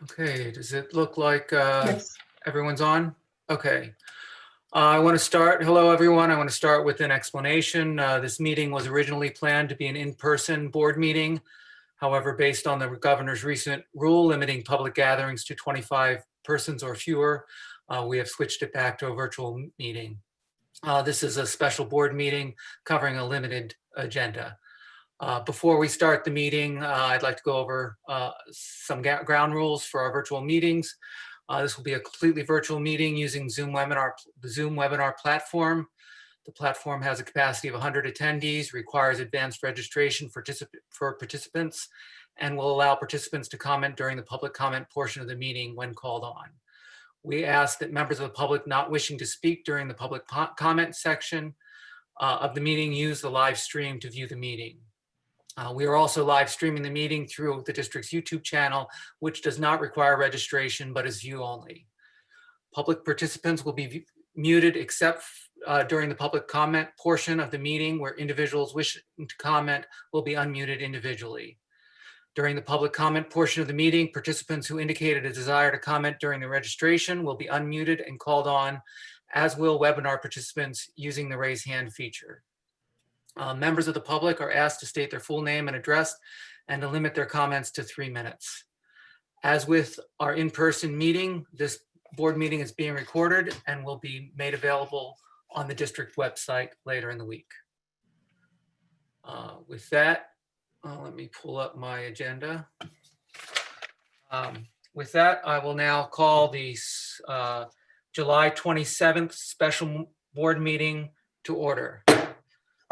Okay, does it look like Yes. everyone's on? Okay. I want to start. Hello, everyone. I want to start with an explanation. This meeting was originally planned to be an in-person board meeting. However, based on the governor's recent rule limiting public gatherings to 25 persons or fewer, we have switched it back to a virtual meeting. This is a special board meeting covering a limited agenda. Before we start the meeting, I'd like to go over some ground rules for our virtual meetings. This will be a completely virtual meeting using the Zoom webinar platform. The platform has a capacity of 100 attendees, requires advanced registration for participants, and will allow participants to comment during the public comment portion of the meeting when called on. We ask that members of the public not wishing to speak during the public comment section of the meeting use the live stream to view the meeting. We are also live streaming the meeting through the district's YouTube channel, which does not require registration, but is view only. Public participants will be muted except during the public comment portion of the meeting, where individuals wishing to comment will be unmuted individually. During the public comment portion of the meeting, participants who indicated a desire to comment during the registration will be unmuted and called on, as will webinar participants using the raise hand feature. Members of the public are asked to state their full name and address and to limit their comments to 3 minutes. As with our in-person meeting, this board meeting is being recorded and will be made available on the district website later in the week. With that, let me pull up my agenda. With that, I will now call the July 27th special board meeting to order.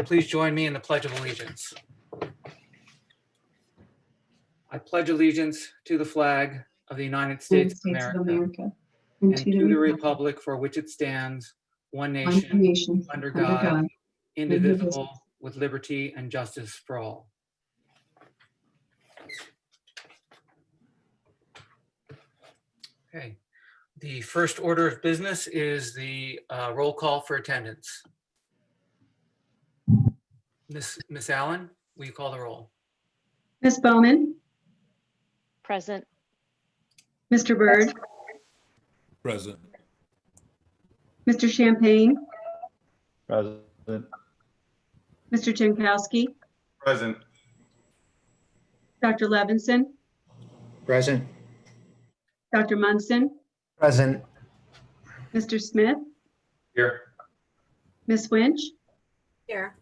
Please join me in the Pledge of Allegiance. I pledge allegiance to the flag of the United States of America and to the republic for which it stands, one nation, under God, indivisible, with liberty and justice for all. Okay, the first order of business is the roll call for attendance. Miss Allen, will you call the roll? Ms. Bowman? Present. Mr. Byrd? Present. Mr. Champagne? Present. Mr. Jankowski? Present. Dr. Levinson? Present. Dr. Munson? Present. Mr. Smith? Here. Ms. Winch? Here.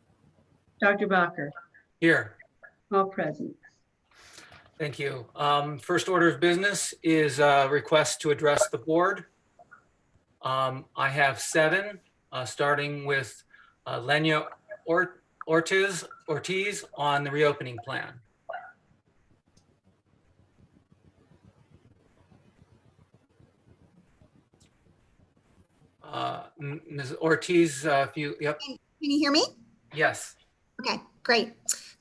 Dr. Bacher? Here. All present. Thank you. First order of business is a request to address the board. I have 7, starting with Lenya Ortiz on the reopening plan. Ms. Ortiz, if you, yep. Can you hear me? Yes. Okay, great.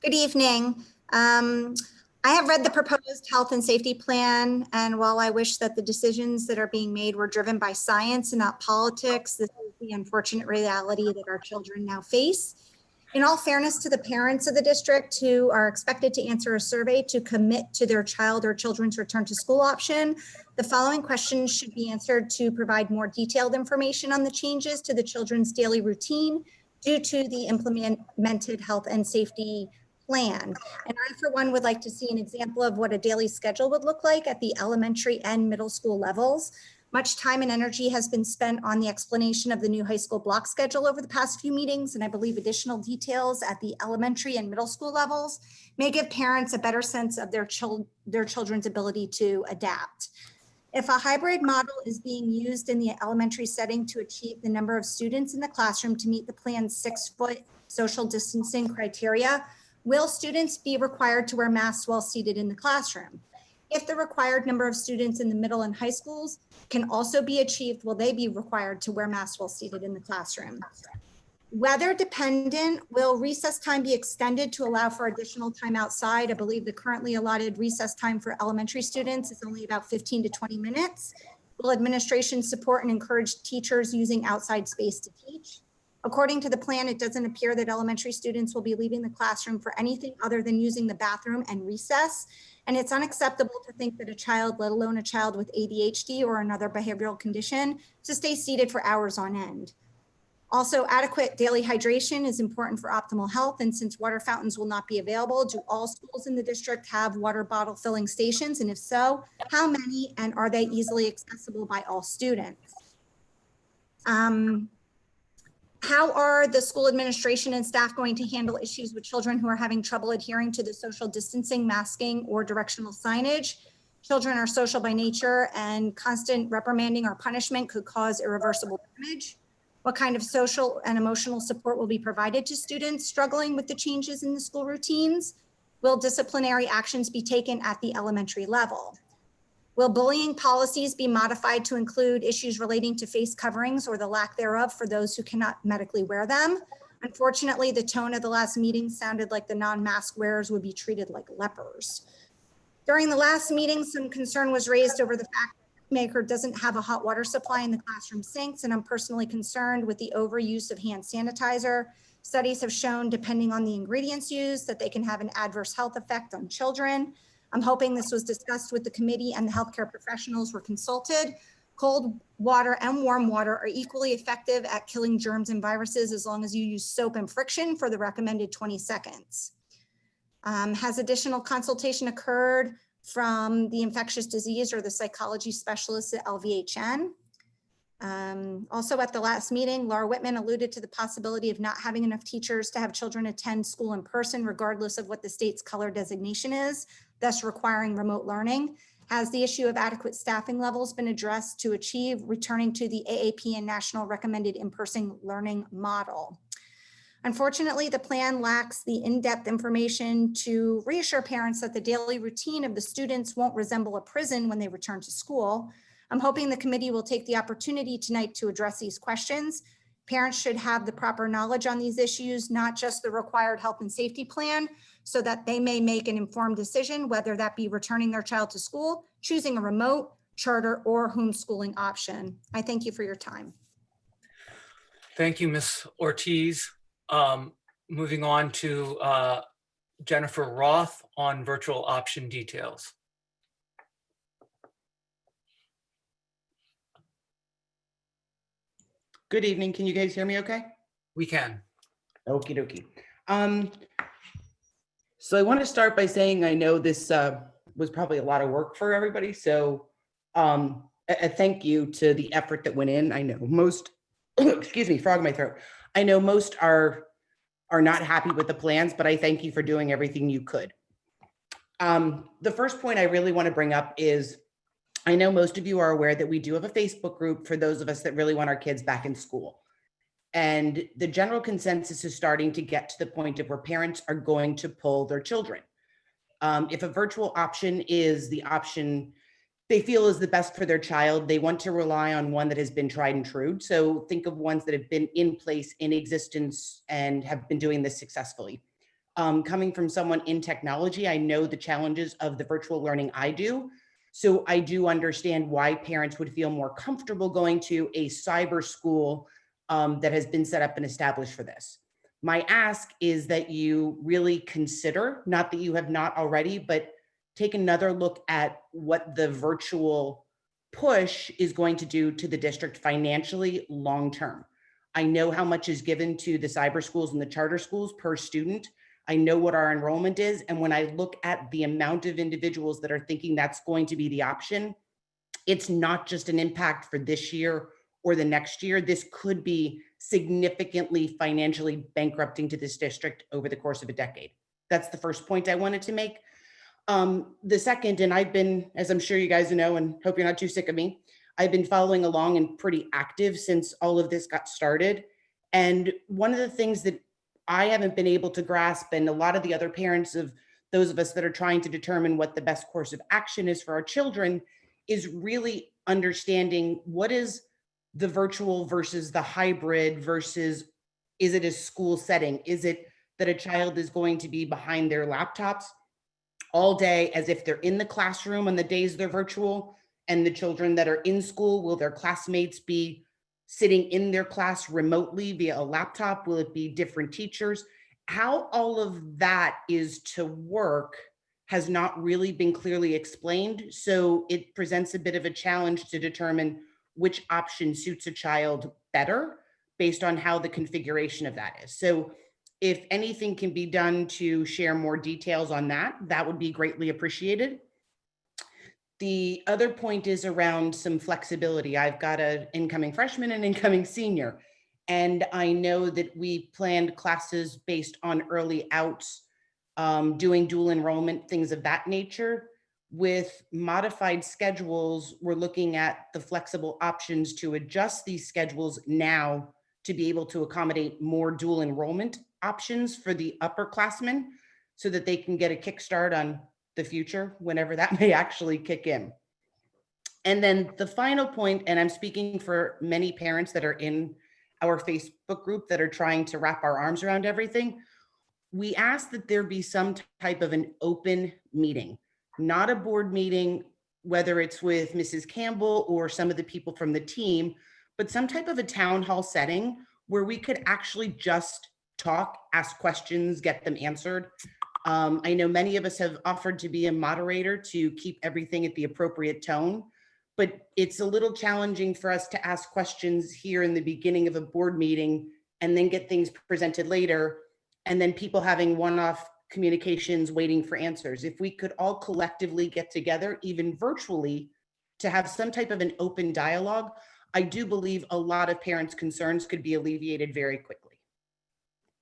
Good evening. I have read the proposed health and safety plan, and while I wish that the decisions that are being made were driven by science and not politics, this is the unfortunate reality that our children now face. In all fairness to the parents of the district who are expected to answer a survey to commit to their child or children's return to school option, the following questions should be answered to provide more detailed information on the changes to the children's daily routine due to the implemented health and safety plan. And I, for one, would like to see an example of what a daily schedule would look like at the elementary and middle school levels. Much time and energy has been spent on the explanation of the new high school block schedule over the past few meetings, and I believe additional details at the elementary and middle school levels may give parents a better sense of their children's ability to adapt. If a hybrid model is being used in the elementary setting to achieve the number of students in the classroom to meet the plan's 6-foot social distancing criteria, will students be required to wear masks while seated in the classroom? If the required number of students in the middle and high schools can also be achieved, will they be required to wear masks while seated in the classroom? Weather dependent, will recess time be extended to allow for additional time outside? I believe the currently allotted recess time for elementary students is only about 15 to 20 minutes. Will administration support and encourage teachers using outside space to teach? According to the plan, it doesn't appear that elementary students will be leaving the classroom for anything other than using the bathroom and recess. And it's unacceptable to think that a child, let alone a child with ADHD or another behavioral condition, to stay seated for hours on end. Also, adequate daily hydration is important for optimal health. And since water fountains will not be available, do all schools in the district have water bottle filling stations? And if so, how many, and are they easily accessible by all students? How are the school administration and staff going to handle issues with children who are having trouble adhering to the social distancing, masking, or directional signage? Children are social by nature, and constant reprimanding or punishment could cause irreversible damage. What kind of social and emotional support will be provided to students struggling with the changes in the school routines? Will disciplinary actions be taken at the elementary level? Will bullying policies be modified to include issues relating to face coverings or the lack thereof for those who cannot medically wear them? Unfortunately, the tone of the last meeting sounded like the non-mask wearers would be treated like lepers. During the last meeting, some concern was raised over the fact that Maker doesn't have a hot water supply in the classroom sinks, and I'm personally concerned with the overuse of hand sanitizer. Studies have shown, depending on the ingredients used, that they can have an adverse health effect on children. I'm hoping this was discussed with the committee and the healthcare professionals were consulted. Cold water and warm water are equally effective at killing germs and viruses as long as you use soap and friction for the recommended 20 seconds. Has additional consultation occurred from the infectious disease or the psychology specialists at LVHN? Also at the last meeting, Laura Whitman alluded to the possibility of not having enough teachers to have children attend school in person, regardless of what the state's color designation is, thus requiring remote learning. Has the issue of adequate staffing levels been addressed to achieve returning to the AAP and national recommended in-person learning model? Unfortunately, the plan lacks the in-depth information to reassure parents that the daily routine of the students won't resemble a prison when they return to school. I'm hoping the committee will take the opportunity tonight to address these questions. Parents should have the proper knowledge on these issues, not just the required health and safety plan, so that they may make an informed decision, whether that be returning their child to school, choosing a remote, charter, or homeschooling option. I thank you for your time. Thank you, Ms. Ortiz. Moving on to Jennifer Roth on virtual option details. Good evening. Can you guys hear me okay? We can. Okie dokie. So I want to start by saying I know this was probably a lot of work for everybody. So a thank you to the effort that went in. I know most, excuse me, frog in my throat. I know most are not happy with the plans, but I thank you for doing everything you could. The first point I really want to bring up is I know most of you are aware that we do have a Facebook group for those of us that really want our kids back in school. And the general consensus is starting to get to the point of where parents are going to pull their children. If a virtual option is the option they feel is the best for their child, they want to rely on one that has been tried and true. So think of ones that have been in place, in existence, and have been doing this successfully. Coming from someone in technology, I know the challenges of the virtual learning I do. So I do understand why parents would feel more comfortable going to a cyber school that has been set up and established for this. My ask is that you really consider, not that you have not already, but take another look at what the virtual push is going to do to the district financially long-term. I know how much is given to the cyber schools and the charter schools per student. I know what our enrollment is. And when I look at the amount of individuals that are thinking that's going to be the option, it's not just an impact for this year or the next year. This could be significantly financially bankrupting to this district over the course of a decade. That's the first point I wanted to make. The second, and I've been, as I'm sure you guys know, and hope you're not too sick of me, I've been following along and pretty active since all of this got started. And one of the things that I haven't been able to grasp, and a lot of the other parents of those of us that are trying to determine what the best course of action is for our children, is really understanding what is the virtual versus the hybrid versus, is it a school setting? Is it that a child is going to be behind their laptops all day as if they're in the classroom on the days they're virtual, and the children that are in school, will their classmates be sitting in their class remotely via a laptop? Will it be different teachers? How all of that is to work has not really been clearly explained. So it presents a bit of a challenge to determine which option suits a child better based on how the configuration of that is. So if anything can be done to share more details on that, that would be greatly appreciated. The other point is around some flexibility. I've got an incoming freshman and incoming senior, and I know that we planned classes based on early outs, doing dual enrollment, things of that nature. With modified schedules, we're looking at the flexible options to adjust these schedules now to be able to accommodate more dual enrollment options for the upperclassmen so that they can get a kickstart on the future whenever that may actually kick in. And then the final point, and I'm speaking for many parents that are in our Facebook group that are trying to wrap our arms around everything, we ask that there be some type of an open meeting, not a board meeting, whether it's with Mrs. Campbell or some of the people from the team, but some type of a town hall setting where we could actually just talk, ask questions, get them answered. I know many of us have offered to be a moderator to keep everything at the appropriate tone, but it's a little challenging for us to ask questions here in the beginning of a board meeting and then get things presented later, and then people having one-off communications waiting for answers. If we could all collectively get together, even virtually, to have some type of an open dialogue, I do believe a lot of parents' concerns could be alleviated very quickly.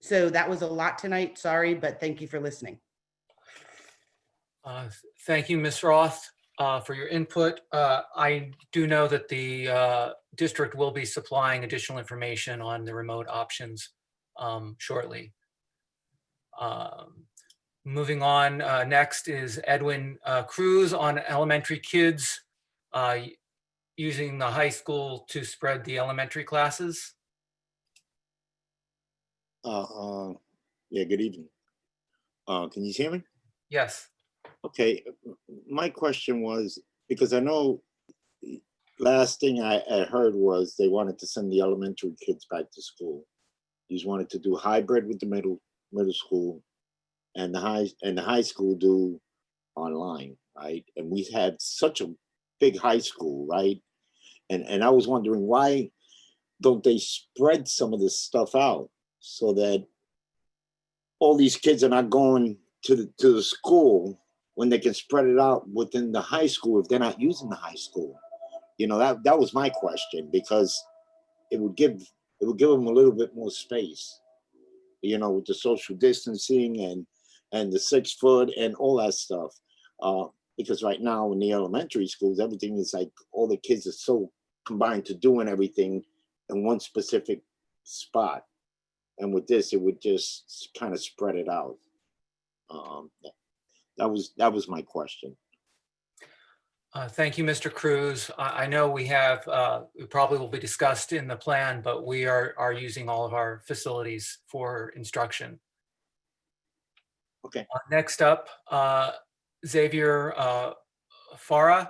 So that was a lot tonight, sorry, but thank you for listening. Thank you, Ms. Roth, for your input. I do know that the district will be supplying additional information on the remote options shortly. Moving on, next is Edwin Cruz on elementary kids using the high school to spread the elementary classes. Yeah, good evening. Can you hear me? Yes. Okay, my question was, because I know last thing I heard was they wanted to send the elementary kids back to school. You just wanted to do hybrid with the middle school, and the high school do online, right? And we had such a big high school, right? And I was wondering, why don't they spread some of this stuff out so that all these kids are not going to the school when they can spread it out within the high school if they're not using the high school? You know, that was my question, because it would give them a little bit more space, you know, with the social distancing and the 6 foot and all that stuff. Because right now in the elementary schools, everything is like, all the kids are so combined to doing everything in one specific spot. And with this, it would just kind of spread it out. That was my question. Thank you, Mr. Cruz. I know we have, it probably will be discussed in the plan, but we are using all of our facilities for instruction. Okay. Next up, Xavier Farah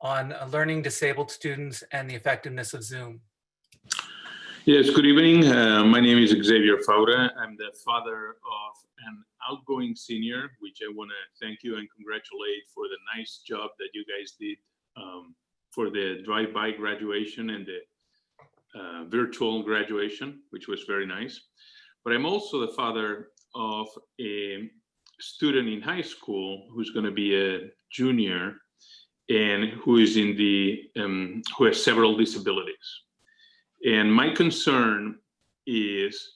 on learning disabled students and the effectiveness of Zoom. Yes, good evening. My name is Xavier Faura. I'm the father of an outgoing senior, which I want to thank you and congratulate for the nice job that you guys did for the drive-by graduation and the virtual graduation, which was very nice. But I'm also the father of a student in high school who's going to be a junior and who is in the who has several disabilities. And my concern is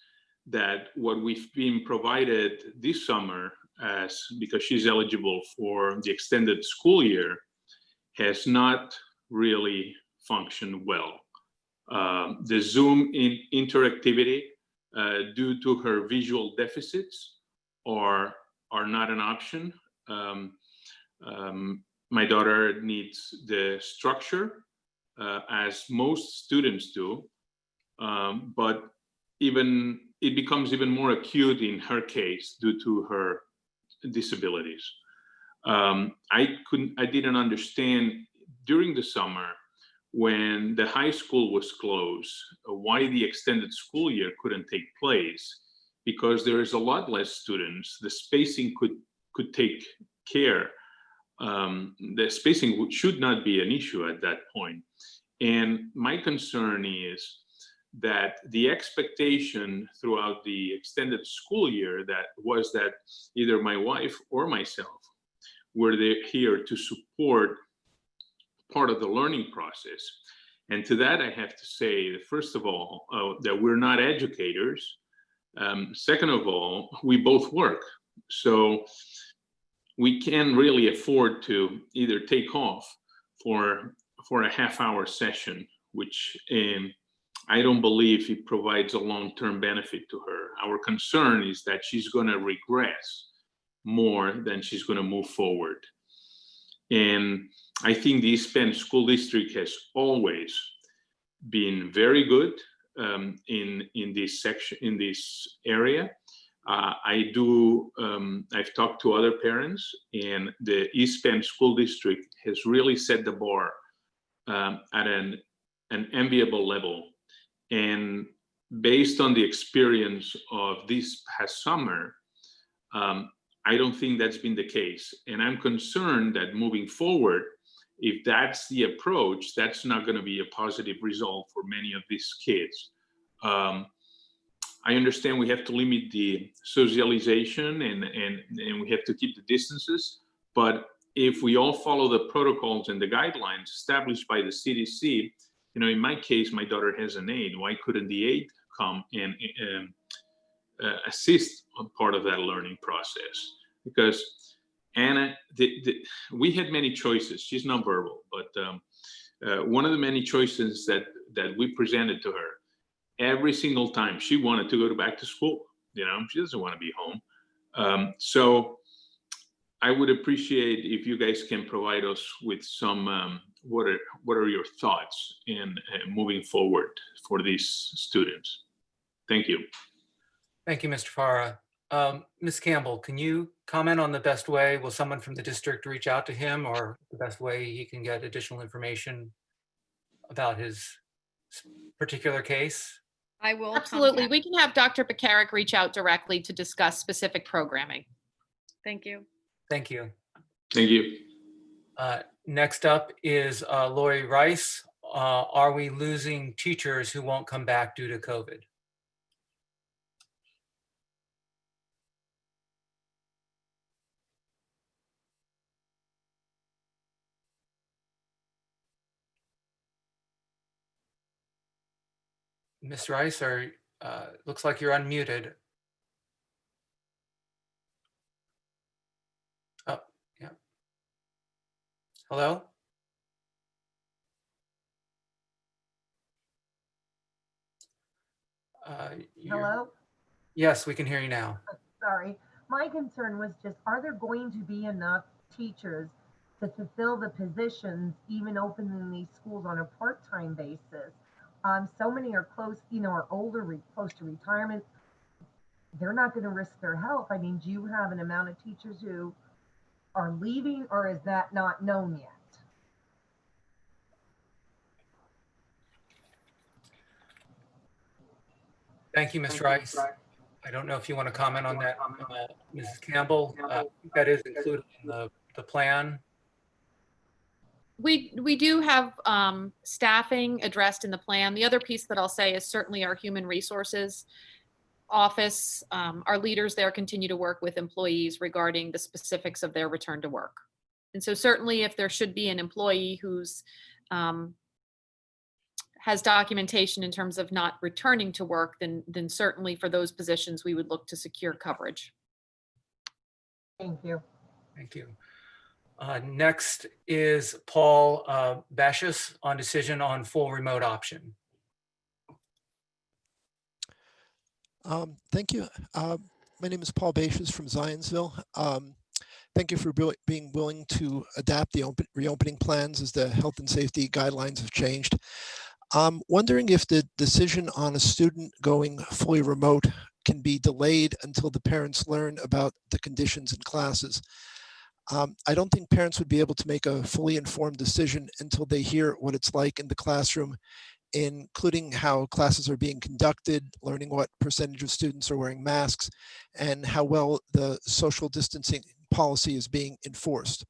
that what we've been provided this summer, because she's eligible for the extended school year, has not really functioned well. The Zoom interactivity, due to her visual deficits, are not an option. My daughter needs the structure, as most students do, but it becomes even more acute in her case due to her disabilities. I didn't understand during the summer when the high school was closed, why the extended school year couldn't take place, because there is a lot less students. The spacing could take care. The spacing should not be an issue at that point. And my concern is that the expectation throughout the extended school year that either my wife or myself were there here to support part of the learning process. And to that, I have to say, first of all, that we're not educators. Second of all, we both work. So we can't really afford to either take off for a half-hour session, which I don't believe it provides a long-term benefit to her. Our concern is that she's going to regress more than she's going to move forward. And I think the East Penn School District has always been very good in this section, in this area. I've talked to other parents, and the East Penn School District has really set the bar at an enviable level. And based on the experience of this past summer, I don't think that's been the case. And I'm concerned that moving forward, if that's the approach, that's not going to be a positive result for many of these kids. I understand we have to limit the socialization and we have to keep the distances, but if we all follow the protocols and the guidelines established by the CDC, in my case, my daughter has an aide. Why couldn't the aide come and assist on part of that learning process? Because Anna, we had many choices. She's nonverbal, but one of the many choices that we presented to her, every single time she wanted to go back to school. She doesn't want to be home. So I would appreciate if you guys can provide us with some, what are your thoughts in moving forward for these students? Thank you. Thank you, Mr. Farah. Ms. Campbell, can you comment on the best way? Will someone from the district reach out to him, or the best way he can get additional information about his particular case? I will. Absolutely. We can have Dr. Bacaric reach out directly to discuss specific programming. Thank you. Thank you. Thank you. Next up is Lori Rice. Are we losing teachers who won't come back due to COVID? Ms. Rice, looks like you're unmuted. Oh, yeah. Hello? Hello? Yes, we can hear you now. Sorry. My concern was just, are there going to be enough teachers to fulfill the positions, even opening these schools on a part-time basis? So many are close, are older, close to retirement. They're not going to risk their health. I mean, do you have an amount of teachers who are leaving, or is that not known yet? Thank you, Ms. Rice. I don't know if you want to comment on that, Mrs. Campbell. That is included in the plan. We do have staffing addressed in the plan. The other piece that I'll say is certainly our human resources office. Our leaders there continue to work with employees regarding the specifics of their return to work. And so certainly if there should be an employee who's has documentation in terms of not returning to work, then certainly for those positions, we would look to secure coverage. Thank you. Thank you. Next is Paul Bashis on decision on full remote option. Thank you. My name is Paul Bashis from Zionsville. Thank you for being willing to adapt the reopening plans as the health and safety guidelines have changed. Wondering if the decision on a student going fully remote can be delayed until the parents learn about the conditions in classes. I don't think parents would be able to make a fully informed decision until they hear what it's like in the classroom, including how classes are being conducted, learning what percentage of students are wearing masks, and how well the social distancing policy is being enforced.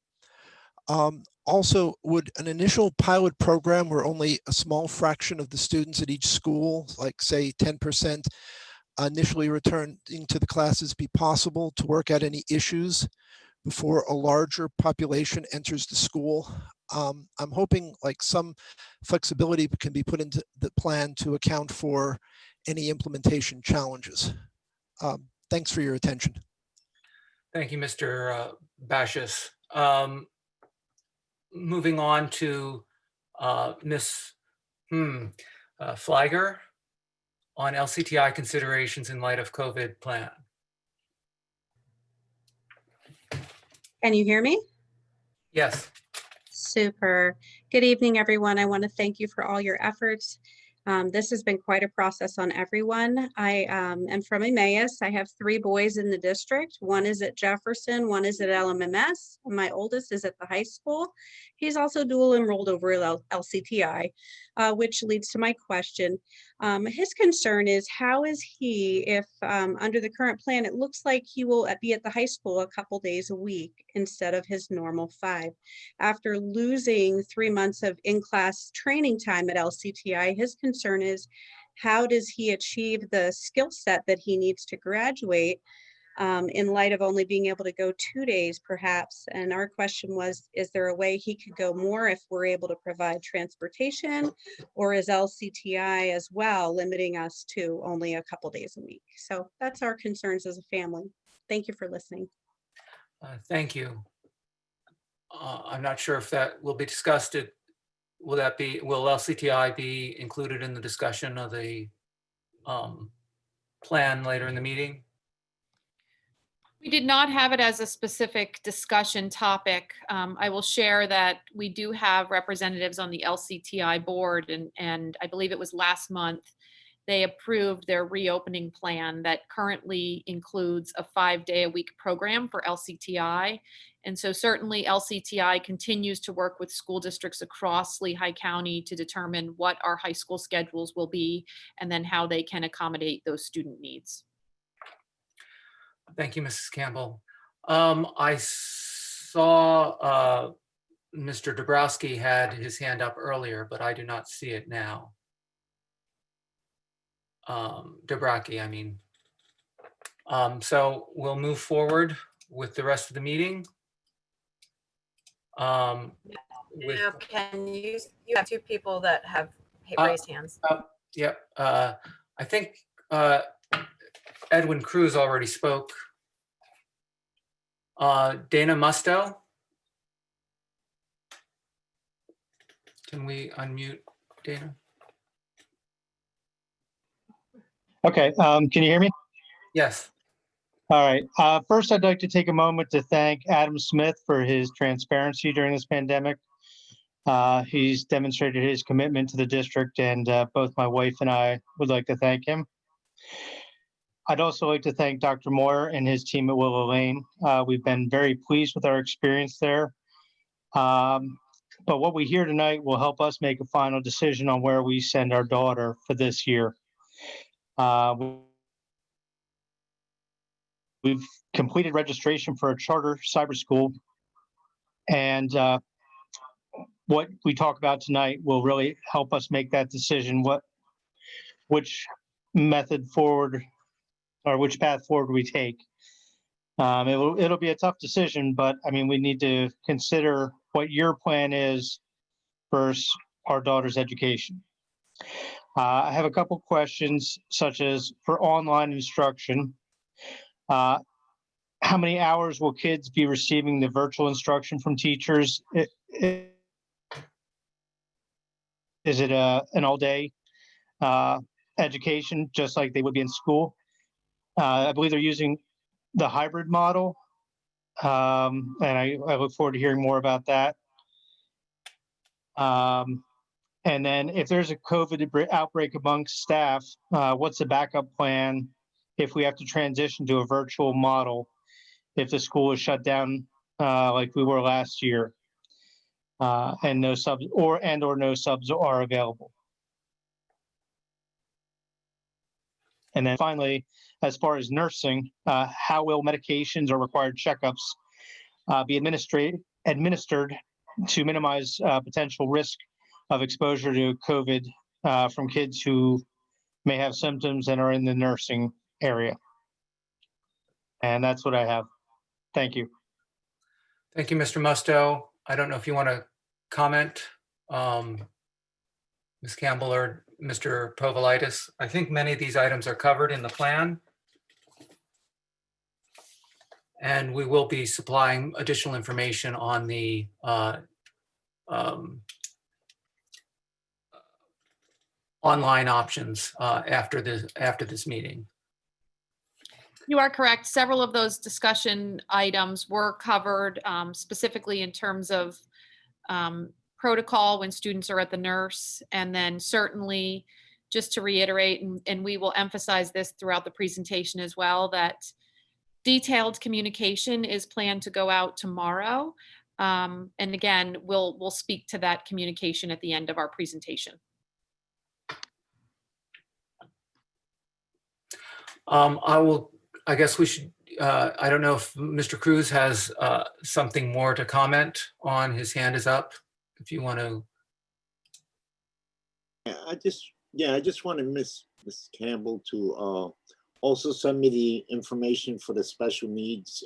Also, would an initial pilot program where only a small fraction of the students at each school, like say 10%, initially returning to the classes be possible to work out any issues before a larger population enters the school? I'm hoping like some flexibility can be put into the plan to account for any implementation challenges. Thanks for your attention. Thank you, Mr. Bashis. Moving on to Ms. Flieger on LCTI considerations in light of COVID plan. Can you hear me? Yes. Super. Good evening, everyone. I want to thank you for all your efforts. This has been quite a process on everyone. I am from Emmaus. I have 3 boys in the district. One is at Jefferson, one is at LMMS. My oldest is at the high school. He's also dual enrolled over at LCTI, which leads to my question. His concern is how is he, if under the current plan, it looks like he will be at the high school a couple days a week instead of his normal 5. After losing 3 months of in-class training time at LCTI, his concern is how does he achieve the skill set that he needs to graduate in light of only being able to go 2 days perhaps. And our question was, is there a way he could go more if we're able to provide transportation, or is LCTI as well limiting us to only a couple days a week? So that's our concerns as a family. Thank you for listening. Thank you. I'm not sure if that will be discussed. Will LCTI be included in the discussion of the plan later in the meeting? We did not have it as a specific discussion topic. I will share that we do have representatives on the LCTI board, and I believe it was last month, they approved their reopening plan that currently includes a 5-day-a-week program for LCTI. And so certainly LCTI continues to work with school districts across Lehigh County to determine what our high school schedules will be and then how they can accommodate those student needs. Thank you, Mrs. Campbell. I saw Mr. Dabrowski had his hand up earlier, but I do not see it now. Dabrowski, I mean. So we'll move forward with the rest of the meeting. Can you have 2 people that have raised hands? Yep. I think Edwin Cruz already spoke. Dana Musto. Can we unmute Dana? Okay, can you hear me? Yes. All right. First, I'd like to take a moment to thank Adam Smith for his transparency during this pandemic. He's demonstrated his commitment to the district, and both my wife and I would like to thank him. I'd also like to thank Dr. Moyer and his team at Willow Lane. We've been very pleased with our experience there. But what we hear tonight will help us make a final decision on where we send our daughter for this year. We've completed registration for a charter cyber school, and what we talk about tonight will really help us make that decision, which method forward or which path forward we take. It'll be a tough decision, but I mean, we need to consider what your plan is versus our daughter's education. I have a couple questions, such as for online instruction, how many hours will kids be receiving the virtual instruction from teachers? Is it an all-day education, just like they would be in school? I believe they're using the hybrid model, and I look forward to hearing more about that. And then if there's a COVID outbreak amongst staff, what's the backup plan if we have to transition to a virtual model, if the school is shut down like we were last year. And no subs or no subs are available. And then finally, as far as nursing, how will medications or required checkups be administered to minimize potential risk of exposure to COVID from kids who may have symptoms and are in the nursing area? And that's what I have. Thank you. Thank you, Mr. Musto. I don't know if you want to comment, Ms. Campbell or Mr. Povolitis. I think many of these items are covered in the plan. And we will be supplying additional information on the online options after this meeting. You are correct. Several of those discussion items were covered specifically in terms of protocol when students are at the nurse. And then certainly, just to reiterate, and we will emphasize this throughout the presentation as well, that detailed communication is planned to go out tomorrow. And again, we'll speak to that communication at the end of our presentation. I guess we should, I don't know if Mr. Cruz has something more to comment on. His hand is up. If you want to. I just wanted Miss Campbell to also send me the information for the special needs.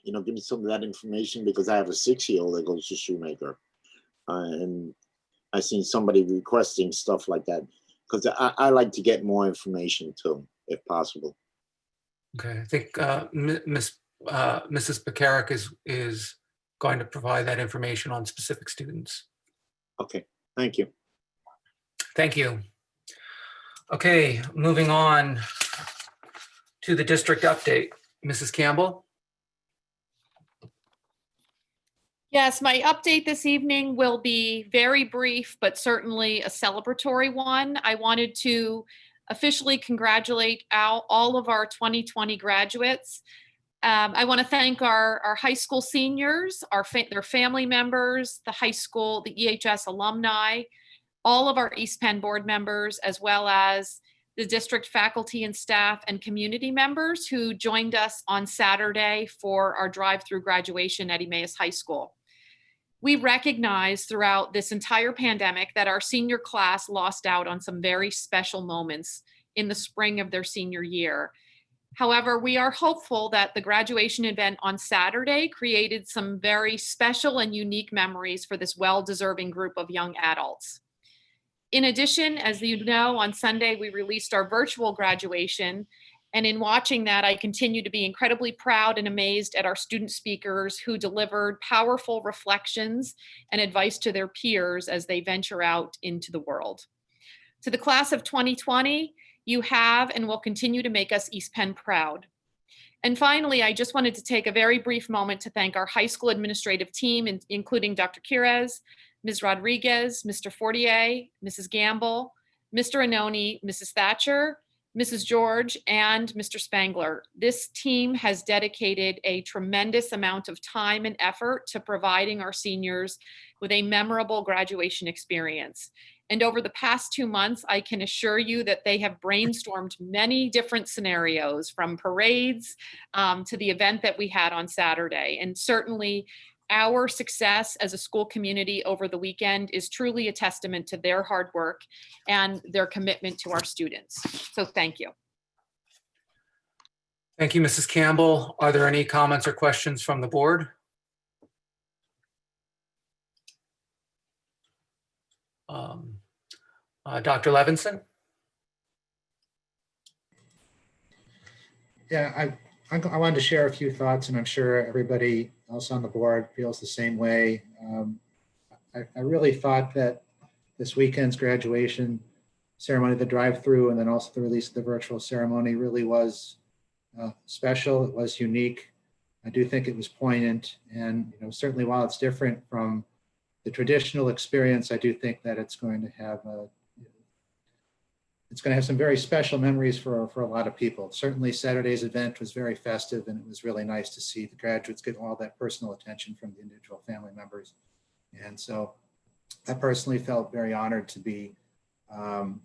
Give me some of that information because I have a 6-year-old that goes to Shoemaker. And I seen somebody requesting stuff like that because I like to get more information too, if possible. Okay, I think Mrs. Pekarik is going to provide that information on specific students. Okay, thank you. Thank you. Okay, moving on to the district update. Mrs. Campbell? Yes, my update this evening will be very brief, but certainly a celebratory one. I wanted to officially congratulate all of our 2020 graduates. I want to thank our high school seniors, their family members, the high school, the EHS alumni, all of our East Penn board members, as well as the district faculty and staff and community members who joined us on Saturday for our drive-through graduation at Emmaus High School. We recognize throughout this entire pandemic that our senior class lost out on some very special moments in the spring of their senior year. However, we are hopeful that the graduation event on Saturday created some very special and unique memories for this well-deserving group of young adults. In addition, as you know, on Sunday, we released our virtual graduation. And in watching that, I continue to be incredibly proud and amazed at our student speakers who delivered powerful reflections and advice to their peers as they venture out into the world. To the class of 2020, you have and will continue to make us East Penn proud. And finally, I just wanted to take a very brief moment to thank our high school administrative team, including Dr. Quirez, Ms. Rodriguez, Mr. Fortier, Mrs. Gamble, Mr. Anoni, Mrs. Thatcher, Mrs. George, and Mr. Spangler. This team has dedicated a tremendous amount of time and effort to providing our seniors with a memorable graduation experience. And over the past 2 months, I can assure you that they have brainstormed many different scenarios, from parades to the event that we had on Saturday. And certainly, our success as a school community over the weekend is truly a testament to their hard work and their commitment to our students. So thank you. Thank you, Mrs. Campbell. Are there any comments or questions from the board? Dr. Levinson? Yeah, I wanted to share a few thoughts, and I'm sure everybody else on the board feels the same way. I really thought that this weekend's graduation ceremony, the drive-through, and then also the release of the virtual ceremony really was special. It was unique. I do think it was poignant, and certainly while it's different from the traditional experience, I do think that it's going to have it's going to have some very special memories for a lot of people. Certainly Saturday's event was very festive, and it was really nice to see the graduates get all that personal attention from the individual family members. And so I personally felt very honored to be to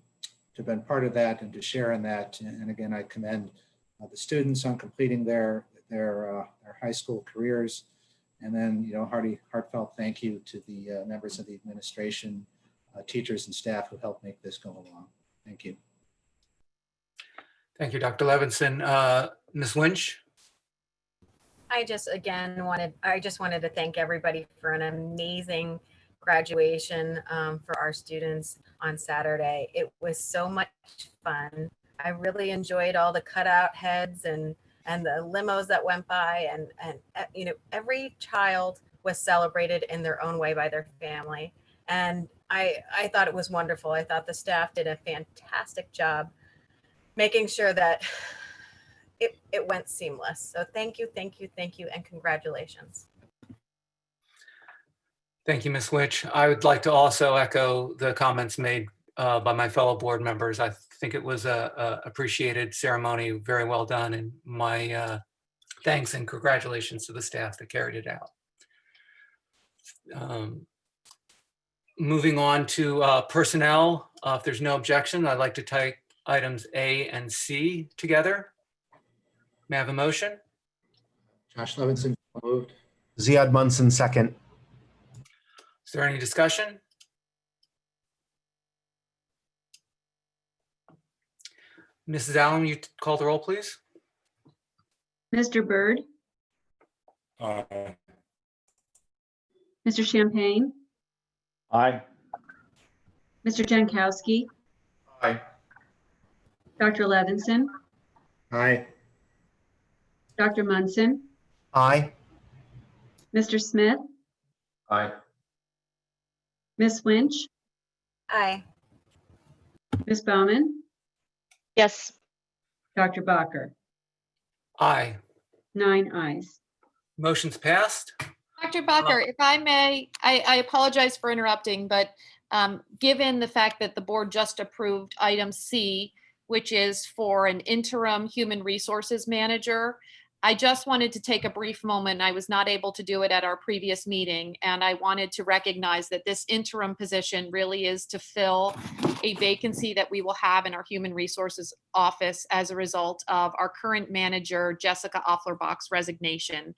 have been part of that and to share in that. And again, I commend the students on completing their high school careers. And then, you know, heartfelt thank you to the members of the administration, teachers and staff who helped make this go along. Thank you. Thank you, Dr. Levinson. Ms. Lynch? I just wanted to thank everybody for an amazing graduation for our students on Saturday. It was so much fun. I really enjoyed all the cutout heads and the limos that went by, and you know, every child was celebrated in their own way by their family. And I thought it was wonderful. I thought the staff did a fantastic job making sure that it went seamless. So thank you, and congratulations. Thank you, Ms. Lynch. I would like to also echo the comments made by my fellow board members. I think it was a appreciated ceremony, very well done, and my thanks and congratulations to the staff that carried it out. Moving on to personnel, if there's no objection, I'd like to take items A and C together. May I have a motion? Josh Levinson moved. Ziad Munson, second. Is there any discussion? Mrs. Allen, you call the roll, please. Mr. Byrd, Aye. Mr. Champagne, Aye. Mr. Jankowski, Aye. Dr. Levinson, Aye. Dr. Munson, Aye. Mr. Smith, Aye. Ms. Lynch, Aye. Ms. Bowman, Yes. Dr. Bacher. Aye. 9 ayes. Motion's passed. Dr. Bacher, if I may, I apologize for interrupting, but given the fact that the board just approved item C, which is for an interim human resources manager, I just wanted to take a brief moment. I was not able to do it at our previous meeting, and I wanted to recognize that this interim position really is to fill a vacancy that we will have in our human resources office as a result of our current manager, Jessica Offlerbach's resignation.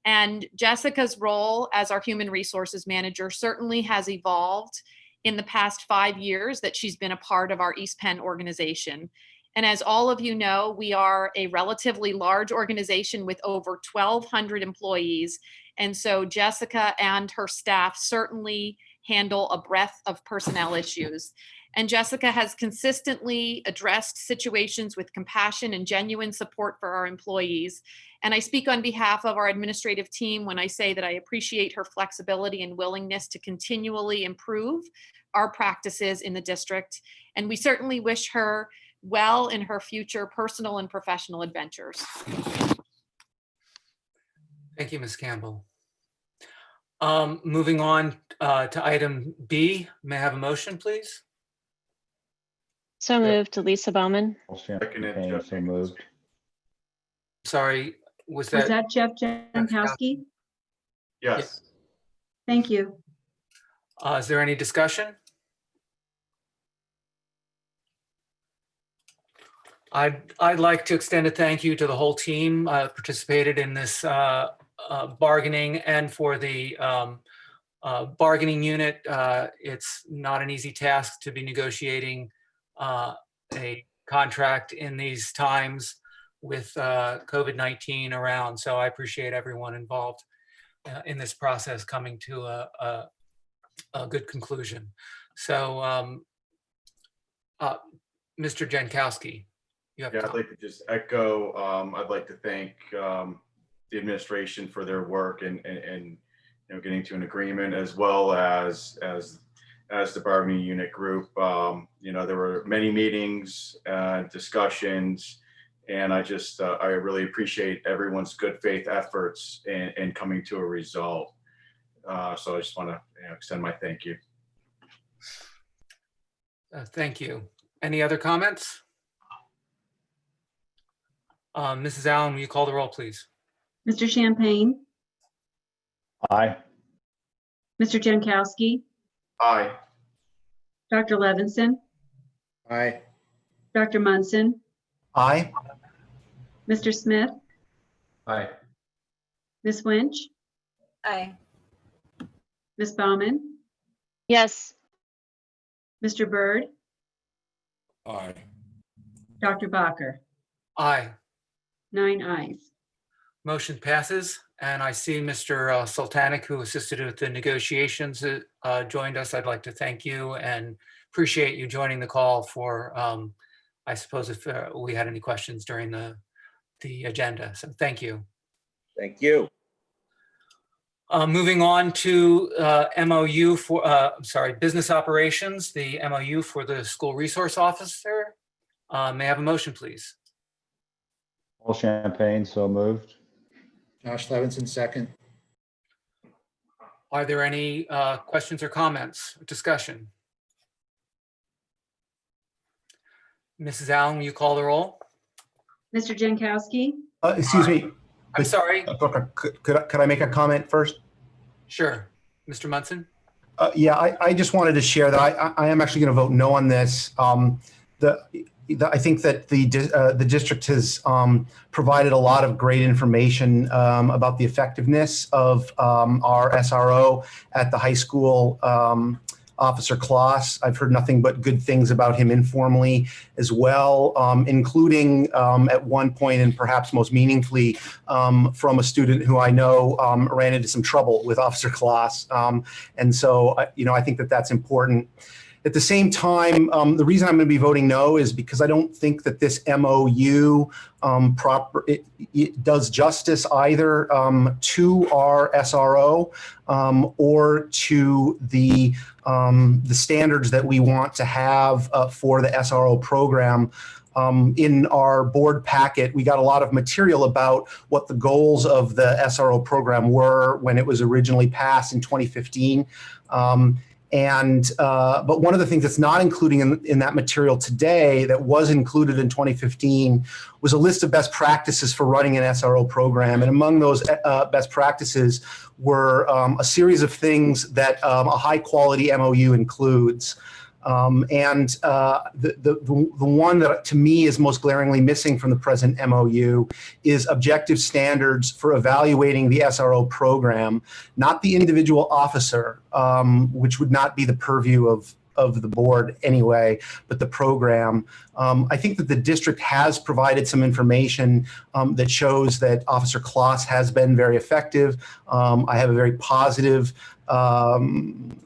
And Jessica's role as our human resources manager certainly has evolved in the past 5 years that she's been a part of our East Penn organization. And as all of you know, we are a relatively large organization with over 1,200 employees. And so Jessica and her staff certainly handle a breadth of personnel issues. And Jessica has consistently addressed situations with compassion and genuine support for our employees. And I speak on behalf of our administrative team when I say that I appreciate her flexibility and willingness to continually improve our practices in the district. And we certainly wish her well in her future personal and professional adventures. Thank you, Ms. Campbell. Moving on to item B, may I have a motion, please? So moved to Lisa Bowman. Seconded, So moved. Sorry, was Was that? that Jeff Jankowski? Yes. Thank you. Is there any discussion? I'd like to extend a thank you to the whole team participated in this bargaining, and for the bargaining unit. It's not an easy task to be negotiating a contract in these times with COVID-19 around. So I appreciate everyone involved in this process coming to a good conclusion. So Mr. Jankowski. Yeah, I'd like to just echo, I'd like to thank the administration for their work and you know, getting to an agreement, as well as the bargaining unit group. You know, there were many meetings, discussions, and I really appreciate everyone's good faith efforts in coming to a result. So I just want to extend my thank you. Thank you. Any other comments? Mrs. Allen, will you call the roll, please? Mr. Champagne, Aye. Mr. Jankowski, Aye. Dr. Levinson, Aye. Dr. Munson, Aye. Mr. Smith, Aye. Ms. Winch, Aye. Ms. Baumann, Yes. Mr. Byrd, Aye. Dr. Bacher. Aye. 9 ayes. Motion passes. And I see Mr. Sultanic, who assisted with the negotiations, joined us. I'd like to thank you and appreciate you joining the call for, I suppose, if we had any questions during the agenda. So thank you. Thank you. Moving on to MOU for, business operations, the MOU for the school resource officer. May I have a motion, please? Paul Champagne, so moved. Josh Levinson, second. Are there any questions or comments, or discussion? Mrs. Allen, will you call the roll? Mr. Jankowski, Excuse me. I'm sorry. Booker, could I make a comment first? Sure. Mr. Munson? Yeah, I just wanted to share that I am actually going to vote no on this. I think that the district has provided a lot of great information about the effectiveness of our SRO at the high school. Officer Kloss, I've heard nothing but good things about him informally as well, including at one point and perhaps most meaningfully from a student who I know ran into some trouble with Officer Kloss. And so, I think that that's important. At the same time, the reason I'm going to be voting no is because I don't think that this MOU it does justice either to our SRO or to the standards that we want to have for the SRO program. In our board packet, we got a lot of material about what the goals of the SRO program were when it was originally passed in 2015. But one of the things that's not including in that material today that was included in 2015 was a list of best practices for running an SRO program. And among those best practices were a series of things that a high quality MOU includes. The one that to me is most glaringly missing from the present MOU is objective standards for evaluating the SRO program, not the individual officer, which would not be the purview of the board anyway, but the program. I think that the district has provided some information that shows that Officer Kloss has been very effective. I have a very positive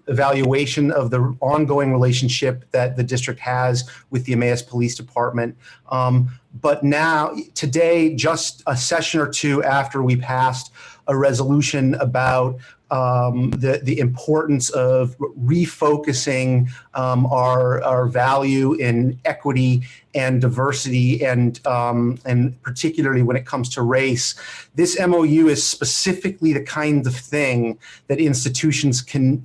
evaluation of the ongoing relationship that the district has with the Emmaus Police Department. But now, today, just a session or two after we passed a resolution about the importance of refocusing our value in equity and diversity, and particularly when it comes to race. This MOU is specifically the kind of thing that institutions can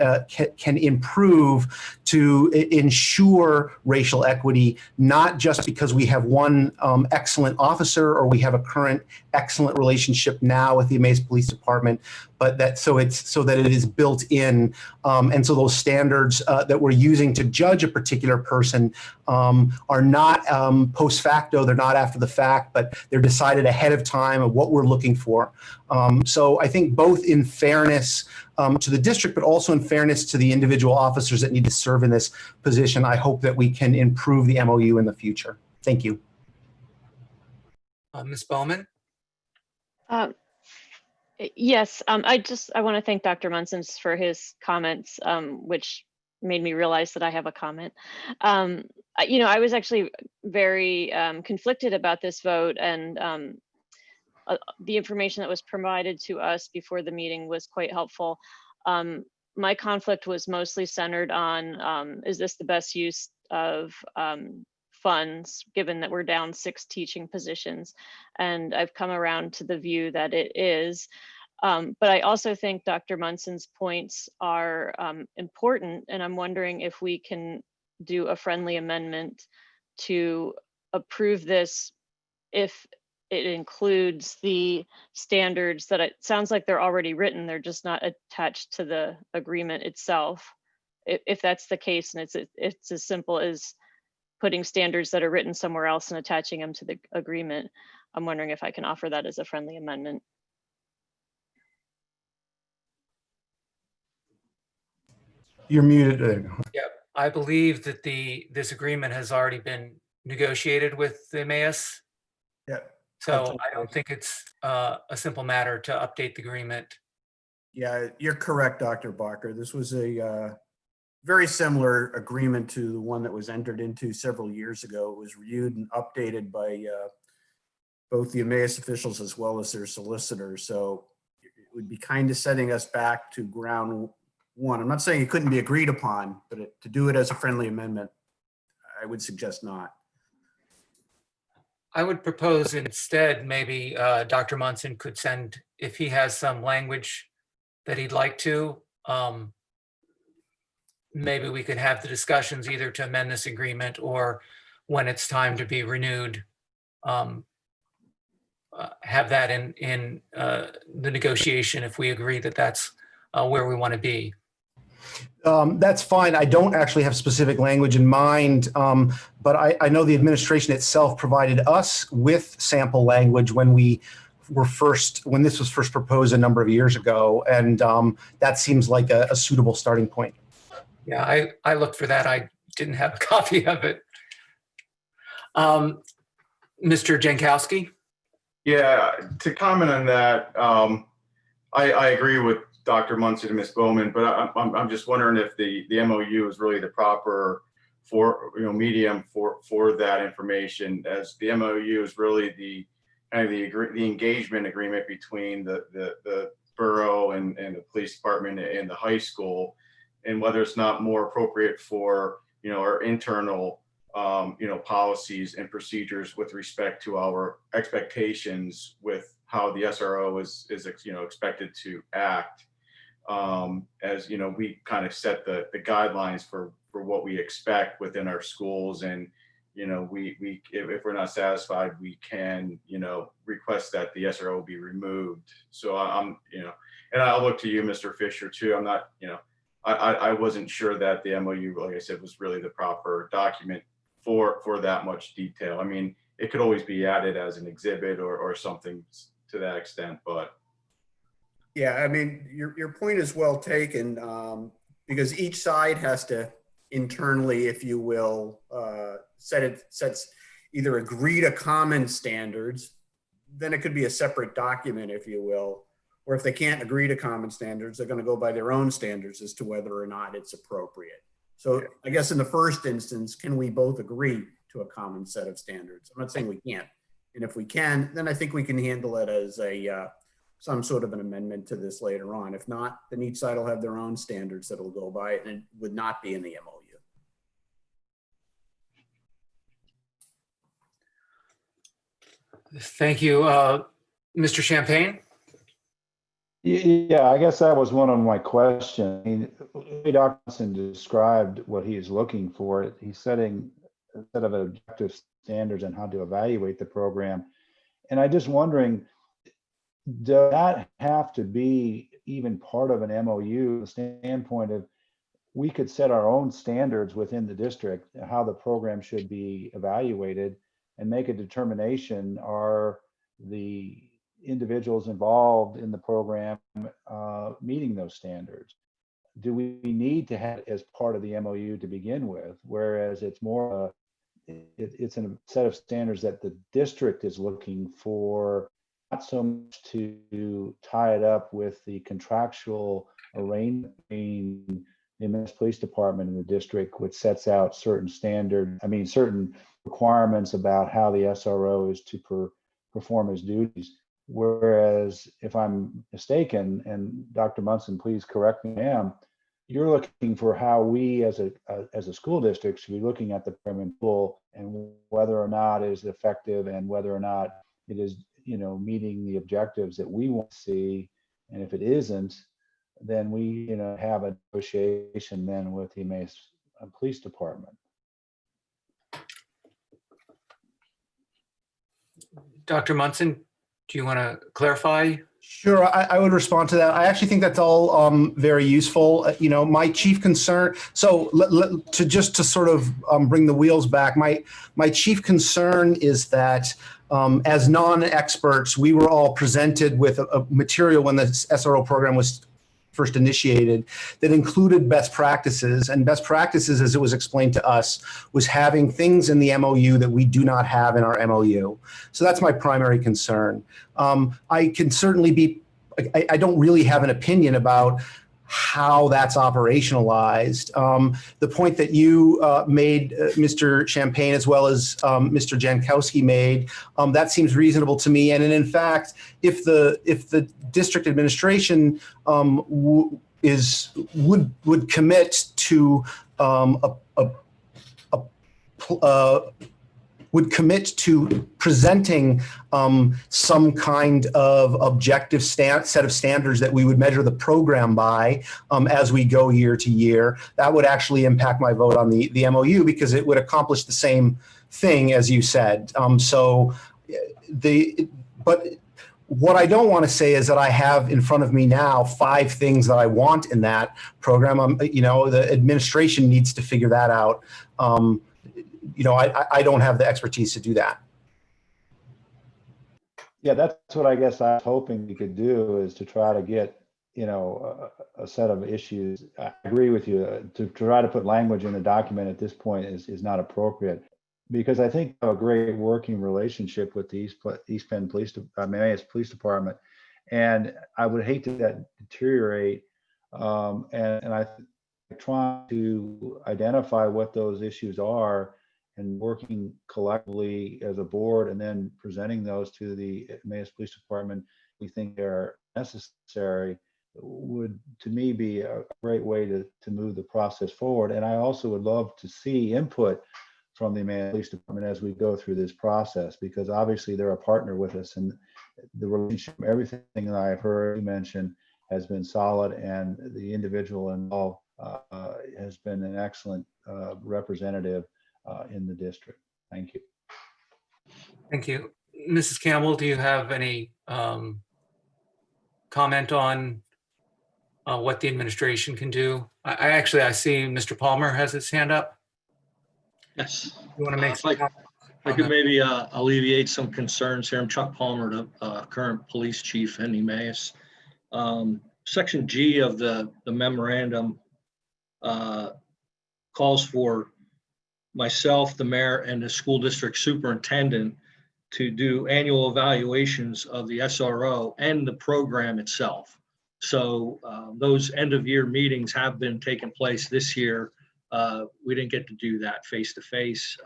improve to ensure racial equity, not just because we have one excellent officer or we have a current excellent relationship now with the Emmaus Police Department, but that so that it is built in, and so those standards that we're using to judge a particular person are not post facto, they're not after the fact, but they're decided ahead of time of what we're looking for. So I think both in fairness to the district, but also in fairness to the individual officers that need to serve in this position, I hope that we can improve the MOU in the future. Thank you. Ms. Bowman? Yes, I want to thank Dr. Munson for his comments, which made me realize that I have a comment. I was actually very conflicted about this vote, and the information that was provided to us before the meeting was quite helpful. My conflict was mostly centered on, is this the best use of funds, given that we're down 6 teaching positions? And I've come around to the view that it is. But I also think Dr. Munson's points are important, and I'm wondering if we can do a friendly amendment to approve this if it includes the standards that it sounds like they're already written, they're just not attached to the agreement itself. If that's the case, and it's as simple as putting standards that are written somewhere else and attaching them to the agreement, I'm wondering if I can offer that as a friendly amendment. You're muted. Yeah, I believe that this agreement has already been negotiated with the MAS. Yeah. So I don't think it's a simple matter to update the agreement. Yeah, you're correct, Dr. Barker. This was a very similar agreement to the one that was entered into several years ago. It was reviewed and updated by both the Emmaus officials as well as their solicitors. So it would be kind of setting us back to ground one. I'm not saying it couldn't be agreed upon, but to do it as a friendly amendment, I would suggest not. I would propose instead, maybe Dr. Munson could send, if he has some language that he'd like to, maybe we could have the discussions either to amend this agreement or when it's time to be renewed, have that in the negotiation if we agree that that's where we want to be. That's fine. I don't actually have specific language in mind, but I know the administration itself provided us with sample language when when this was first proposed a number of years ago, and that seems like a suitable starting point. Yeah, I looked for that. I didn't have a copy of it. Mr. Jankowski? Yeah, to comment on that, I agree with Dr. Munson and Ms. Bowman, but I'm just wondering if the MOU is really the proper medium for that information, as the MOU is really the kind of the engagement agreement between the borough and the police department and the high school, and whether it's not more appropriate for our internal policies and procedures with respect to our expectations with how the SRO is expected to act. As we kind of set the guidelines for what we expect within our schools, and if we're not satisfied, we can request that the SRO be removed. So and I'll look to you, Mr. Fisher, too. I'm not I wasn't sure that the MOU, like I said, was really the proper document for that much detail. I mean, it could always be added as an exhibit or something to that extent, but. Yeah, I mean, your point is well taken, because each side has to internally, if you will, sets either agree to common standards, then it could be a separate document, if you will, or if they can't agree to common standards, they're going to go by their own standards as to whether or not it's appropriate. So I guess in the first instance, can we both agree to a common set of standards? I'm not saying we can't. And if we can, then I think we can handle it as some sort of an amendment to this later on. If not, then each side will have their own standards that will go by, and it would not be in the MOU. Thank you. Mr. Champagne? Yeah, I guess that was one of my questions. I mean, Dr. Johnson described what he is looking for. He's setting a set of objective standards on how to evaluate the program. And I'm just wondering, does that have to be even part of an MOU, the standpoint of we could set our own standards within the district, how the program should be evaluated, and make a determination, are the individuals involved in the program meeting those standards? Do we need to have it as part of the MOU to begin with, whereas it's more it's a set of standards that the district is looking for, not so much to tie it up with the contractual arrangement between the Emmaus Police Department and the district, which sets out certain certain requirements about how the SRO is to perform his duties. Whereas, if I'm mistaken, and Dr. Munson, please correct me if I am, you're looking for how we as a school district should be looking at the program in full, and whether or not it is effective, and whether or not it is meeting the objectives that we want to see. And if it isn't, then we have a negotiation then with the Emmaus Police Department. Dr. Munson, do you want to clarify? Sure, I would respond to that. I actually think that's all very useful. My chief concern, so to sort of bring the wheels back, my chief concern is that as non-experts, we were all presented with a material when the SRO program was first initiated that included best practices, and best practices, as it was explained to us, was having things in the MOU that we do not have in our MOU. So that's my primary concern. I can certainly I don't really have an opinion about how that's operationalized. The point that you made, Mr. Champagne, as well as Mr. Jankowski made, that seems reasonable to me. And in fact, if the district administration would commit to presenting some kind of objective set of standards that we would measure the program by as we go year to year, that would actually impact my vote on the MOU, because it would accomplish the same thing as you said. But what I don't want to say is that I have in front of me now 5 things that I want in that program. The administration needs to figure that out. I don't have the expertise to do that. Yeah, that's what I guess I was hoping we could do, is to try to get, a set of issues. I agree with you. To try to put language in the document at this point is not appropriate, because I think we have a great working relationship with the East Penn Emmaus Police Department, and I would hate to that deteriorate. And I trying to identify what those issues are and working collectively as a board, and then presenting those to the Emmaus Police Department we think are necessary, would to me be a great way to move the process forward. And I also would love to see input from the Emmaus Police Department as we go through this process, because obviously they're a partner with us, and the relationship, everything that I've heard you mention has been solid, and the individual involved has been an excellent representative in the district. Thank you. Thank you. Mrs. Campbell, do you have any comment on what the administration can do? I see Mr. Palmer has his hand up. Yes. You want to make some comments? I could maybe alleviate some concerns here. I'm Chuck Palmer, the current police chief in Emmaus. Section G of the memorandum calls for myself, the mayor, and the school district superintendent to do annual evaluations of the SRO and the program itself. So those end of year meetings have been taking place this year. We didn't get to do that face to face.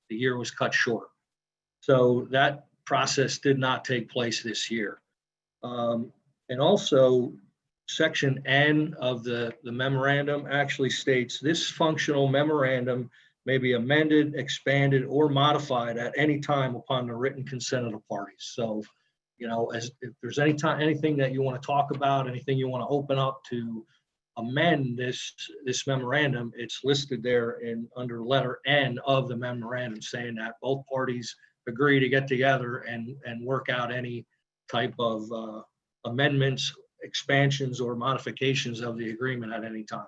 The year was cut short. So that process did not take place this year. And also, Section N of the memorandum actually states this functional memorandum may be amended, expanded, or modified at any time upon the written consent of the parties. So, if there's anything that you want to talk about, anything you want to open up to amend this memorandum, it's listed there under letter N of the memorandum, saying that both parties agree to get together and work out any type of amendments, expansions, or modifications of the agreement at any time.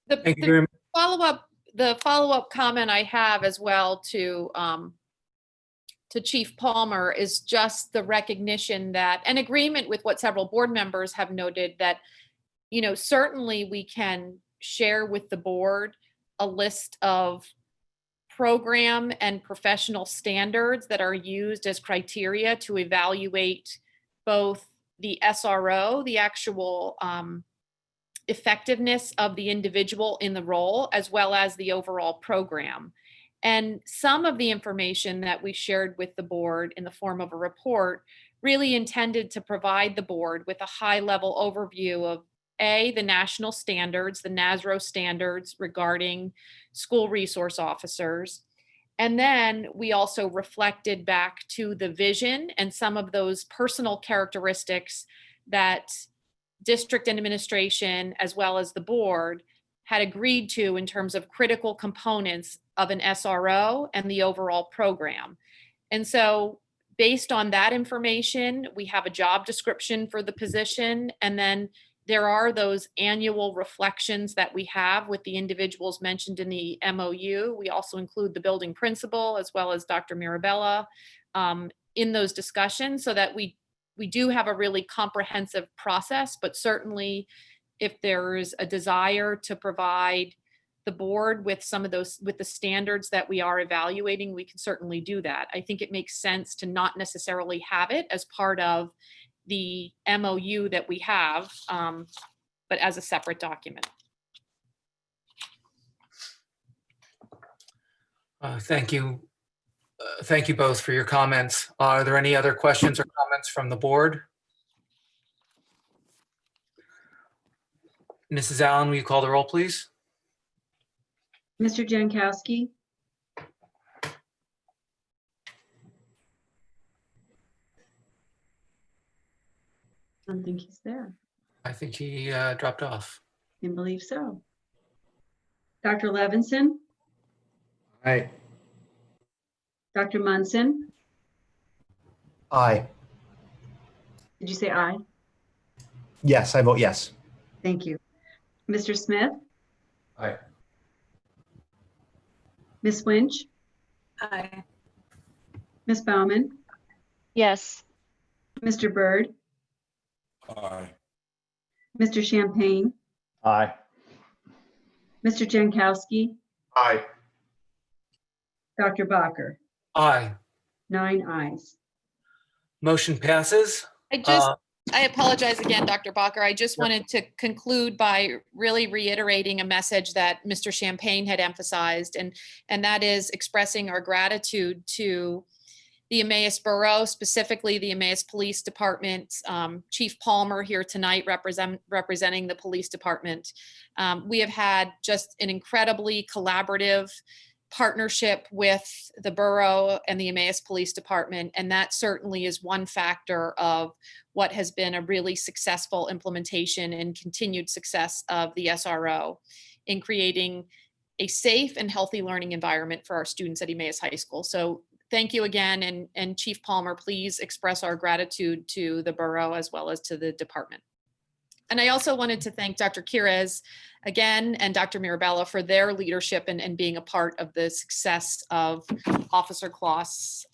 Thank you very much. The follow-up comment I have as well to Chief Palmer is just the recognition that an agreement with what several board members have noted, that certainly we can share with the board a list of program and professional standards that are used as criteria to evaluate both the SRO, the actual effectiveness of the individual in the role, as well as the overall program. And some of the information that we shared with the board in the form of a report really intended to provide the board with a high-level overview of the national standards, the NASRO standards regarding school resource officers. And then we also reflected back to the vision and some of those personal characteristics that district administration, as well as the board, had agreed to in terms of critical components of an SRO and the overall program. And so based on that information, we have a job description for the position, and then there are those annual reflections that we have with the individuals mentioned in the MOU. We also include the building principal as well as Dr. Mirabella in those discussions, so that we do have a really comprehensive process. But certainly if there's a desire to provide the board with some of those, with the standards that we are evaluating, we can certainly do that. I think it makes sense to not necessarily have it as part of the MOU that we have, but as a separate document. Thank you. Thank you both for your comments. Are there any other questions or comments from the board? Mrs. Allen, will you call the roll, please? Mr. Jankowski, I don't think he's there. I think he dropped off. I believe so. Dr. Levinson, Aye. Dr. Munson, Aye. did you say aye? Yes, I vote yes. Thank you. Mr. Smith, Aye. Ms. Winch, Aye. Ms. Baumann, Yes. Mr. Byrd, Aye. Mr. Champagne, Aye. Mr. Jankowski, Aye. Dr. Bacher, Aye. 9 ayes. Motion passes. I apologize again, Dr. Bacher. I just wanted to conclude by really reiterating a message that Mr. Champagne had emphasized, and that is expressing our gratitude to the Emmaus Borough, specifically the Emmaus Police Department, Chief Palmer here tonight representing the police department. We have had just an incredibly collaborative partnership with the borough and the Emmaus Police Department, and that certainly is one factor of what has been a really successful implementation and continued success of the SRO in creating a safe and healthy learning environment for our students at Emmaus High School. So thank you again, and Chief Palmer, please express our gratitude to the borough as well as to the department. And I also wanted to thank Dr. Quirez again and Dr. Mirabella for their leadership and being a part of the success of Officer Kloss,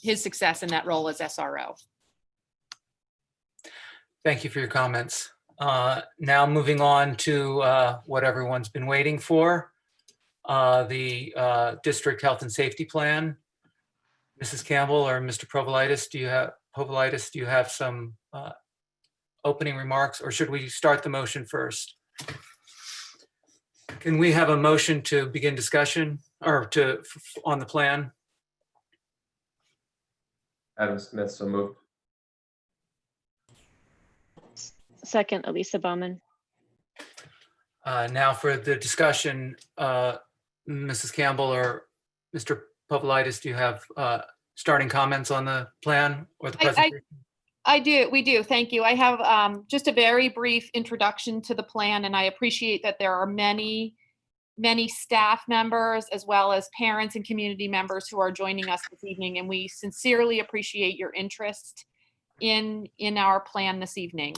his success in that role as SRO. Thank you for your comments. Now moving on to what everyone's been waiting for, the district health and safety plan. Mrs. Campbell or Mr. Provolitis, do you have some opening remarks, or should we start the motion first? Can we have a motion to begin discussion or on the plan? Adam Smith, so moved. Second, Elisa Baumann. Now for the discussion, Mrs. Campbell or Mr. Pavlidis, do you have starting comments on the plan or the presentation? We do, thank you. I have just a very brief introduction to the plan, and I appreciate that there are many staff members as well as parents and community members who are joining us this evening, and we sincerely appreciate your interest in our plan this evening.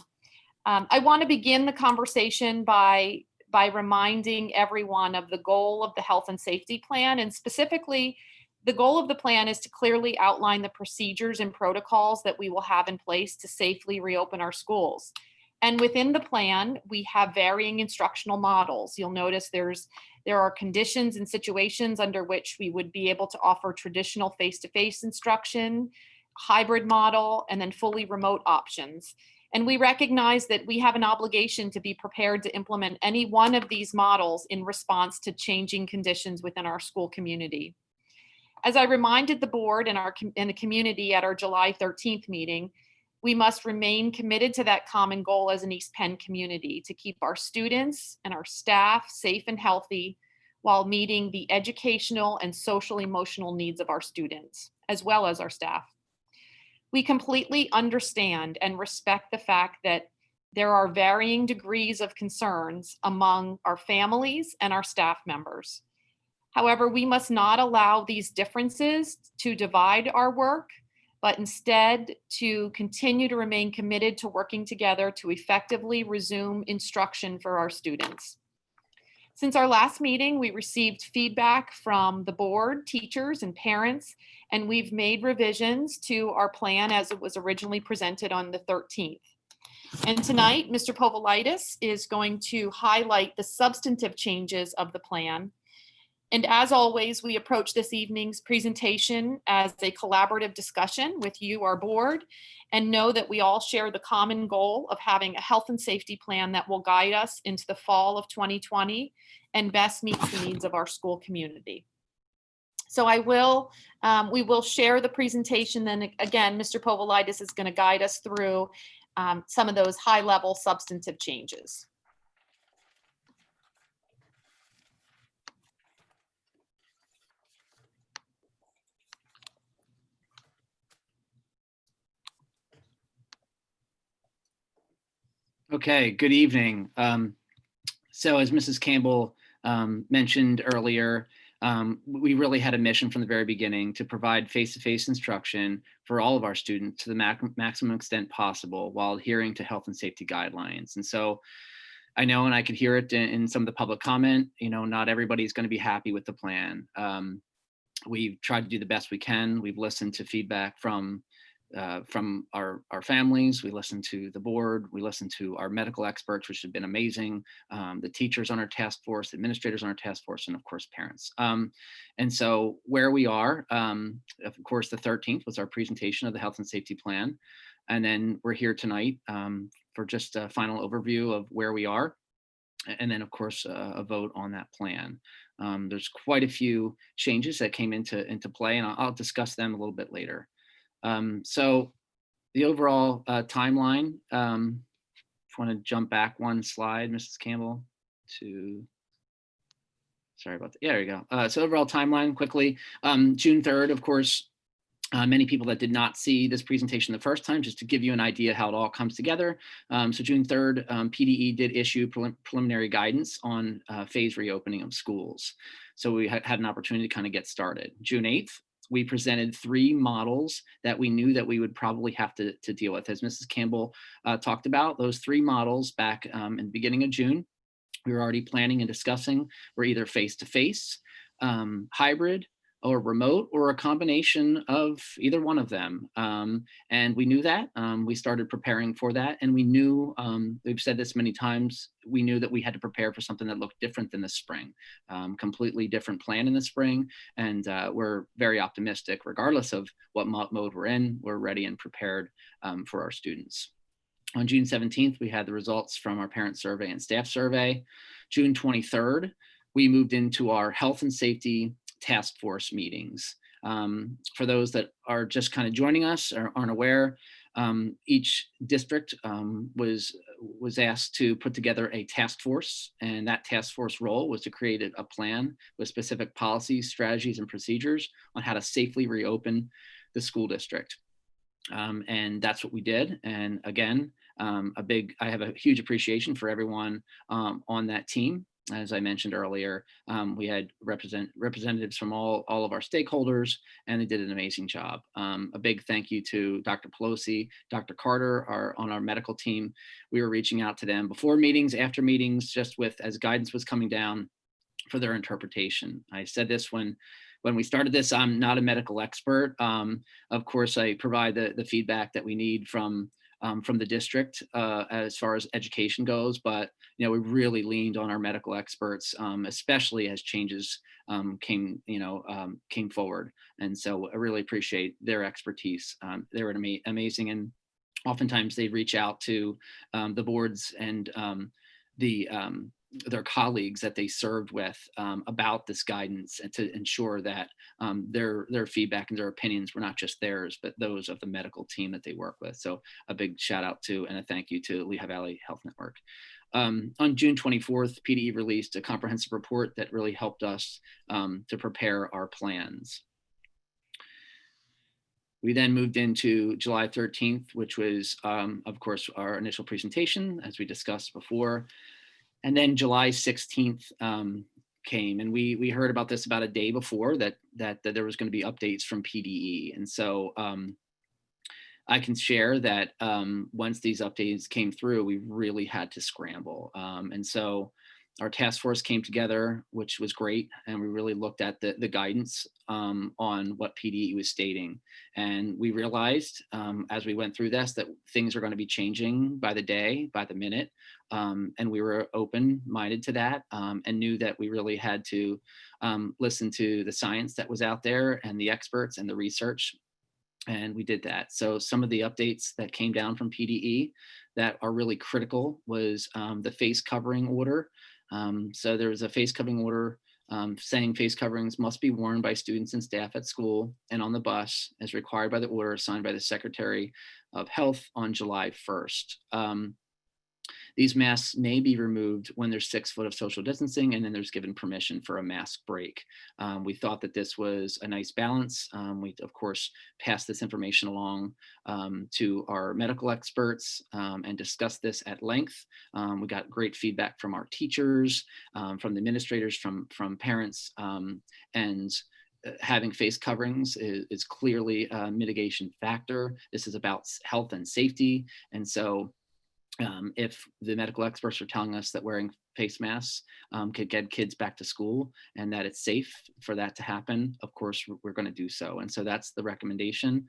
I want to begin the conversation by reminding everyone of the goal of the health and safety plan, and specifically the goal of the plan is to clearly outline the procedures and protocols that we will have in place to safely reopen our schools. And within the plan, we have varying instructional models. You'll notice there are conditions and situations under which we would be able to offer traditional face-to-face instruction, hybrid model, and then fully remote options. And we recognize that we have an obligation to be prepared to implement any one of these models in response to changing conditions within our school community. As I reminded the board and the community at our July 13th meeting, we must remain committed to that common goal as an East Penn community to keep our students and our staff safe and healthy while meeting the educational and social emotional needs of our students, as well as our staff. We completely understand and respect the fact that there are varying degrees of concerns among our families and our staff members. However, we must not allow these differences to divide our work, but instead to continue to remain committed to working together to effectively resume instruction for our students. Since our last meeting, we received feedback from the board, teachers, and parents, and we've made revisions to our plan as it was originally presented on the 13th. And tonight, Mr. Povolitis is going to highlight the substantive changes of the plan. And as always, we approach this evening's presentation as a collaborative discussion with you, our board, and know that we all share the common goal of having a health and safety plan that will guide us into the fall of 2020 and best meets the needs of our school community. So we will share the presentation. Then again, Mr. Povolitis is going to guide us through some of those high-level substantive changes. Okay, good evening. So as Mrs. Campbell mentioned earlier, we really had a mission from the very beginning to provide face-to-face instruction for all of our students to the maximum extent possible while adhering to health and safety guidelines. And so I know, and I could hear it in some of the public comment, not everybody's going to be happy with the plan. We've tried to do the best we can. We've listened to feedback from our families. We listen to the board. We listen to our medical experts, which have been amazing. The teachers on our task force, the administrators on our task force, and of course, parents. And so where we are, of course, the 13th was our presentation of the health and safety plan. And then we're here tonight for just a final overview of where we are. And then, of course, a vote on that plan. There's quite a few changes that came into play, and I'll discuss them a little bit later. So the overall timeline, if you want to jump back one slide, Mrs. Campbell, sorry about that. Yeah, there you go. So overall timeline quickly, June 3rd, of course, many people that did not see this presentation the first time, just to give you an idea how it all comes together. So June 3rd, PDE did issue preliminary guidance on phase reopening of schools. So we had an opportunity to kind of get started. June 8th, we presented 3 models that we knew that we would probably have to deal with. As Mrs. Campbell talked about, those 3 models back in the beginning of June, we were already planning and discussing were either face-to-face, hybrid, or remote, or a combination of either one of them. And we knew that. We started preparing for that. And we knew, we've said this many times, we knew that we had to prepare for something that looked different than the spring, completely different plan in the spring. And we're very optimistic, regardless of what mode we're in, we're ready and prepared for our students. On June 17th, we had the results from our parent survey and staff survey. June 23rd, we moved into our health and safety task force meetings. For those that are just kind of joining us or aren't aware, each district was asked to put together a task force, and that task force role was to create a plan with specific policies, strategies, and procedures on how to safely reopen the school district. And that's what we did. And again, I have a huge appreciation for everyone on that team. As I mentioned earlier, we had representatives from all of our stakeholders, and they did an amazing job. A big thank you to Dr. Pelosi, Dr. Carter, on our medical team. We were reaching out to them before meetings, after meetings, just as guidance was coming down for their interpretation. I said this when we started this, I'm not a medical expert. Of course, I provide the feedback that we need from the district as far as education goes, but we really leaned on our medical experts, especially as changes came forward. And so I really appreciate their expertise. They were amazing, and oftentimes they reach out to the boards and their colleagues that they served with about this guidance, and to ensure that their feedback and their opinions were not just theirs, but those of the medical team that they work with. So a big shout out to and a thank you to Lehigh Valley Health Network. On June 24th, PDE released a comprehensive report that really helped us to prepare our plans. We then moved into July 13th, which was, of course, our initial presentation, as we discussed before. And then July 16th, came, and we heard about this about a day before that there was going to be updates from PDE. And so I can share that once these updates came through, we really had to scramble. And so our task force came together, which was great. And we really looked at the guidance on what PDE was stating. And we realized as we went through this that things are going to be changing by the day, by the minute. And we were open-minded to that and knew that we really had to listen to the science that was out there and the experts and the research. And we did that. So some of the updates that came down from PDE that are really critical was the face covering order. So there was a face covering order saying face coverings must be worn by students and staff at school and on the bus as required by the order signed by the Secretary of Health on July 1st. These masks may be removed when there's 6 foot of social distancing and then there's given permission for a mask break. We thought that this was a nice balance. We, of course, passed this information along to our medical experts and discussed this at length. We got great feedback from our teachers, from the administrators, from parents, and having face coverings is clearly a mitigation factor. This is about health and safety. And so if the medical experts are telling us that wearing face masks could get kids back to school and that it's safe for that to happen, of course, we're going to do so. And so that's the recommendation.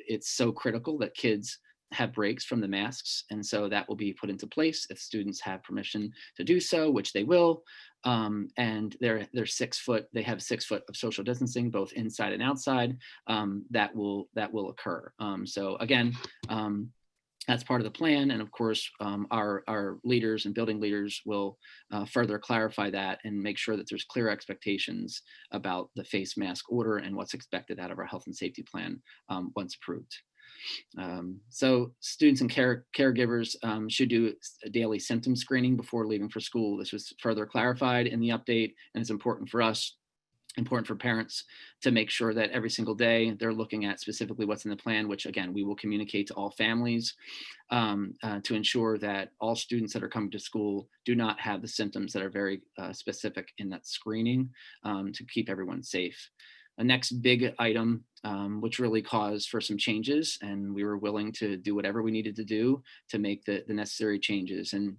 It's so critical that kids have breaks from the masks. And so that will be put into place if students have permission to do so, which they will. And they're 6 foot, they have 6 foot of social distancing, both inside and outside, that will occur. So again, that's part of the plan. And of course, our leaders and building leaders will further clarify that and make sure that there's clear expectations about the face mask order and what's expected out of our health and safety plan once approved. So students and caregivers should do a daily symptom screening before leaving for school. This was further clarified in the update, and it's important for us, important for parents to make sure that every single day they're looking at specifically what's in the plan, which again, we will communicate to all families to ensure that all students that are coming to school do not have the symptoms that are very specific in that screening to keep everyone safe. The next big item, which really caused for some changes, and we were willing to do whatever we needed to do to make the necessary changes. And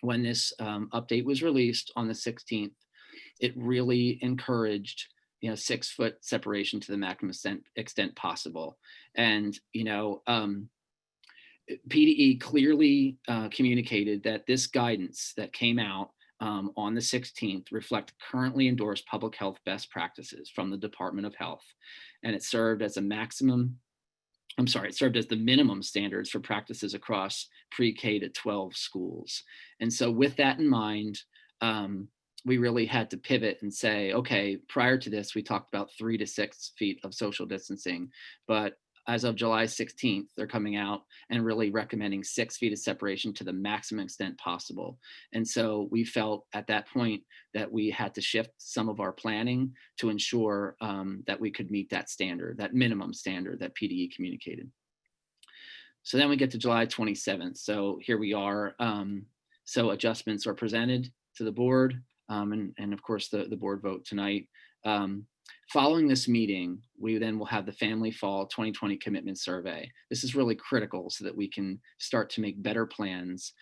when this update was released on the 16th, it really encouraged, 6 foot separation to the maximum extent possible. And, PDE clearly communicated that this guidance that came out on the 16th reflect currently endorsed public health best practices from the Department of Health. And it served as the minimum standards for practices across pre-K to 12 schools. And so with that in mind, we really had to pivot and say, okay, prior to this, we talked about 3 to 6 feet of social distancing, but as of July 16th, they're coming out and really recommending 6 feet of separation to the maximum extent possible. And so we felt at that point that we had to shift some of our planning to ensure that we could meet that standard, that minimum standard that PDE communicated. So then we get to July 27th. So here we are. So adjustments are presented to the board. And of course, the board vote tonight. Following this meeting, we then will have the Family Fall 2020 Commitment Survey. This is really critical so that we can start to make better plans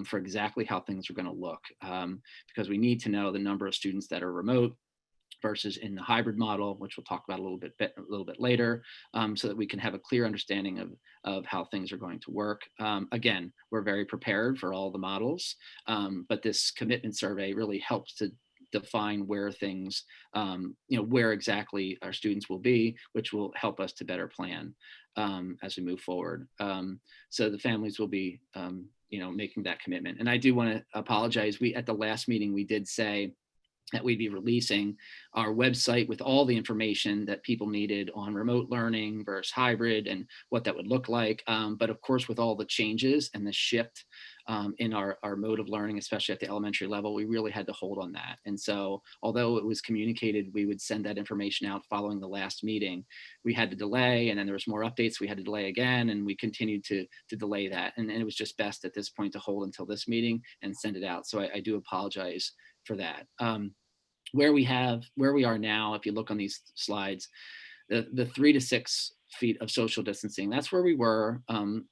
for exactly how things are going to look, because we need to know the number of students that are remote versus in the hybrid model, which we'll talk about a little bit later, so that we can have a clear understanding of how things are going to work. Again, we're very prepared for all the models, but this commitment survey really helps to define where things, where exactly our students will be, which will help us to better plan as we move forward. So the families will be, making that commitment. And I do want to apologize. At the last meeting, we did say that we'd be releasing our website with all the information that people needed on remote learning versus hybrid and what that would look like. But of course, with all the changes and the shift in our mode of learning, especially at the elementary level, we really had to hold on that. And so although it was communicated, we would send that information out following the last meeting, we had to delay, and then there was more updates. We had to delay again, and we continued to delay that. And it was just best at this point to hold until this meeting and send it out. So I do apologize for that. where we are now, if you look on these slides, the 3 to 6 feet of social distancing, that's where we were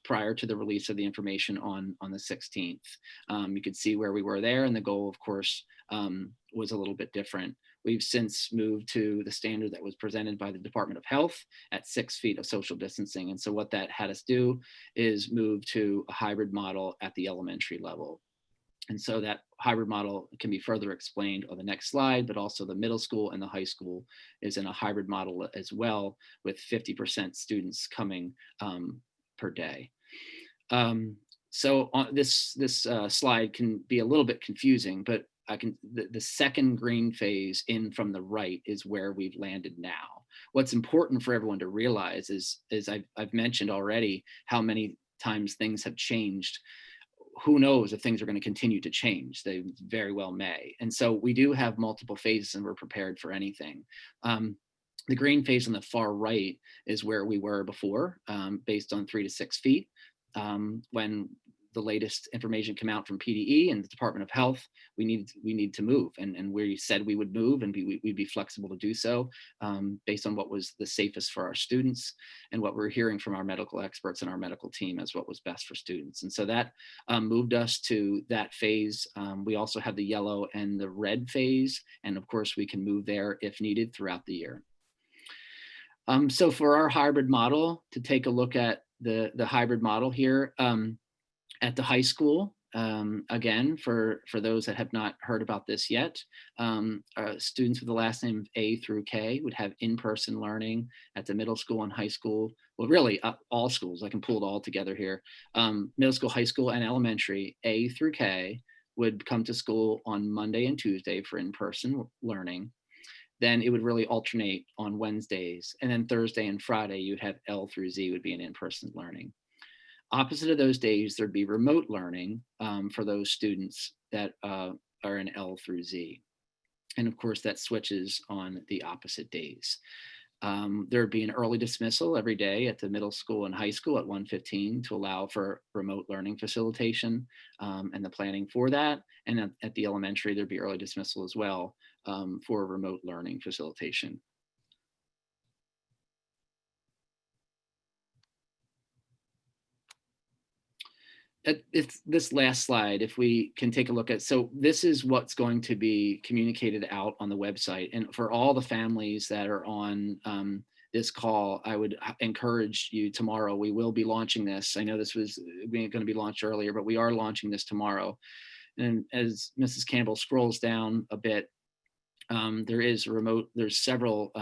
prior to the release of the information on the 16th. You could see where we were there, and the goal, of course, was a little bit different. We've since moved to the standard that was presented by the Department of Health at 6 feet of social distancing. And so what that had us do is move to a hybrid model at the elementary level. And so that hybrid model can be further explained on the next slide, but also the middle school and the high school is in a hybrid model as well, with 50% students coming per day. So on this slide can be a little bit confusing, but the second green phase in from the right is where we've landed now. What's important for everyone to realize is I've mentioned already how many times things have changed. Who knows if things are going to continue to change? They very well may. And so we do have multiple phases and we're prepared for anything. The green phase on the far right is where we were before, based on 3 to 6 feet. When the latest information came out from PDE and the Department of Health, we need to move, and we said we would move and we'd be flexible to do so, based on what was the safest for our students and what we're hearing from our medical experts and our medical team as what was best for students. And so that moved us to that phase. We also have the yellow and the red phase, and of course we can move there if needed throughout the year. So for our hybrid model, to take a look at the hybrid model here, at the high school, again, for those that have not heard about this yet, students with the last name A through K would have in-person learning at the middle school and high school. Well, really all schools, I can pull it all together here. Middle school, high school, and elementary, A through K would come to school on Monday and Tuesday for in-person learning. Then it would really alternate on Wednesdays. And then Thursday and Friday, you'd have L through Z would be an in-person learning. Opposite of those days, there'd be remote learning for those students that are in L through Z. And of course, that switches on the opposite days. There'd be an early dismissal every day at the middle school and high school at 1:15 to allow for remote learning facilitation and the planning for that. And at the elementary, there'd be early dismissal as well for remote learning facilitation. It's this last slide, if we can take a look at, so this is what's going to be communicated out on the website. And for all the families that are on this call, I would encourage you tomorrow, we will be launching this. I know this was going to be launched earlier, but we are launching this tomorrow. And as Mrs. Campbell scrolls down a bit, there's several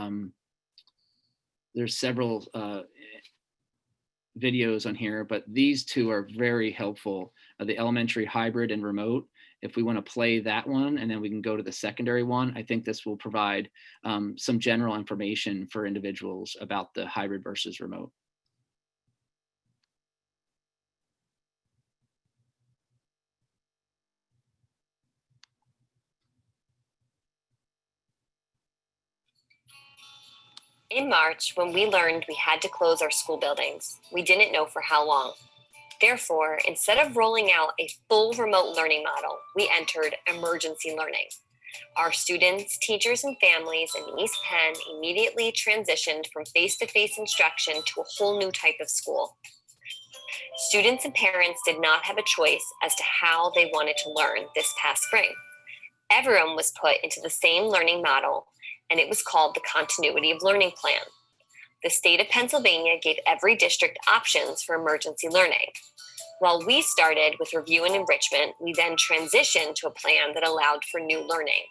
videos on here, but these two are very helpful. The elementary hybrid and remote. If we want to play that one and then we can go to the secondary one, I think this will provide some general information for individuals about the hybrid versus remote. In March, when we learned we had to close our school buildings, we didn't know for how long. Therefore, instead of rolling out a full remote learning model, we entered emergency learning. Our students, teachers, and families in East Penn immediately transitioned from face-to-face instruction to a whole new type of school. Students and parents did not have a choice as to how they wanted to learn this past spring. Everyone was put into the same learning model, and it was called the Continuity of Learning Plan. The state of Pennsylvania gave every district options for emergency learning. While we started with review and enrichment, we then transitioned to a plan that allowed for new learning.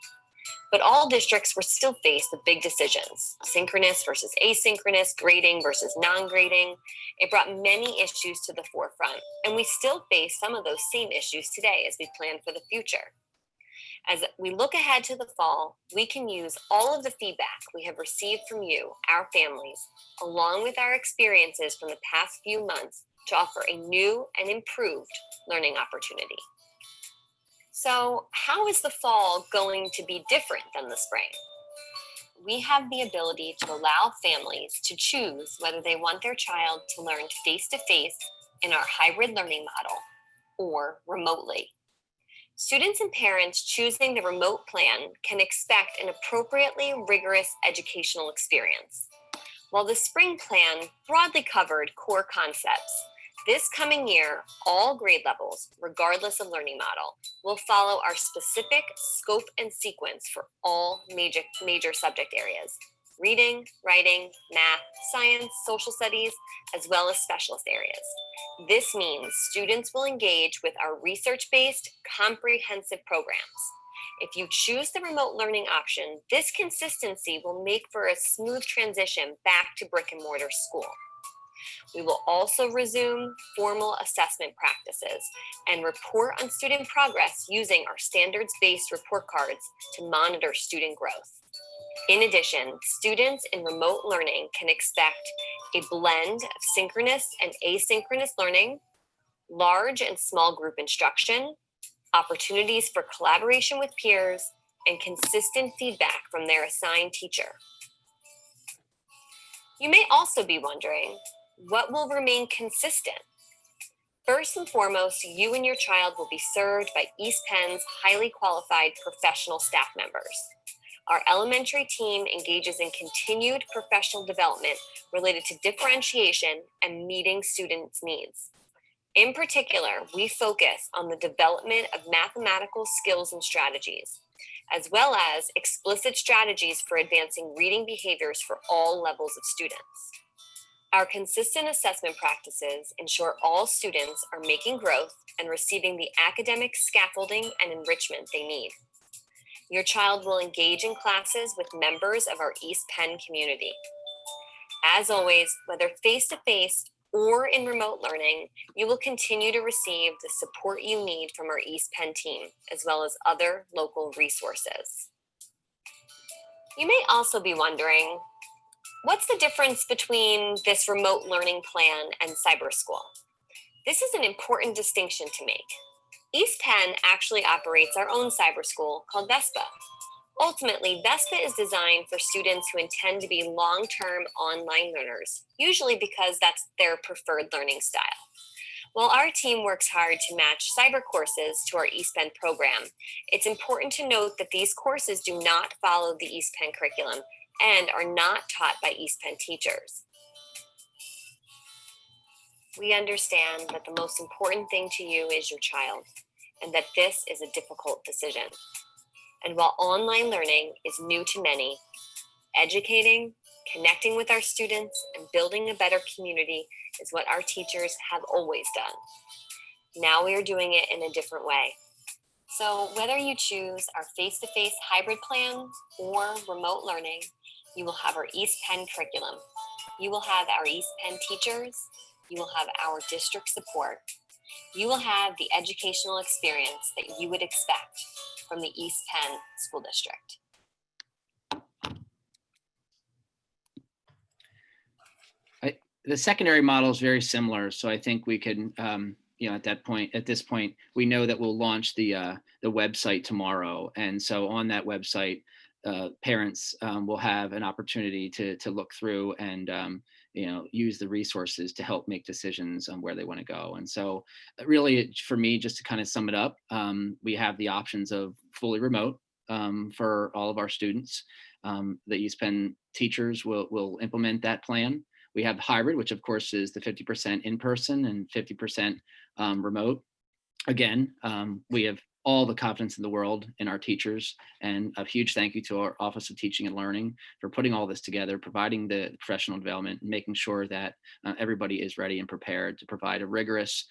But all districts were still faced with big decisions: synchronous versus asynchronous, grading versus non-grading. It brought many issues to the forefront, and we still face some of those same issues today as we plan for the future. As we look ahead to the fall, we can use all of the feedback we have received from you, our families, along with our experiences from the past few months to offer a new and improved learning opportunity. So, how is the fall going to be different than the spring? We have the ability to allow families to choose whether they want their child to learn face-to-face in our hybrid learning model or remotely. Students and parents choosing the remote plan can expect an appropriately rigorous educational experience. While the spring plan broadly covered core concepts, this coming year, all grade levels, regardless of learning model, will follow our specific scope and sequence for all major subject areas: reading, writing, math, science, social studies, as well as specialist areas. This means students will engage with our research-based, comprehensive programs. If you choose the remote learning option, this consistency will make for a smooth transition back to brick and mortar school. We will also resume formal assessment practices and report on student progress using our standards-based report cards to monitor student growth. In addition, students in remote learning can expect a blend of synchronous and asynchronous learning, large and small group instruction, opportunities for collaboration with peers, and consistent feedback from their assigned teacher. You may also be wondering, what will remain consistent? First and foremost, you and your child will be served by East Penn's highly qualified professional staff members. Our elementary team engages in continued professional development related to differentiation and meeting students' needs. In particular, we focus on the development of mathematical skills and strategies, as well as explicit strategies for advancing reading behaviors for all levels of students. Our consistent assessment practices ensure all students are making growth and receiving the academic scaffolding and enrichment they need. Your child will engage in classes with members of our East Penn community. As always, whether face-to-face or in remote learning, you will continue to receive the support you need from our East Penn team, as well as other local resources. You may also be wondering, what's the difference between this remote learning plan and cyber school? This is an important distinction to make. East Penn actually operates our own cyber school called VESPA. Ultimately, VESPA is designed for students who intend to be long-term online learners, usually because that's their preferred learning style. While our team works hard to match cyber courses to our East Penn program, it's important to note that these courses do not follow the East Penn curriculum and are not taught by East Penn teachers. We understand that the most important thing to you is your child, and that this is a difficult decision. And while online learning is new to many, educating, connecting with our students, and building a better community is what our teachers have always done. Now we are doing it in a different way. So whether you choose our face-to-face hybrid plan or remote learning, you will have our East Penn curriculum. You will have our East Penn teachers. You will have our district support. You will have the educational experience that you would expect from the East Penn School District. The secondary model is very similar, so I think we can, at this point, we know that we'll launch the website tomorrow, and so on that website, parents will have an opportunity to look through and use the resources to help make decisions on where they want to go. And so really, for me, just to kind of sum it up, we have the options of fully remote for all of our students. The East Penn teachers will implement that plan. We have hybrid, which of course is the 50% in person and 50% remote. Again, we have all the confidence in the world in our teachers, and a huge thank you to our Office of Teaching and Learning for putting all this together, providing the professional development, and making sure that everybody is ready and prepared to provide a rigorous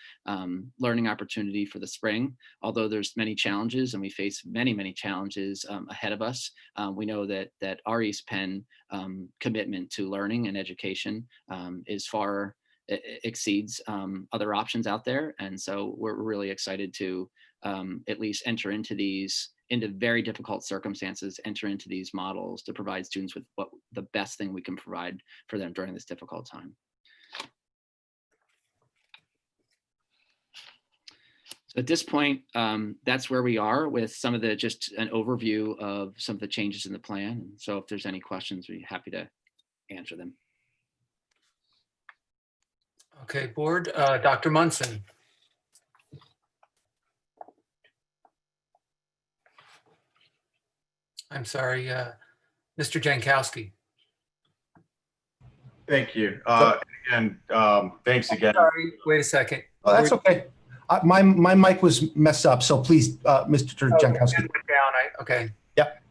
learning opportunity for the spring. Although there's many challenges and we face many, many challenges ahead of us, we know that our East Penn commitment to learning and education is far exceeds other options out there. And so we're really excited to at least enter into very difficult circumstances, enter into these models to provide students with what the best thing we can provide for them during this difficult time. So at this point, that's where we are with some of just an overview of some of the changes in the plan. So if there's any questions, we'd be happy to answer them. Okay, board, Dr. Munson. I'm sorry, Mr. Jankowski. Thank you. And thanks again. Sorry, wait a second. Oh, that's okay. My mic was messed up, so please, Mr. Jankowski. Okay. Yep.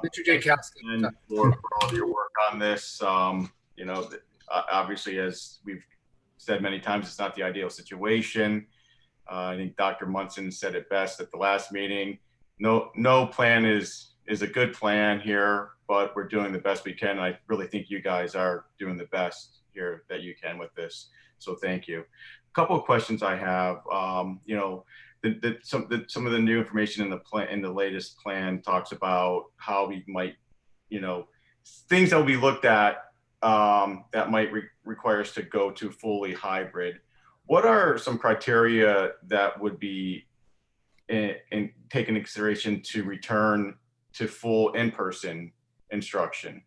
Mr. Jankowski. And for all of your work on this. You know, obviously, as we've said many times, it's not the ideal situation. I think Dr. Munson said it best at the last meeting. No plan is a good plan here, but we're doing the best we can. And I really think you guys are doing the best here that you can with this. So thank you. A couple of questions I have. You know, some of the new information in the plan, in the latest plan, talks about how we might, you know, things that will be looked at that might require us to go to fully hybrid. What are some criteria that would be in taken into consideration to return to full in-person instruction?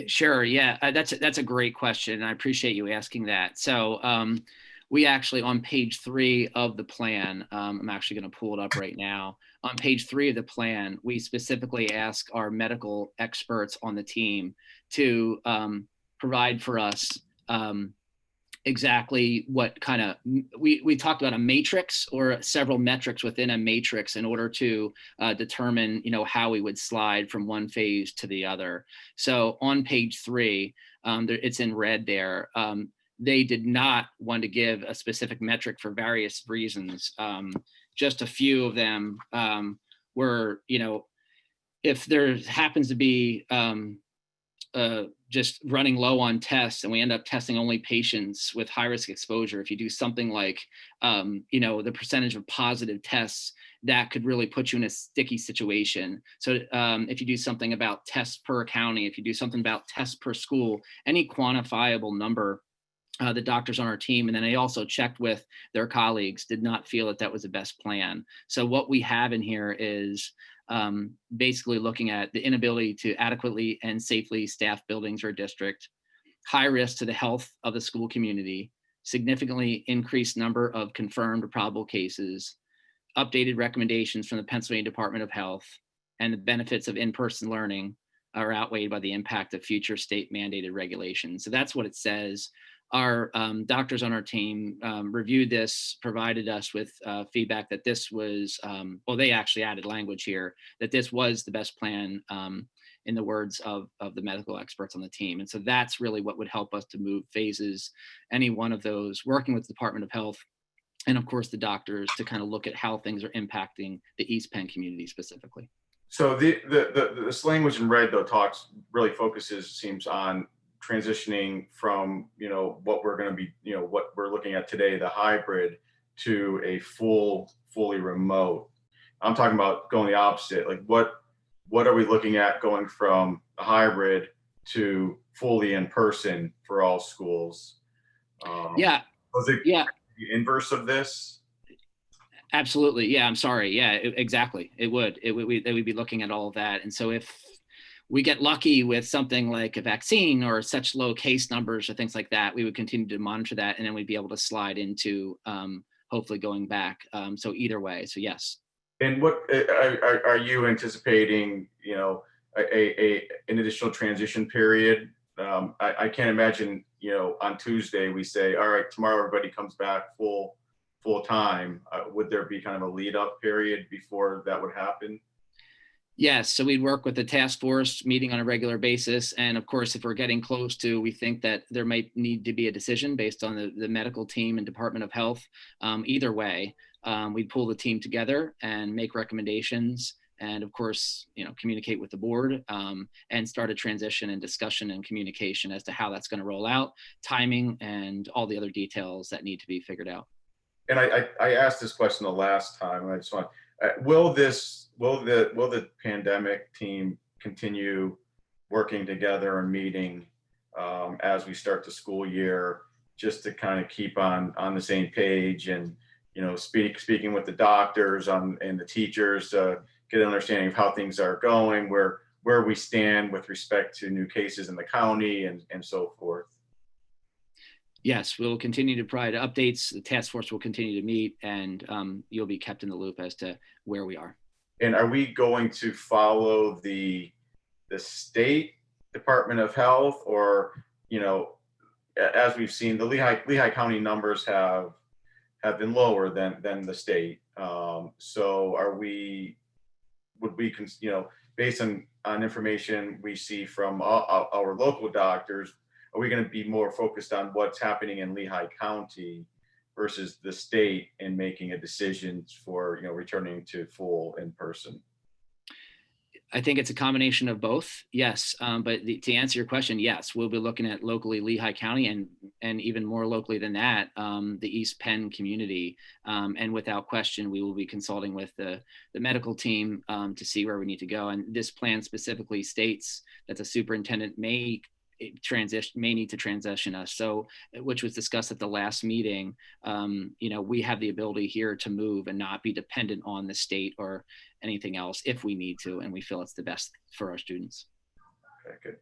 Sure. Yeah, that's a great question. I appreciate you asking that. So we actually, on page 3 of the plan, I'm actually going to pull it up right now. On page 3 of the plan, we specifically ask our medical experts on the team to provide for us exactly what kind of, we talked about a matrix or several metrics within a matrix in order to determine, you know, how we would slide from one phase to the other. So on page 3, it's in red there. They did not want to give a specific metric for various reasons. Just a few of them were, you know, if there happens to be just running low on tests and we end up testing only patients with high risk exposure, if you do something like, you know, the percentage of positive tests, that could really put you in a sticky situation. So if you do something about tests per county, if you do something about tests per school, any quantifiable number, the doctors on our team, and then they also checked with their colleagues, did not feel that that was the best plan. So what we have in here is basically looking at the inability to adequately and safely staff buildings or district, high risk to the health of the school community, significantly increased number of confirmed or probable cases, updated recommendations from the Pennsylvania Department of Health, and the benefits of in-person learning are outweighed by the impact of future state mandated regulations. So that's what it says. Our doctors on our team reviewed this, provided us with feedback that this was, well, they actually added language here, that this was the best plan in the words of the medical experts on the team. And so that's really what would help us to move phases, any one of those, working with the Department of Health, and of course the doctors, to kind of look at how things are impacting the East Penn community specifically. So this language in red, though, really focuses, seems on transitioning from, you know, what we're going to be, you know, what we're looking at today, the hybrid, to a fully remote. I'm talking about going the opposite. Like what are we looking at going from a hybrid to fully in person for all schools? Yeah. Was it the inverse of this? Absolutely. Yeah, I'm sorry. Yeah, exactly. It would be looking at all of that. And so if we get lucky with something like a vaccine or such low case numbers or things like that, we would continue to monitor that, and then we'd be able to slide into hopefully going back. So either way, so yes. And what are you anticipating, you know, an additional transition period? I can't imagine, you know, on Tuesday we say, all right, tomorrow everybody comes back full time. Would there be kind of a lead up period before that would happen? Yes, so we'd work with the task force, meeting on a regular basis. And of course, if we're getting close to, we think that there might need to be a decision based on the medical team and Department of Health. Either way, we'd pull the team together and make recommendations. And of course, you know, communicate with the board and start a transition and discussion and communication as to how that's going to roll out, timing, and all the other details that need to be figured out. And I asked this question the last time. I just want, will the pandemic team continue working together and meeting as we start the school year, just to kind of keep on the same page, and, you know, speaking with the doctors and the teachers to get an understanding of how things are going, where we stand with respect to new cases in the county and so forth? Yes, we'll continue to provide updates. The task force will continue to meet, and you'll be kept in the loop as to where we are. And are we going to follow the state Department of Health, or, you know, as we've seen, the Lehigh County numbers have been lower than the state. So would we, you know, based on information we see from our local doctors, are we going to be more focused on what's happening in Lehigh County versus the state in making a decision for, you know, returning to full in person? I think it's a combination of both, yes. But to answer your question, yes, we'll be looking at locally Lehigh County and even more locally than that, the East Penn community. And without question, we will be consulting with the medical team to see where we need to go. And this plan specifically states that the superintendent may need to transition us. So, which was discussed at the last meeting, you know, we have the ability here to move and not be dependent on the state or anything else if we need to, and we feel it's the best for our students. Okay, good.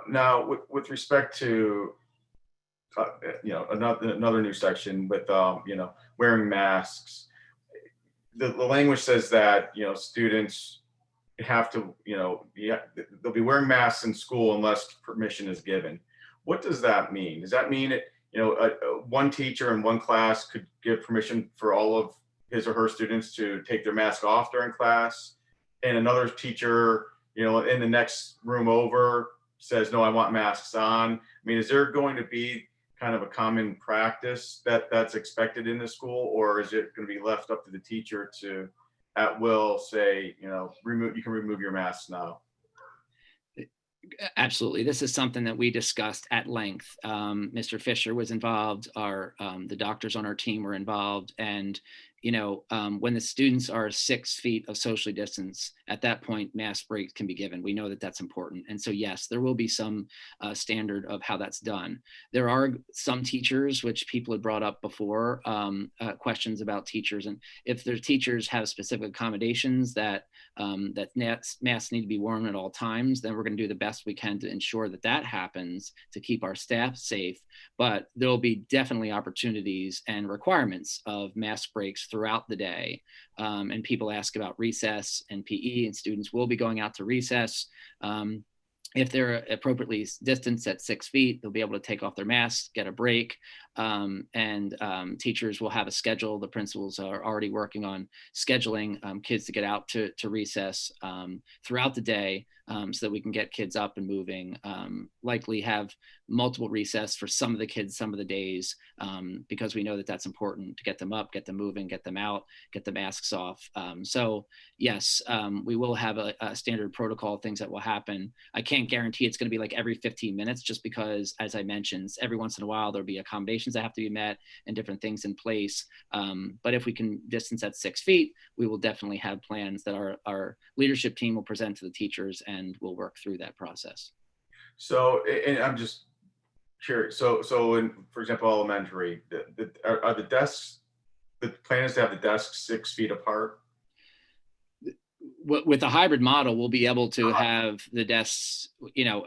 Now, with respect to, you know, another new section with, you know, wearing masks, the language says that, you know, students have to, you know, they'll be wearing masks in school unless permission is given. What does that mean? Does that mean it, you know, one teacher in one class could give permission for all of his or her students to take their mask off during class, and another teacher, you know, in the next room over says, no, I want masks on? I mean, is there going to be kind of a common practice that's expected in the school, or is it going to be left up to the teacher to at will say, you know, you can remove your mask now? Absolutely. This is something that we discussed at length. Mr. Fisher was involved, the doctors on our team were involved, and you know, when the students are 6 feet of socially distanced, at that point, mask breaks can be given. We know that that's important. And so, yes, there will be some standard of how that's done. There are some teachers, which people had brought up before, questions about teachers. And if their teachers have specific accommodations that masks need to be worn at all times, then we're going to do the best we can to ensure that that happens to keep our staff safe. But there'll be definitely opportunities and requirements of mask breaks throughout the day. And people ask about recess and PE, and students will be going out to recess. If they're appropriately distanced at 6 feet, they'll be able to take off their masks, get a break, and teachers will have a schedule. The principals are already working on scheduling kids to get out to recess throughout the day, so that we can get kids up and moving. Likely have multiple recess for some of the kids, some of the days, because we know that that's important to get them up, get them moving, get them out, get the masks off. So yes, we will have a standard protocol of things that will happen. I can't guarantee it's going to be like every 15 minutes, just because, as I mentioned, every once in a while there'll be accommodations that have to be met and different things in place. But if we can distance at 6 feet, we will definitely have plans that our leadership team will present to the teachers, and we'll work through that process. So, and I'm just curious. So in, for example, elementary, are the desks, the plan is to have the desks 6 feet apart? With the hybrid model, we'll be able to have the desks, you know,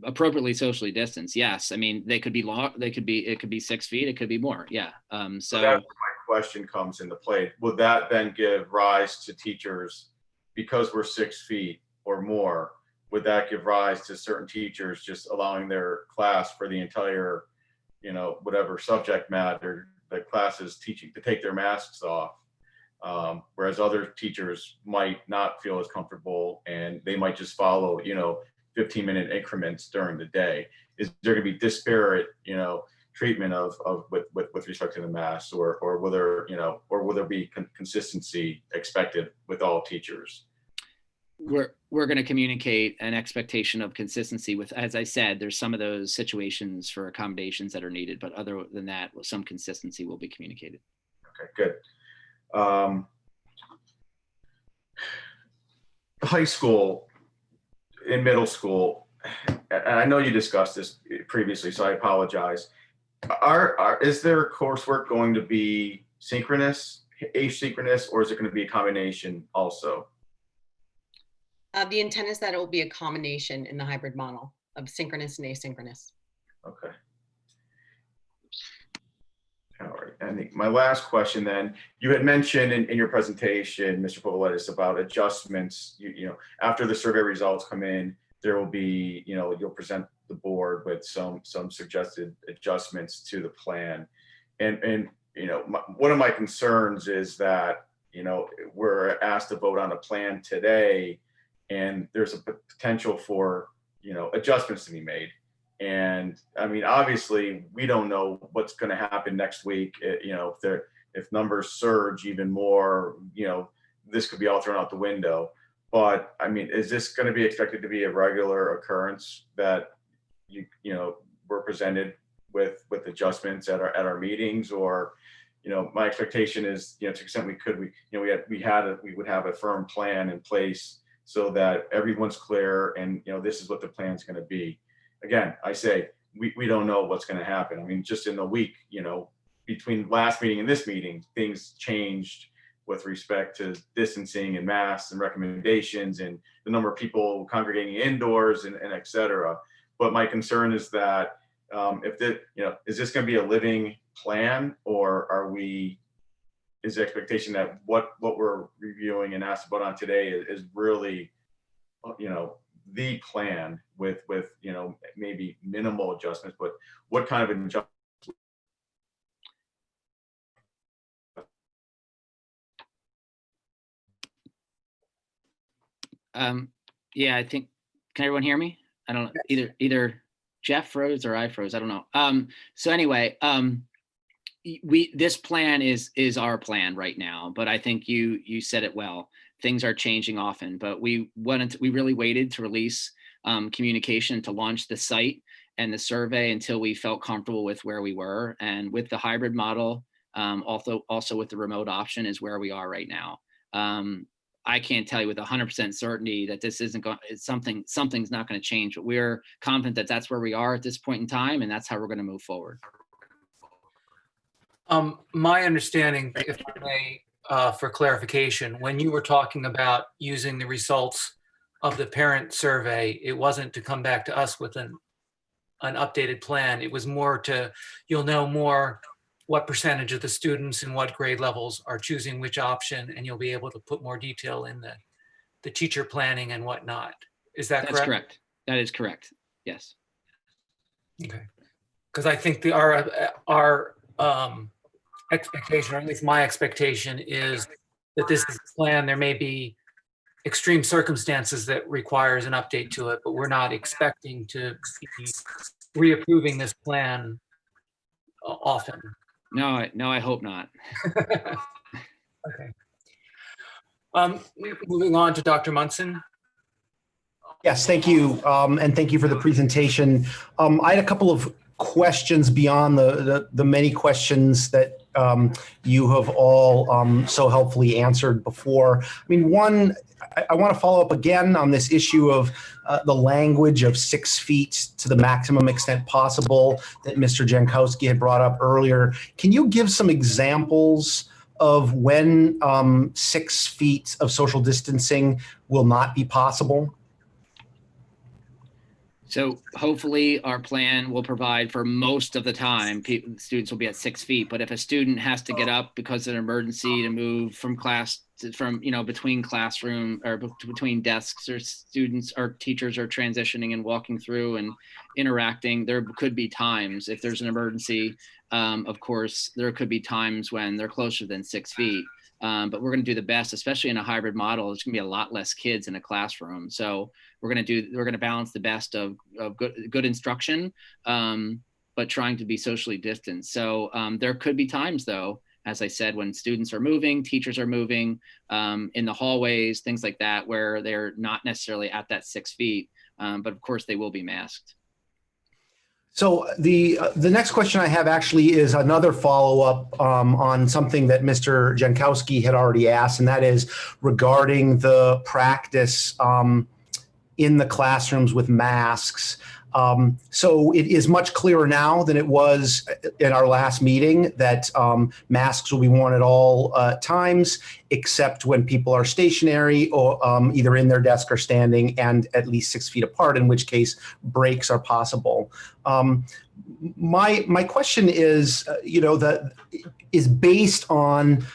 appropriately socially distanced. Yes, I mean, they could be long. It could be 6 feet. It could be more. Yeah. So that's where my question comes into play. Would that then give rise to teachers, because we're 6 feet or more? Would that give rise to certain teachers just allowing their class for the entire, you know, whatever subject matter the class is teaching to take their masks off? Whereas other teachers might not feel as comfortable, and they might just follow, you know, 15-minute increments during the day. Is there going to be disparate, you know, treatment with respect to the masks, or will there, you know, or will there be consistency expected with all teachers? We're going to communicate an expectation of consistency with, as I said, there's some of those situations for accommodations that are needed, but other than that, some consistency will be communicated. Okay, good. High school and middle school, and I know you discussed this previously, so I apologize. Is their coursework going to be synchronous, asynchronous, or is it going to be a combination also? The intent is that it will be a combination in the hybrid model of synchronous and asynchronous. Okay. All right. I think my last question then, you had mentioned in your presentation, Mr. Povoletis, about adjustments. You know, after the survey results come in, there will be, you know, you'll present the board with some suggested adjustments to the plan. And you know, one of my concerns is that, you know, we're asked to vote on a plan today, and there's a potential for, you know, adjustments to be made. And I mean, obviously, we don't know what's going to happen next week. You know, if numbers surge even more, you know, this could be all thrown out the window. But I mean, is this going to be expected to be a regular occurrence that you know, we're presented with adjustments at our meetings? Or, you know, my expectation is, you know, to the extent we would have a firm plan in place so that everyone's clear and, you know, this is what the plan's going to be. Again, I say we don't know what's going to happen. I mean, just in the week, you know, between last meeting and this meeting, things changed with respect to distancing and masks and recommendations and the number of people congregating indoors and et cetera. But my concern is that you know, is this going to be a living plan, or is the expectation that what we're reviewing and asked about on today is really, you know, the plan with you know, maybe minimal adjustments, but what kind of adjustments? Yeah, I think, can everyone hear me? I don't know, either Jeff froze or I froze, I don't know. So anyway, this plan is our plan right now, but I think you said it well. Things are changing often, but we really waited to release communication to launch the site and the survey until we felt comfortable with where we were. And with the hybrid model, also with the remote option is where we are right now. I can't tell you with 100% certainty that this isn't going, something's not going to change, but we're confident that that's where we are at this point in time, and that's how we're going to move forward. My understanding, if I may, for clarification, when you were talking about using the results of the parent survey, it wasn't to come back to us with an updated plan. It was more to, you'll know more what percentage of the students and what grade levels are choosing which option, and you'll be able to put more detail in the teacher planning and whatnot. Is that correct? That's correct. That is correct. Yes. Okay. Because I think our expectation, or at least my expectation, is that this is a plan. There may be extreme circumstances that requires an update to it, but we're not expecting to be reapproving this plan often. No, I hope not. Okay. Moving on to Dr. Munson. Yes, thank you. And thank you for the presentation. I had a couple of questions beyond the many questions that you have all so helpfully answered before. I mean, one, I want to follow up again on this issue of the language of 6 feet to the maximum extent possible that Mr. Jankowski had brought up earlier. Can you give some examples of when 6 feet of social distancing will not be possible? So hopefully our plan will provide for most of the time, students will be at 6 feet. But if a student has to get up because of an emergency to move from class between classroom or between desks, or students or teachers are transitioning and walking through and interacting, there could be times, if there's an emergency, of course, there could be times when they're closer than 6 feet. But we're going to do the best, especially in a hybrid model. There's going to be a lot less kids in a classroom. So we're going to balance the best of good instruction, but trying to be socially distanced. So there could be times, though, as I said, when students are moving, teachers are moving in the hallways, things like that, where they're not necessarily at that 6 feet, but of course they will be masked. So the next question I have actually is another follow-up on something that Mr. Jankowski had already asked, and that is regarding the practice in the classrooms with masks. So it is much clearer now than it was in our last meeting that masks will be worn at all times, except when people are stationary or either in their desk or standing and at least 6 feet apart, in which case breaks are possible. my question is, that is based on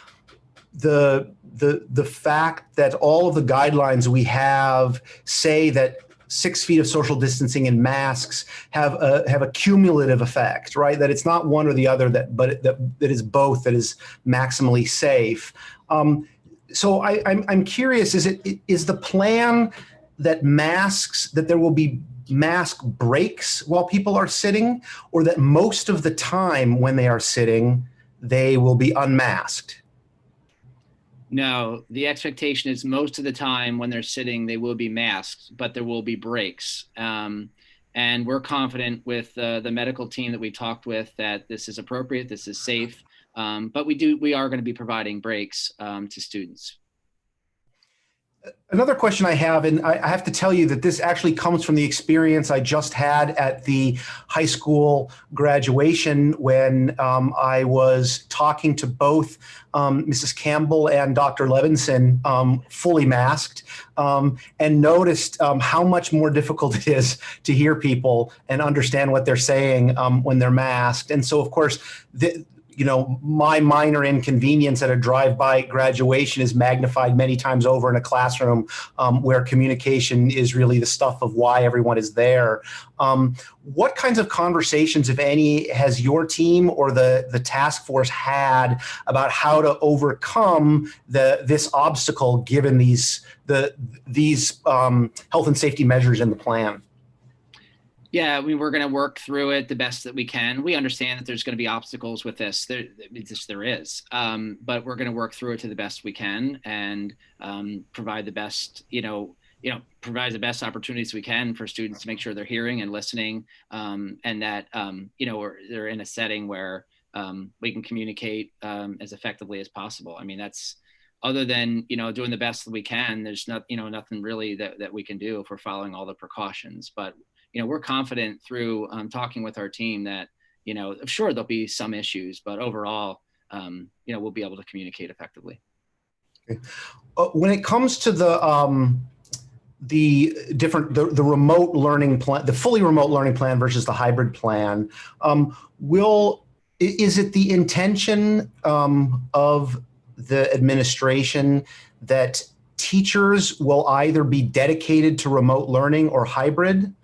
the fact that all of the guidelines we have say that 6 feet of social distancing and masks have a cumulative effect, right? That it's not one or the other, but that is both, that is maximally safe. So I'm curious, is the plan that there will be mask breaks while people are sitting, or that most of the time when they are sitting, they will be unmasked? No, the expectation is most of the time when they're sitting, they will be masked, but there will be breaks. And we're confident with the medical team that we talked with that this is appropriate, this is safe. But we are going to be providing breaks to students. Another question I have, and I have to tell you that this actually comes from the experience I just had at the high school graduation when I was talking to both Mrs. Campbell and Dr. Levinson fully masked, and noticed how much more difficult it is to hear people and understand what they're saying when they're masked. And so, of course, my minor inconvenience at a drive-by graduation is magnified many times over in a classroom where communication is really the stuff of why everyone is there. What kinds of conversations, if any, has your team or the task force had about how to overcome this obstacle given these health and safety measures in the plan? Yeah, we're going to work through it the best that we can. We understand that there's going to be obstacles with this. There is, but we're going to work through it to the best we can and provide the best, provide the best opportunities we can for students to make sure they're hearing and listening, and that they're in a setting where we can communicate as effectively as possible. I mean, that's other than doing the best that we can. There's nothing really that we can do if we're following all the precautions, but. We're confident through talking with our team that, sure, there'll be some issues, but overall, we'll be able to communicate effectively. Okay. When it comes to the remote learning plan, the fully remote learning plan versus the hybrid plan, is it the intention of the administration that teachers will either be dedicated to remote learning or hybrid?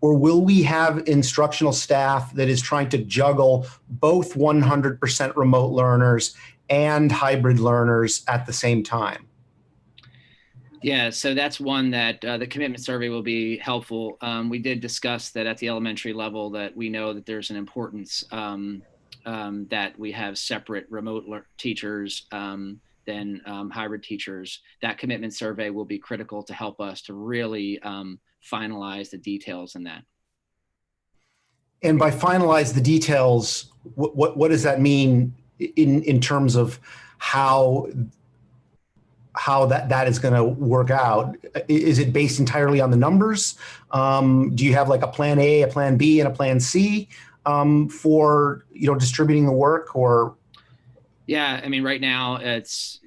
Or will we have instructional staff that is trying to juggle both 100% remote learners and hybrid learners at the same time? Yeah, so that's one that the commitment survey will be helpful. We did discuss that at the elementary level, that we know that there's an importance that we have separate remote teachers than hybrid teachers. That commitment survey will be critical to help us to really finalize the details in that. And by finalize the details, what does that mean in terms of how that is going to work out? Is it based entirely on the numbers? Do you have like a plan A, a plan B, and a plan C for distributing the work? Or yeah, I mean, right now it's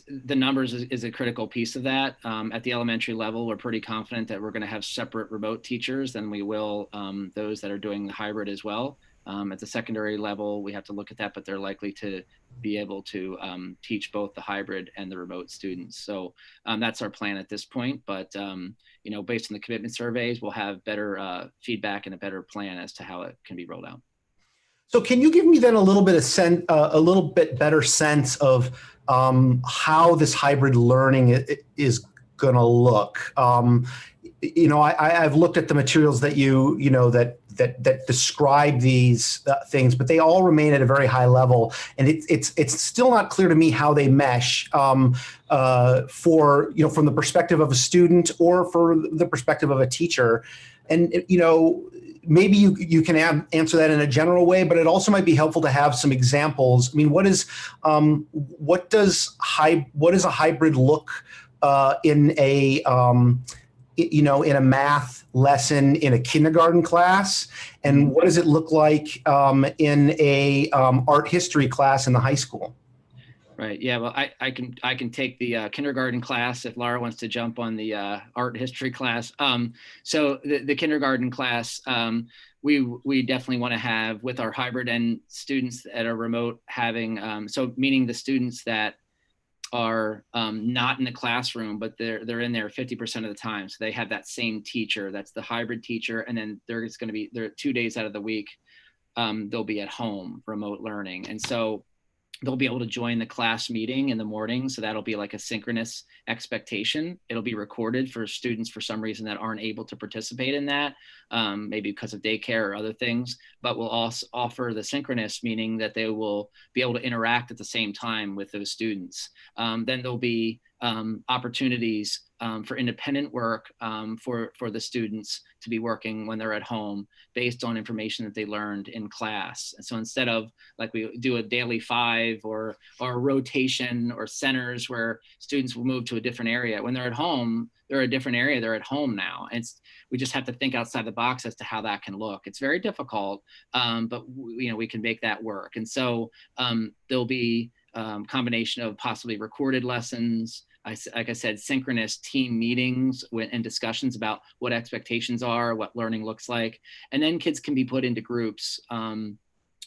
the numbers is a critical piece of that. At the elementary level, we're pretty confident that we're going to have separate remote teachers than we will those that are doing the hybrid as well. At the secondary level, we have to look at that, but they're likely to be able to teach both the hybrid and the remote students. So that's our plan at this point. But based on the commitment surveys, we'll have better feedback and a better plan as to how it can be rolled out. So can you give me then a little bit better sense of how this hybrid learning is going to look? I've looked at the materials that that describe these things, but they all remain at a very high level, and it's still not clear to me how they mesh from the perspective of a student or for the perspective of a teacher. And maybe you can answer that in a general way, but it also might be helpful to have some examples. I mean, what does a hybrid look in a in a math lesson in a kindergarten class, and what does it look like in a art history class in the high school? Right. Yeah. Well, I can take the kindergarten class if Laura wants to jump on the art history class. So the kindergarten class, we definitely want to have with our hybrid and students that are remote having, so meaning the students that are not in the classroom, but they're in there 50% of the time. So they have that same teacher, that's the hybrid teacher. And then there's going to be, there 2 days out of the week, they'll be at home remote learning. And so they'll be able to join the class meeting in the morning. So that'll be like a synchronous expectation. It'll be recorded for students for some reason that aren't able to participate in that, maybe because of daycare or other things, but we'll also offer the synchronous, meaning that they will be able to interact at the same time with those students. Then there'll be opportunities for independent work for the students to be working when they're at home based on information that they learned in class. And so instead of like we do a daily 5 or a rotation or centers where students will move to a different area, when they're at home, they're a different area, they're at home now. And we just have to think outside the box as to how that can look. It's very difficult, but we can make that work. And so there'll be combination of possibly recorded lessons, like I said, synchronous team meetings and discussions about what expectations are, what learning looks like. And then kids can be put into groups,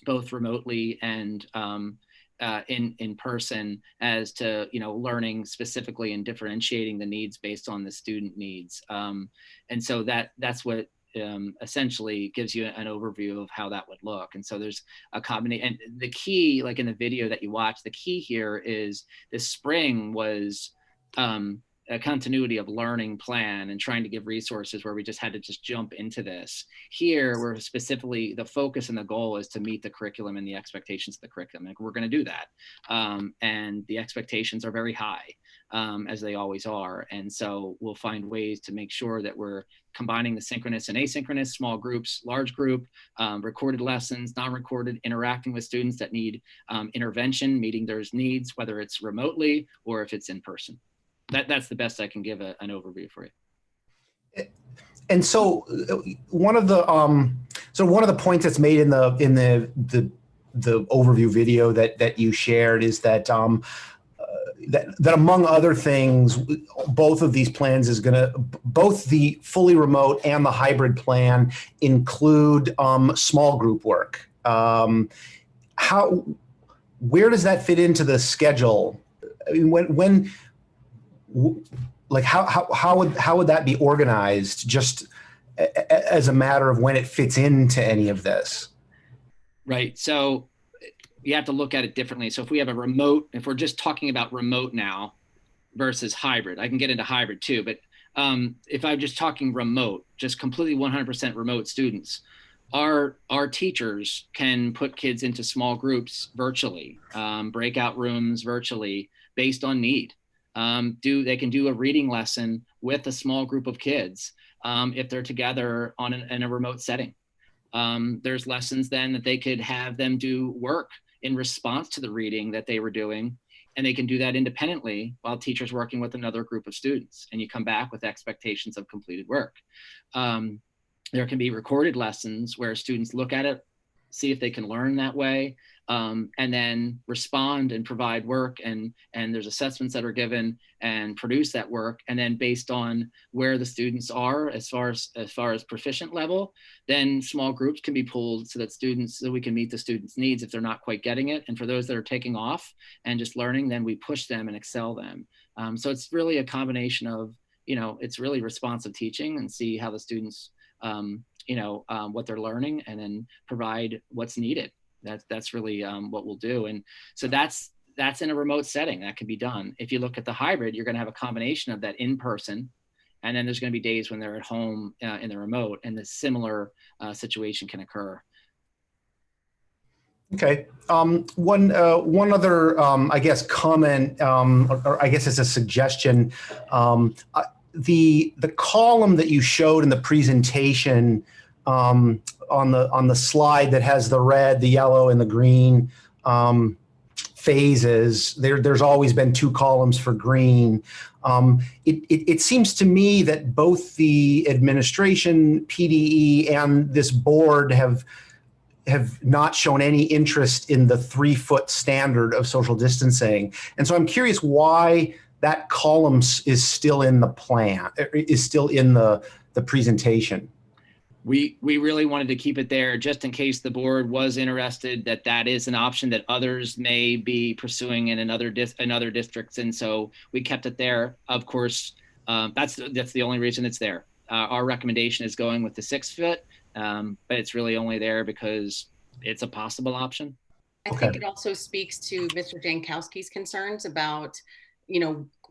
both remotely and in person, as to learning specifically and differentiating the needs based on the student needs. And so that's what essentially gives you an overview of how that would look. And so there's a combination, and the key, like in the video that you watch, the key here is this spring was a continuity of learning plan and trying to give resources where we just had to just jump into this. Here, we're specifically, the focus and the goal is to meet the curriculum and the expectations of the curriculum. Like we're going to do that. And the expectations are very high, as they always are. And so we'll find ways to make sure that we're combining the synchronous and asynchronous, small groups, large group, recorded lessons, non-recorded, interacting with students that need intervention, meeting their needs, whether it's remotely or if it's in person. That's the best I can give an overview for you. And so one of the points that's made in the overview video that you shared is that that among other things, both of these plans is both the fully remote and the hybrid plan include small group work. Where does that fit into the schedule? I mean, like how would that be organized, just as a matter of when it fits into any of this? Right. So you have to look at it differently. So if we have a remote, if we're just talking about remote now versus hybrid, I can get into hybrid too, but if I'm just talking remote, just completely 100% remote students, our teachers can put kids into small groups virtually, breakout rooms virtually based on need. They can do a reading lesson with a small group of kids if they're together in a remote setting. There's lessons then that they could have them do work in response to the reading that they were doing, and they can do that independently while teachers working with another group of students, and you come back with expectations of completed work. There can be recorded lessons where students look at it, see if they can learn that way, and then respond and provide work, and there's assessments that are given and produce that work. And then based on where the students are as far as proficient level, then small groups can be pulled so we can meet the students' needs if they're not quite getting it. And for those that are taking off and just learning, then we push them and excel them. So it's really a combination of, it's really responsive teaching and see how the students, what they're learning, and then provide what's needed. That's really what we'll do. And so that's in a remote setting that can be done. If you look at the hybrid, you're going to have a combination of that in person, and then there's going to be days when they're at home in the remote, and the similar situation can occur. Okay. One other, I guess, comment, or I guess it's a suggestion. The column that you showed in the presentation on the slide that has the red, the yellow, and the green phases, there's always been 2 columns for green. It seems to me that both the administration, PDE, and this board have have not shown any interest in the 3-foot standard of social distancing. And so I'm curious why that column is still in the plan, is still in the presentation. We really wanted to keep it there just in case the board was interested that is an option that others may be pursuing in other districts. And so we kept it there. Of course, that's the only reason it's there. Our recommendation is going with the 6 foot, but it's really only there because it's a possible option. I think it also speaks to Mr. Jankowski's concerns about,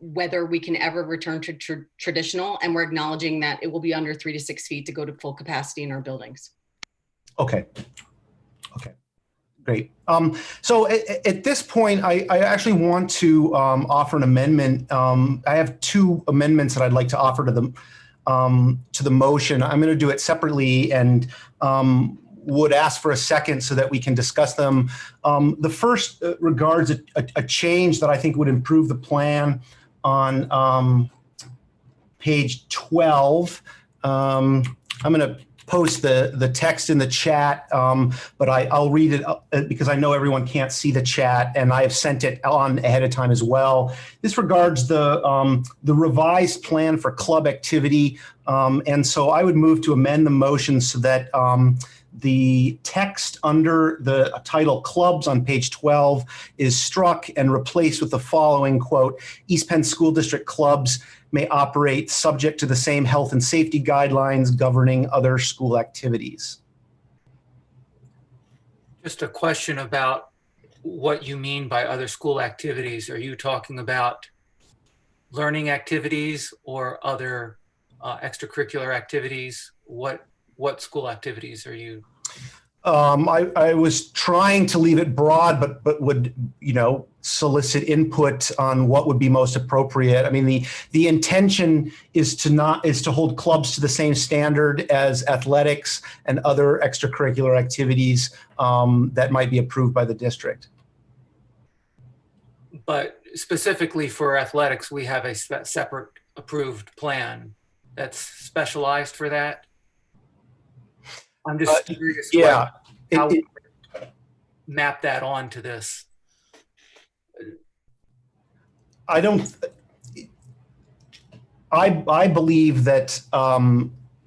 whether we can ever return to traditional, and we're acknowledging that it will be under 3 to 6 feet to go to full capacity in our buildings. Okay. Great. So at this point, I actually want to offer an amendment. I have 2 amendments that I'd like to offer to the motion. I'm going to do it separately and would ask for a second so that we can discuss them. The first regards a change that I think would improve the plan on page 12. I'm going to post the text in the chat, but I'll read it because I know everyone can't see the chat, and I have sent it on ahead of time as well. This regards the revised plan for club activity, and so I would move to amend the motion so that the text under the title clubs on page 12 is struck and replaced with the following quote: East Penn School District clubs may operate subject to the same health and safety guidelines governing other school activities. Just a question about what you mean by other school activities. Are you talking about learning activities or other extracurricular activities? What school activities are you? I was trying to leave it broad, but would solicit input on what would be most appropriate. I mean, the intention is to hold clubs to the same standard as athletics and other extracurricular activities that might be approved by the district. But specifically for athletics, we have a separate approved plan that's specialized for that. I'm just curious how we map that onto this. I believe that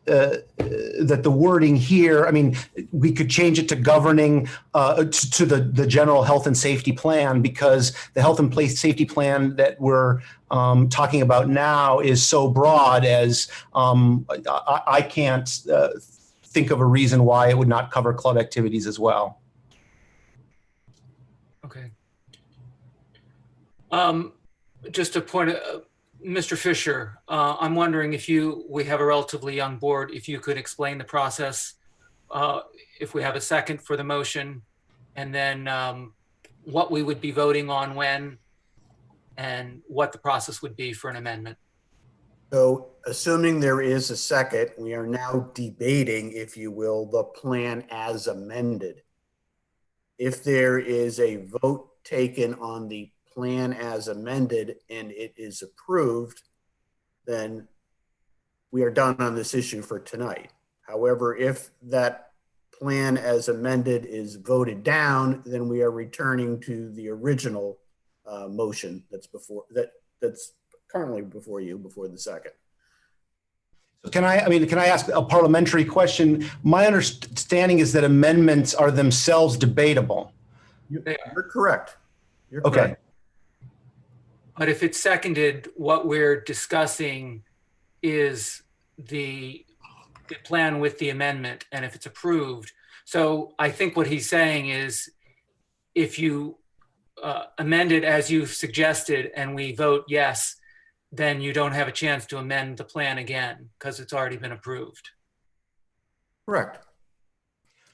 that the wording here, I mean, we could change it to governing to the general health and safety plan, because the health and safety plan that we're talking about now is so broad as I can't think of a reason why it would not cover club activities as well. Okay. Just a point, Mr. Fisher, I'm wondering if we have a relatively young board, if you could explain the process, if we have a second for the motion, and then what we would be voting on when, and what the process would be for an amendment. So assuming there is a second, we are now debating, if you will, the plan as amended. If there is a vote taken on the plan as amended and it is approved, then we are done on this issue for tonight. However, if that plan as amended is voted down, then we are returning to the original motion that's currently before you, before the second. Can I ask a parliamentary question? My understanding is that amendments are themselves debatable. You're correct. You're okay. Correct. But if it's seconded, what we're discussing is the plan with the amendment, and if it's approved. So I think what he's saying is, if you amend it as you suggested and we vote yes, then you don't have a chance to amend the plan again because it's already been approved. Correct.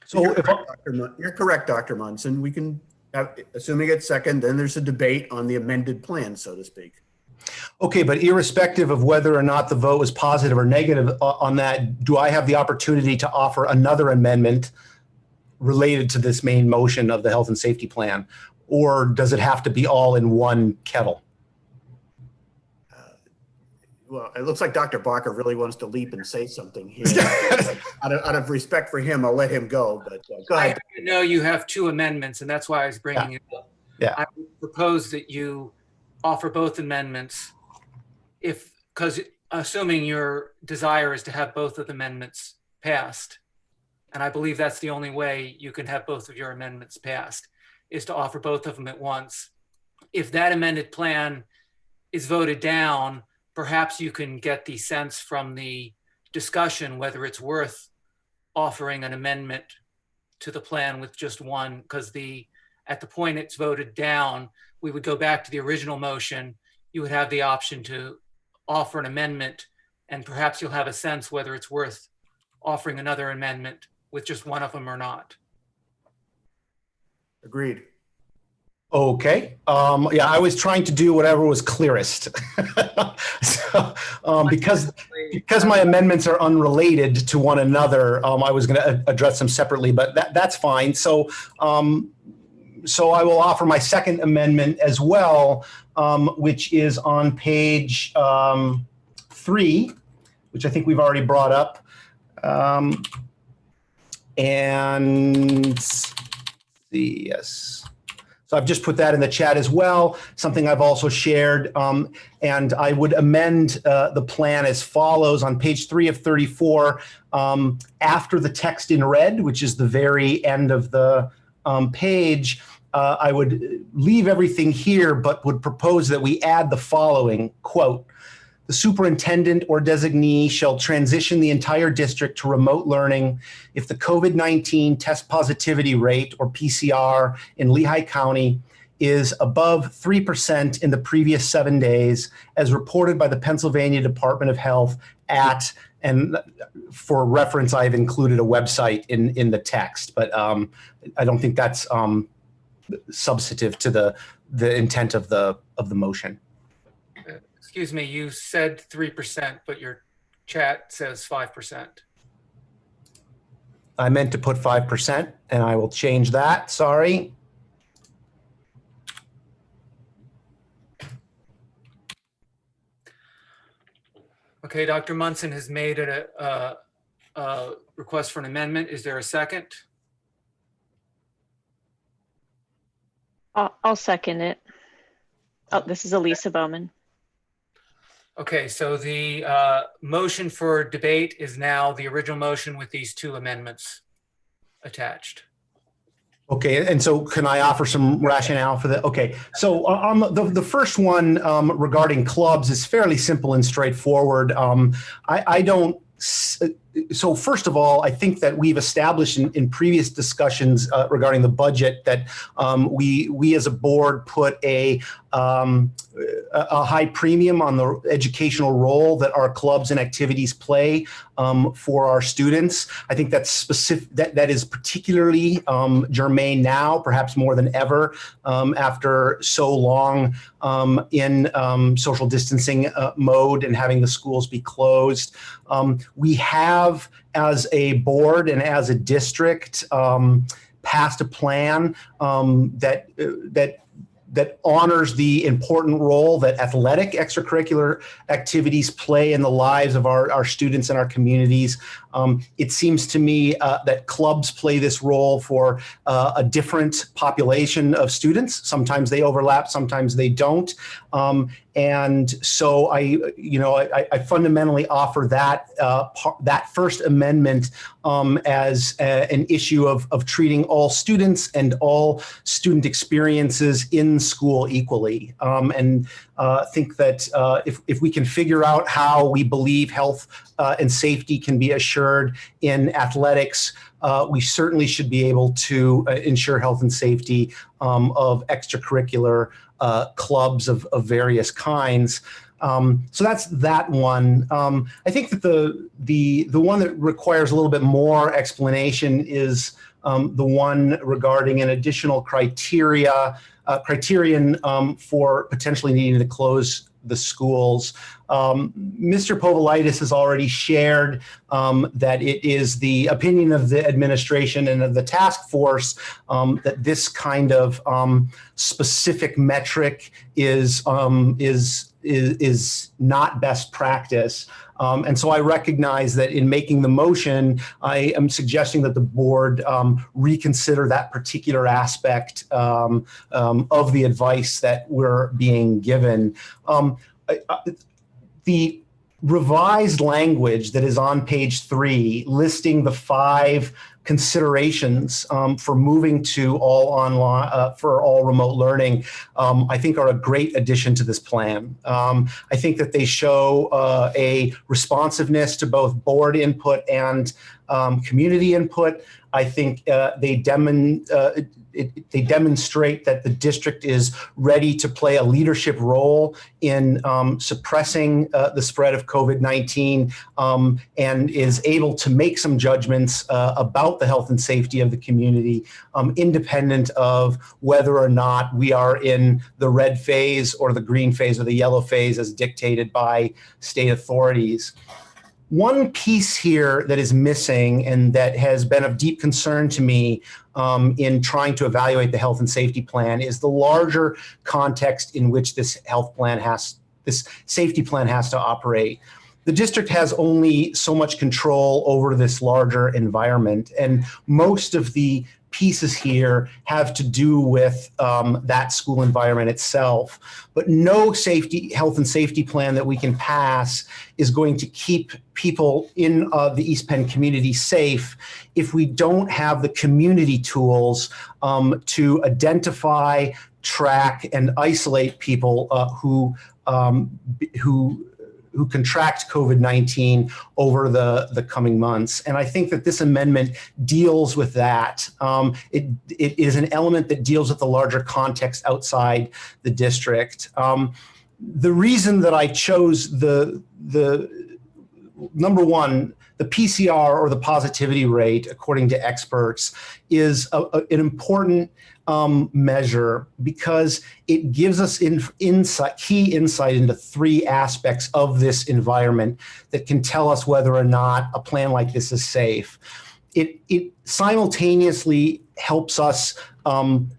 So you're correct, Dr. Munson. We can, assuming it's second, then there's a debate on the amended plan, so to speak. Okay, but irrespective of whether or not the vote was positive or negative on that, do I have the opportunity to offer another amendment related to this main motion of the health and safety plan? Or does it have to be all in one kettle? Well, it looks like Dr. Barker really wants to leap and say something here. out of respect for him, I'll let him go, but go I ahead. know you have two amendments, and that's why I was bringing it up. Yeah. I would propose that you offer both amendments because assuming your desire is to have both of the amendments passed, and I believe that's the only way you can have both of your amendments passed, is to offer both of them at once. If that amended plan is voted down, perhaps you can get the sense from the discussion whether it's worth offering an amendment to the plan with just one, because at the point it's voted down, we would go back to the original motion. You would have the option to offer an amendment, and perhaps you'll have a sense whether it's worth offering another amendment with just one of them or not. Agreed. Okay. Yeah, I was trying to do whatever was clearest. So, because my amendments are unrelated to one another, I was going to address them separately, but that's fine. So, so I will offer my second amendment as well, which is on page 3, which I think we've already brought up. And yes. So I've just put that in the chat as well, something I've also shared. And I would amend the plan as follows on page 3 of 34, after the text in red, which is the very end of the page, I would leave everything here, but would propose that we add the following, quote, "The superintendent or designee shall transition the entire district to remote learning if the COVID-19 test positivity rate, or PCR, in Lehigh County is above 3% in the previous 7 days, as reported by the Pennsylvania Department of Health at," and for reference, I've included a website in the text, but I don't think that's substantive to the intent of the motion. Excuse me, you said 3%, but your chat says 5%. I meant to put 5%, and I will change that. Sorry. Okay, Dr. Munson has made a request for an amendment. Is there a second? I'll second it. Oh, this is Elisa Bowman. Okay, so the motion for debate is now the original motion with these two amendments attached. Okay, and so can I offer some rationale for that? Okay, so on the first one regarding clubs is fairly simple and straightforward. I don't. So first of all, I think that we've established in previous discussions regarding the budget that we as a board put a high premium on the educational role that our clubs and activities play for our students. I think that's specific. That is particularly germane now, perhaps more than ever, after so long in social distancing mode and having the schools be closed. We have, as a board and as a district, passed a plan that honors the important role that athletic extracurricular activities play in the lives of our students and our communities. It seems to me that clubs play this role for a different population of students. Sometimes they overlap, sometimes they don't. And so I fundamentally offer that first amendment as an issue of treating all students and all student experiences in school equally. And think that if we can figure out how we believe health and safety can be assured in athletics, we certainly should be able to ensure health and safety of extracurricular clubs of various kinds. So that's that one. I think that the one that requires a little bit more explanation is the one regarding an additional criterion for potentially needing to close the schools. Mr. Povolitis has already shared that it is the opinion of the administration and of the task force that this kind of specific metric is not best practice. And so I recognize that in making the motion, I am suggesting that the board reconsider that particular aspect of the advice that we're being given. The revised language that is on page 3, listing the 5 considerations for moving to all online, for all remote learning, I think are a great addition to this plan. I think that they show a responsiveness to both board input and community input. I think they demonstrate that the district is ready to play a leadership role in suppressing the spread of COVID-19 and is able to make some judgments about the health and safety of the community, independent of whether or not we are in the red phase or the green phase or the yellow phase as dictated by state authorities. One piece here that is missing and that has been of deep concern to me in trying to evaluate the health and safety plan is the larger context in which this safety plan has to operate. The district has only so much control over this larger environment, and most of the pieces here have to do with that school environment itself. But no health and safety plan that we can pass is going to keep people in the East Penn community safe if we don't have the community tools to identify, track, and isolate people who contract COVID-19 over the coming months. And I think that this amendment deals with that. It is an element that deals with the larger context outside the district. The reason that I chose the number one, the PCR or the positivity rate, according to experts, is an important measure because it gives us key insight into 3 aspects of this environment that can tell us whether or not a plan like this is safe. It simultaneously helps us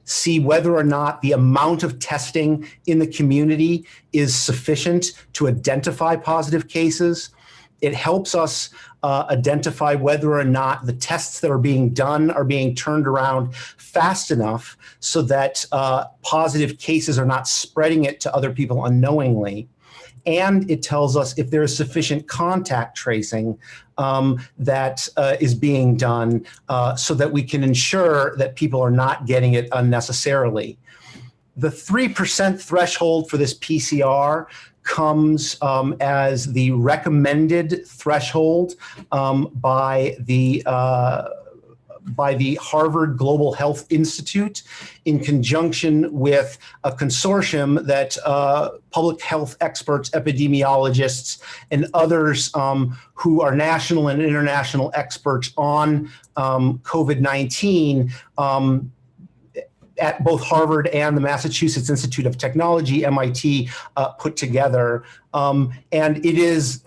see whether or not the amount of testing in the community is sufficient to identify positive cases. It helps us identify whether or not the tests that are being done are being turned around fast enough so that positive cases are not spreading it to other people unknowingly. And it tells us if there is sufficient contact tracing that is being done so that we can ensure that people are not getting it unnecessarily. The 3% threshold for this PCR comes as the recommended threshold by the Harvard Global Health Institute in conjunction with a consortium that public health experts, epidemiologists, and others who are national and international experts on COVID-19 at both Harvard and the Massachusetts Institute of Technology, MIT, put together, and it is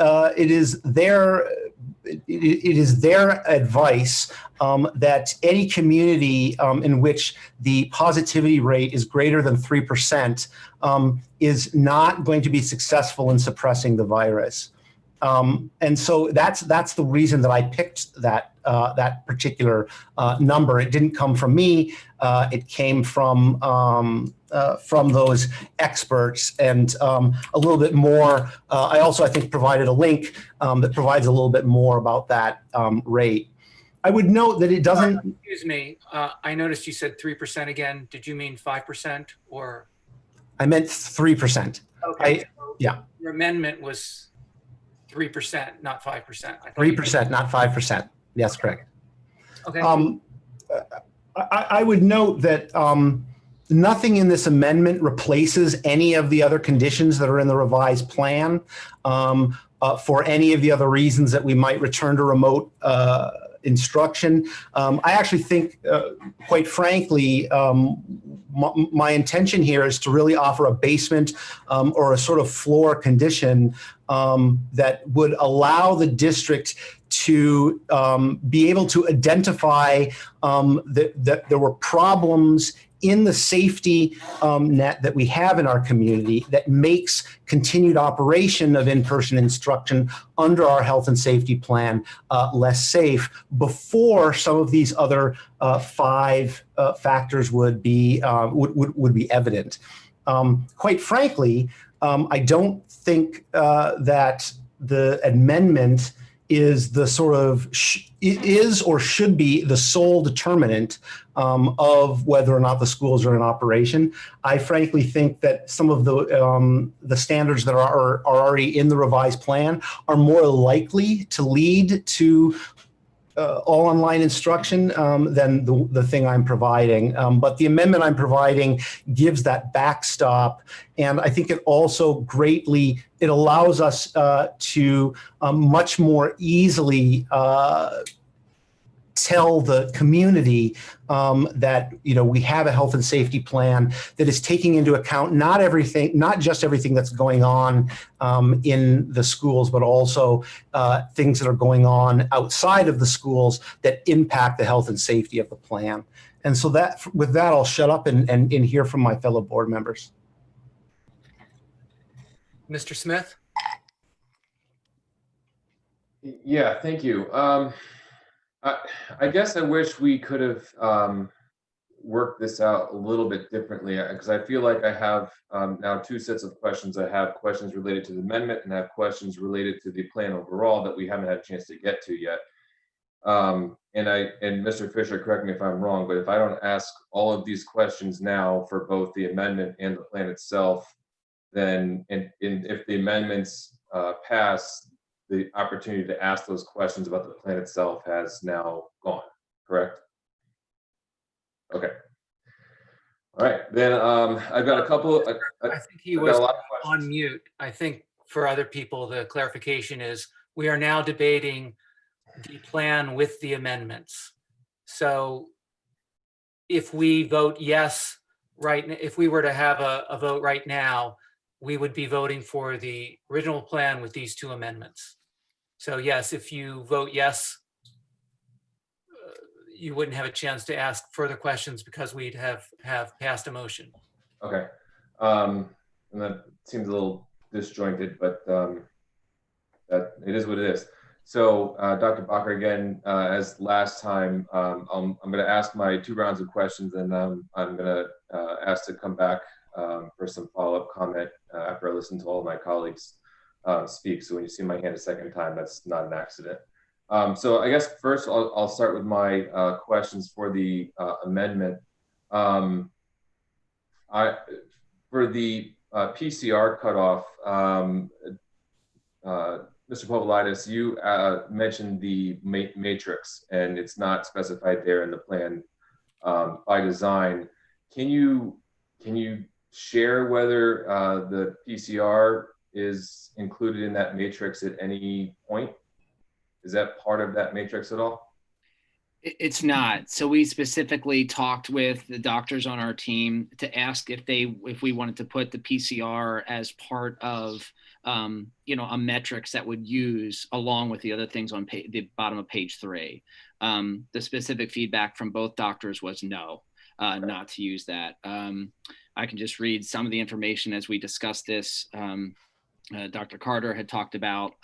their advice that any community in which the positivity rate is greater than 3% is not going to be successful in suppressing the virus. And so that's the reason that I picked that particular number. It didn't come from me. It came from those experts, and a little bit more. I also, I think, provided a link that provides a little bit more about that rate. I would note that it doesn't. Excuse me. I noticed you said 3% again. Did you mean 5% or? I meant 3%. Okay. Yeah. Your amendment was 3%, not 5%. 3%, not 5%. Yes, correct. Okay. I would note that nothing in this amendment replaces any of the other conditions that are in the revised plan for any of the other reasons that we might return to remote instruction. I actually think, quite frankly, my intention here is to really offer a basement or a sort of floor condition that would allow the district to be able to identify that there were problems in the safety net that we have in our community that makes continued operation of in-person instruction under our health and safety plan less safe before some of these other 5 factors would be evident. Quite frankly, I don't think that the amendment is the sort of is or should be the sole determinant of whether or not the schools are in operation. I frankly think that some of the standards that are already in the revised plan are more likely to lead to all online instruction than the thing I'm providing. But the amendment I'm providing gives that backstop. And I think it also greatly, it allows us to much more easily tell the community that we have a health and safety plan that is taking into account not just everything that's going on in the schools, but also things that are going on outside of the schools that impact the health and safety of the plan. And so with that, I'll shut up and hear from my fellow board members. Mr. Smith? Yeah, thank you. I guess I wish we could have worked this out a little bit differently, because I feel like I have now 2 sets of questions. I have questions related to the amendment and I have questions related to the plan overall that we haven't had a chance to get to yet. And Mr. Fisher, correct me if I'm wrong, but if I don't ask all of these questions now for both the amendment and the plan itself, then if the amendments pass, the opportunity to ask those questions about the plan itself has now gone, correct? Okay. All right, then I've got a couple. I think he was on mute. I think for other people, the clarification is we are now debating the plan with the amendments. So if we vote yes, if we were to have a vote right now, we would be voting for the original plan with these 2 amendments. So yes, if you vote yes, you wouldn't have a chance to ask further questions because we'd have passed a motion. Okay. And that seems a little disjointed, but that it is what it is. So Dr. Bacher, again, as last time, I'm going to ask my 2 rounds of questions, and I'm going to ask to come back for some follow-up comment after I listen to all of my colleagues speak. So when you see my hand a second time, that's not an accident. So I guess first I'll start with my questions for the amendment. For the PCR cutoff, Mr. Povolitis, you mentioned the matrix, and it's not specified there in the plan by design. Can you share whether the PCR is included in that matrix at any point? Is that part of that matrix at all? It's not. So we specifically talked with the doctors on our team to ask if we wanted to put the PCR as part of a metrics that would use along with the other things on the bottom of page 3. The specific feedback from both doctors was no, not to use that. I can just read some of the information as we discussed this. Dr. Carter had talked about,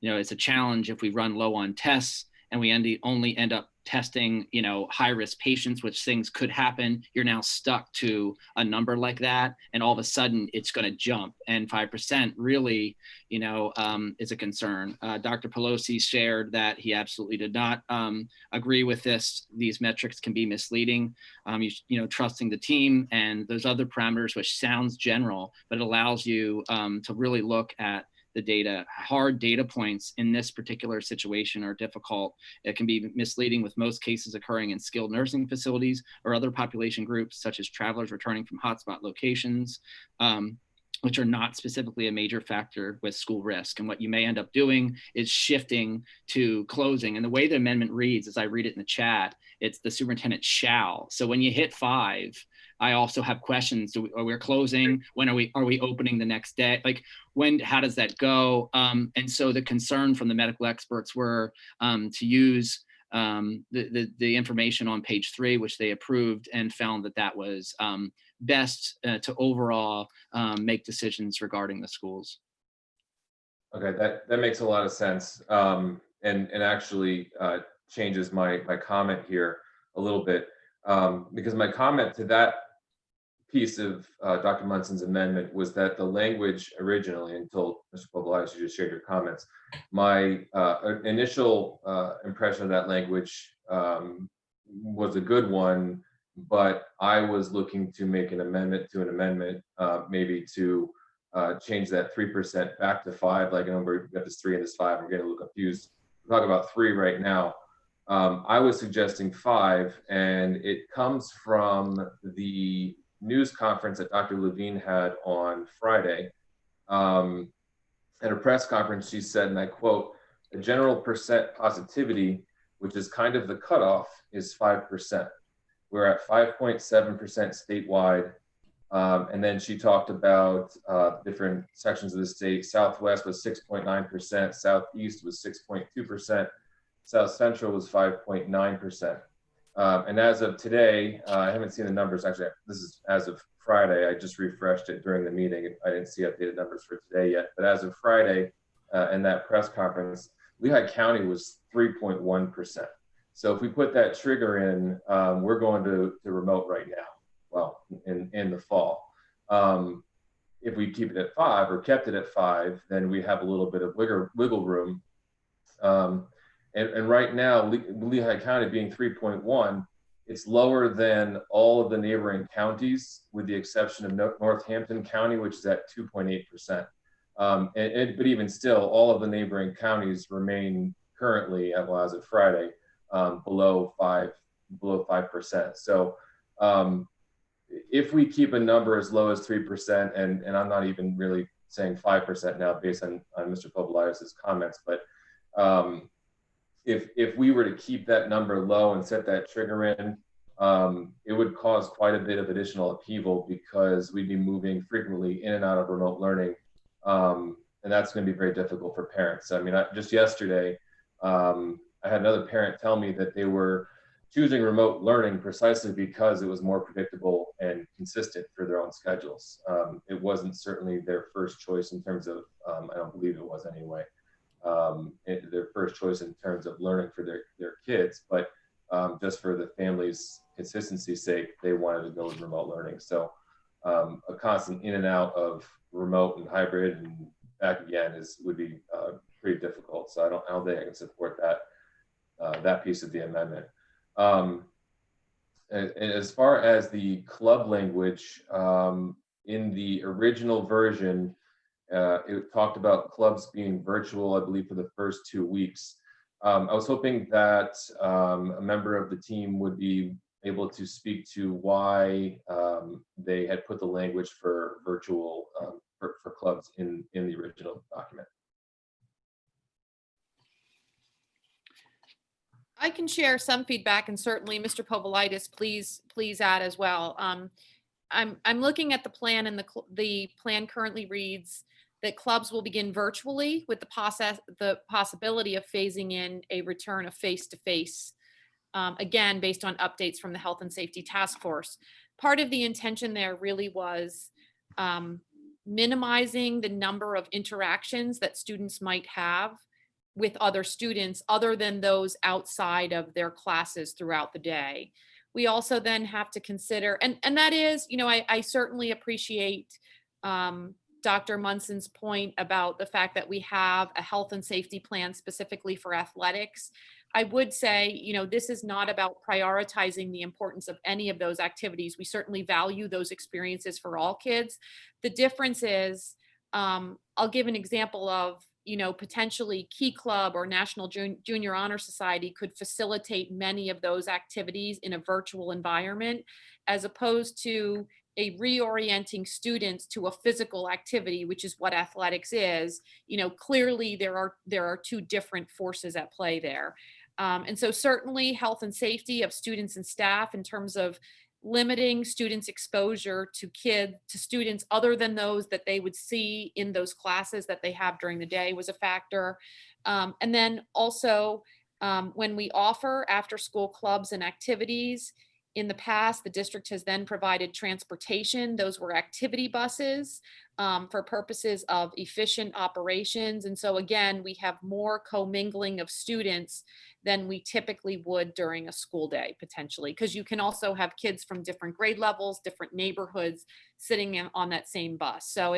it's a challenge if we run low on tests and we only end up testing, high-risk patients, which things could happen. You're now stuck to a number like that, and all of a sudden it's going to jump. And 5% really, is a concern. Dr. Pelosi shared that he absolutely did not agree with this. These metrics can be misleading. Trusting the team and those other parameters, which sounds general, but it allows you to really look at the data. Hard data points in this particular situation are difficult. It can be misleading, with most cases occurring in skilled nursing facilities or other population groups, such as travelers returning from hotspot locations, which are not specifically a major factor with school risk. And what you may end up doing is shifting to closing. And the way the amendment reads, as I read it in the chat, it's the superintendent shall. So when you hit 5, I also have questions. Are we closing? When are we opening the next day? Like how does that go? And so the concern from the medical experts were to use the information on page 3, which they approved, and found that that was best to overall make decisions regarding the schools. Okay, that makes a lot of sense, and actually changes my comment here a little bit, because my comment to that piece of Dr. Munson's amendment was that the language originally, until Mr. Poblaitis, you just shared your comments, my initial impression of that language was a good one, but I was looking to make an amendment to an amendment, maybe to change that 3% back to 5. Like, I know we've got this 3 and this 5. I'm getting a little confused. We're talking about 3 right now. I was suggesting 5, and it comes from the news conference that Dr. Levine had on Friday. At a press conference, she said, and I quote, "A general percent positivity, which is kind of the cutoff, is 5%. We're at 5.7% statewide." And then she talked about different sections of the state. Southwest was 6.9%, Southeast was 6.2%, South Central was 5.9%. And as of today, I haven't seen the numbers. Actually, this is as of Friday. I just refreshed it during the meeting. I didn't see updated numbers for today yet. But as of Friday, in that press conference, Lehigh County was 3.1%. So if we put that trigger in, we're going to remote right now. Well, in the fall. If we keep it at 5 or kept it at 5, then we have a little bit of wiggle room. And right now, Lehigh County being 3.1, it's lower than all of the neighboring counties, with the exception of Northampton County, which is at 2.8%. But even still, all of the neighboring counties remain currently, as of Friday, below 5%. So if we keep a number as low as 3%, and I'm not even really saying 5% now based on Mr. Poblaitis' comments, but if we were to keep that number low and set that trigger in, it would cause quite a bit of additional upheaval, because we'd be moving frequently in and out of remote learning. And that's going to be very difficult for parents. I mean, just yesterday, I had another parent tell me that they were choosing remote learning precisely because it was more predictable and consistent for their own schedules. It wasn't certainly their first choice in terms of, I don't believe it was anyway, their first choice in terms of learning for their kids, but just for the family's consistency's sake, they wanted to go with remote learning. So a constant in and out of remote and hybrid and back again would be pretty difficult. So I don't think I can support that piece of the amendment. And as far as the club language, in the original version, it talked about clubs being virtual, I believe, for the first 2 weeks. I was hoping that a member of the team would be able to speak to why they had put the language for virtual for clubs in the original document. I can share some feedback, and certainly Mr. Poblaitis, please add as well. I'm looking at the plan, and the plan currently reads that clubs will begin virtually with the possibility of phasing in a return of face-to-face, again, based on updates from the Health and Safety Task Force. Part of the intention there really was minimizing the number of interactions that students might have with other students other than those outside of their classes throughout the day. We also then have to consider, and that is, I certainly appreciate Dr. Munson's point about the fact that we have a health and safety plan specifically for athletics. I would say, this is not about prioritizing the importance of any of those activities. We certainly value those experiences for all kids. The difference is, I'll give an example of, potentially Key Club or National Junior Honor Society could facilitate many of those activities in a virtual environment, as opposed to a reorienting students to a physical activity, which is what athletics is. Clearly there are two different forces at play there. And so certainly health and safety of students and staff in terms of limiting students' exposure to students other than those that they would see in those classes that they have during the day was a factor. And then also When we offer after-school clubs and activities, in the past, the district has then provided transportation. Those were activity buses for purposes of efficient operations. And so again, we have more commingling of students than we typically would during a school day, potentially, because you can also have kids from different grade levels, different neighborhoods sitting on that same bus. So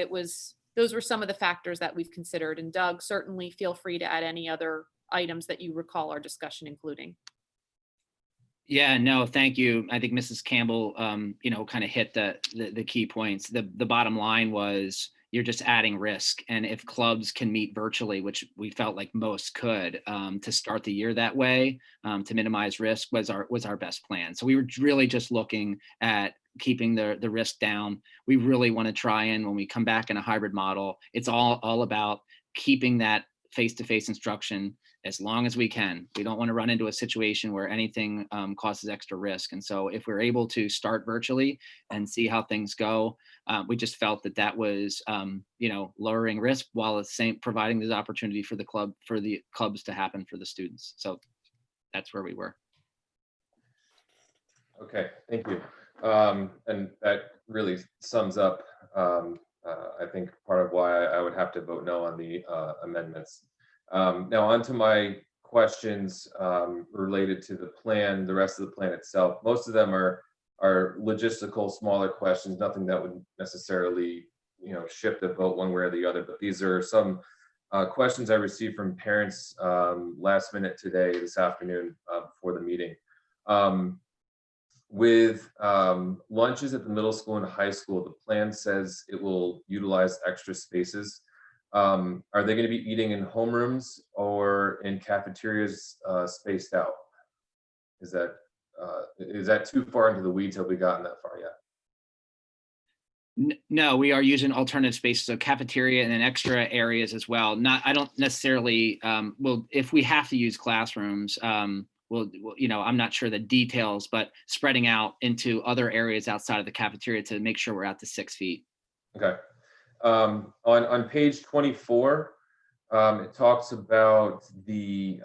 those were some of the factors that we've considered. And Doug, certainly feel free to add any other items that you recall our discussion including. Yeah, no, thank you. I think Mrs. Campbell, kind of hit the key points. The bottom line was you're just adding risk. And if clubs can meet virtually, which we felt like most could, to start the year that way, to minimize risk was our best plan. So we were really just looking at keeping the risk down. We really want to try and when we come back in a hybrid model, it's all about keeping that face-to-face instruction as long as we can. We don't want to run into a situation where anything causes extra risk. And so if we're able to start virtually and see how things go, we just felt that was, lowering risk while at the same providing this opportunity for the clubs to happen for the students. So that's where we were. Okay, thank you. And that really sums up, I think, part of why I would have to vote no on the amendments. Now on to my questions related to the plan, the rest of the plan itself. Most of them are logistical, smaller questions, nothing that would necessarily, shift the vote one way or the other. But these are some questions I received from parents last minute today, this afternoon, before the meeting. With lunches at the middle school and high school, the plan says it will utilize extra spaces. Are they going to be eating in homerooms or in cafeterias spaced out? Is that too far into the weeds? Have we gotten that far yet? No, we are using alternative spaces, so cafeteria and then extra areas as well. I don't necessarily, if we have to use classrooms, I'm not sure the details, but spreading out into other areas outside of the cafeteria to make sure we're at the 6 feet. Okay. On page 24, it talks about the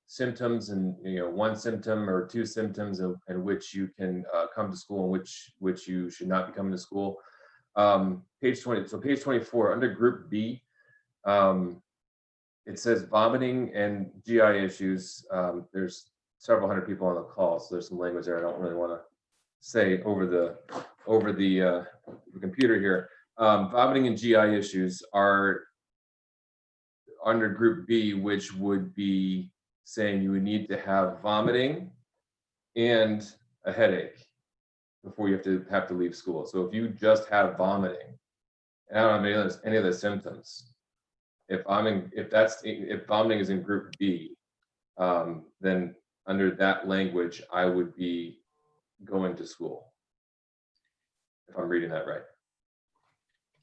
symptoms and, one symptom or two symptoms in which you can come to school and which you should not be coming to school. Page 24, under group B, it says vomiting and GI issues. There's several hundred people on the call, so there's some language there I don't really want to say over the computer here. Vomiting and GI issues are under group B, which would be saying you would need to have vomiting and a headache before you have to leave school. So if you just have vomiting and I don't have any other symptoms, if vomiting is in group B, then under that language, I would be going to school, if I'm reading that right.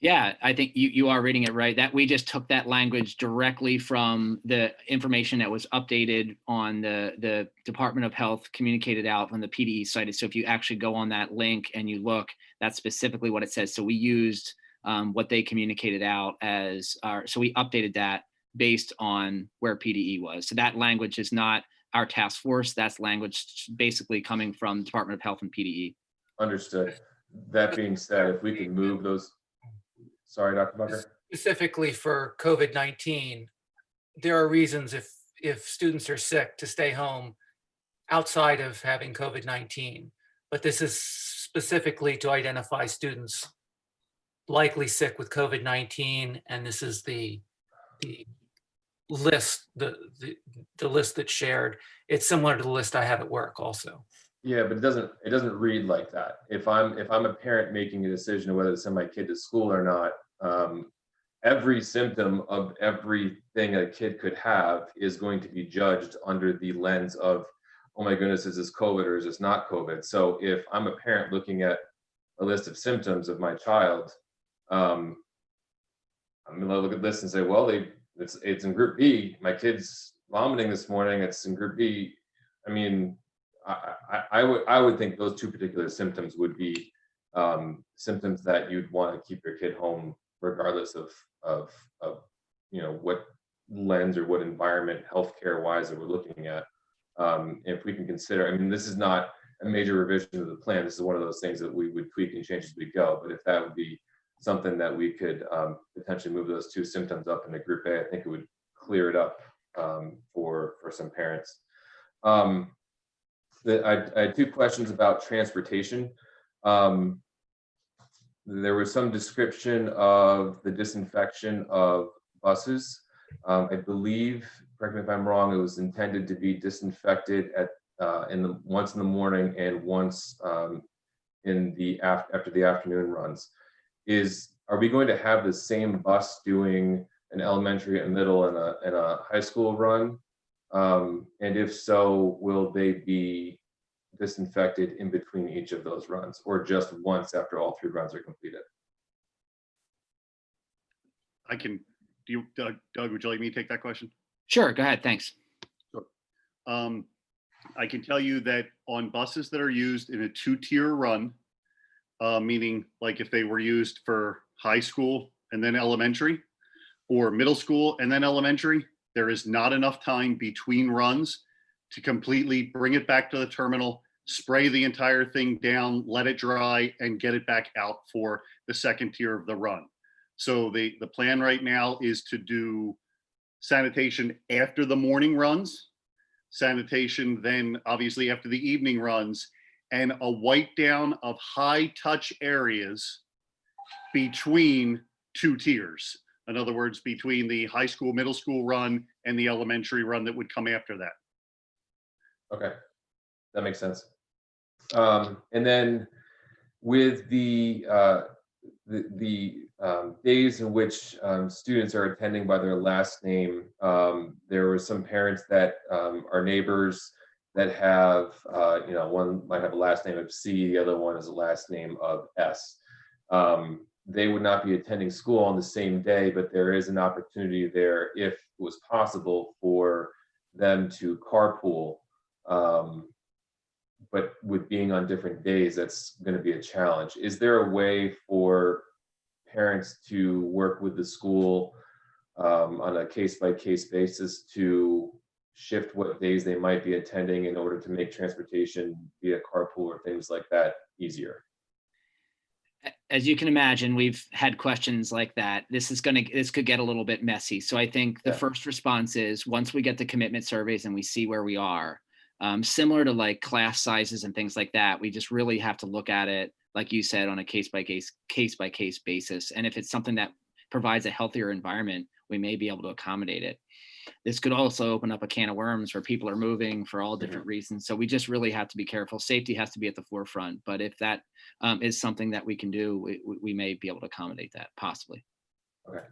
Yeah, I think you are reading it right. That we just took that language directly from the information that was updated on the Department of Health communicated out on the PDE site. So if you actually go on that link and you look, that's specifically what it says. So we used what they communicated out so we updated that based on where PDE was. So that language is not our task force. That's language basically coming from Department of Health and PDE. Understood. That being said, if we could move those. Sorry, Dr. Bucker. Specifically for COVID-19, there are reasons if students are sick to stay home outside of having COVID-19, but this is specifically to identify students likely sick with COVID-19, and this is the list, the list that's shared. It's similar to the list I have at work also. Yeah, but it doesn't read like that. If I'm a parent making a decision of whether to send my kid to school or not, every symptom of everything a kid could have is going to be judged under the lens of, oh my goodness, is this COVID or is this not COVID? So if I'm a parent looking at a list of symptoms of my child, I'm gonna look at this and say, well, it's in group B. My kid's vomiting this morning. It's in group B. I mean, I would think those two particular symptoms would be symptoms that you'd want to keep your kid home, regardless of what lens or what environment healthcare wise that we're looking at. If we can consider, I mean, this is not a major revision of the plan. This is one of those things that we would tweak and change as we go. But if that would be something that we could potentially move those two symptoms up into group A, I think it would clear it up for some parents. I had two questions about transportation. There was some description of the disinfection of buses. I believe, correct me if I'm wrong, it was intended to be disinfected at once in the morning and once after the afternoon runs. Are we going to have the same bus doing an elementary, a middle, and a high school run? And if so, will they be disinfected in between each of those runs, or just once after all 3 runs are completed? I can. Doug, would you like me to take that question? Sure, go ahead, thanks. Sure. I can tell you that on buses that are used in a 2-tier run, meaning like if they were used for high school and then elementary, or middle school and then elementary, there is not enough time between runs to completely bring it back to the terminal, spray the entire thing down, let it dry, and get it back out for the 2nd tier of the run. So the plan right now is to do sanitation after the morning runs, sanitation then obviously after the evening runs, and a wipe down of high touch areas between 2 tiers. In other words, between the high school, middle school run and the elementary run that would come after that. Okay, that makes sense. And then with the days in which students are attending by their last name, there were some parents that are neighbors that have, one might have a last name of C, the other one is a last name of S. They would not be attending school on the same day, but there is an opportunity there, if it was possible, for them to carpool. But with being on different days, that's going to be a challenge. Is there a way for parents to work with the school on a case-by-case basis to shift what days they might be attending in order to make transportation via carpool or things like that easier? As you can imagine, we've had questions like that. This could get a little bit messy. So I think the first response is, once we get the commitment surveys and we see where we are, similar to like class sizes and things like that, we just really have to look at it, like you said, on a case by case basis. And if it's something that provides a healthier environment, we may be able to accommodate it. This could also open up a can of worms where people are moving for all different reasons. So we just really have to be careful. Safety has to be at the forefront. But if that is something that we can do, we may be able to accommodate that, possibly. Okay.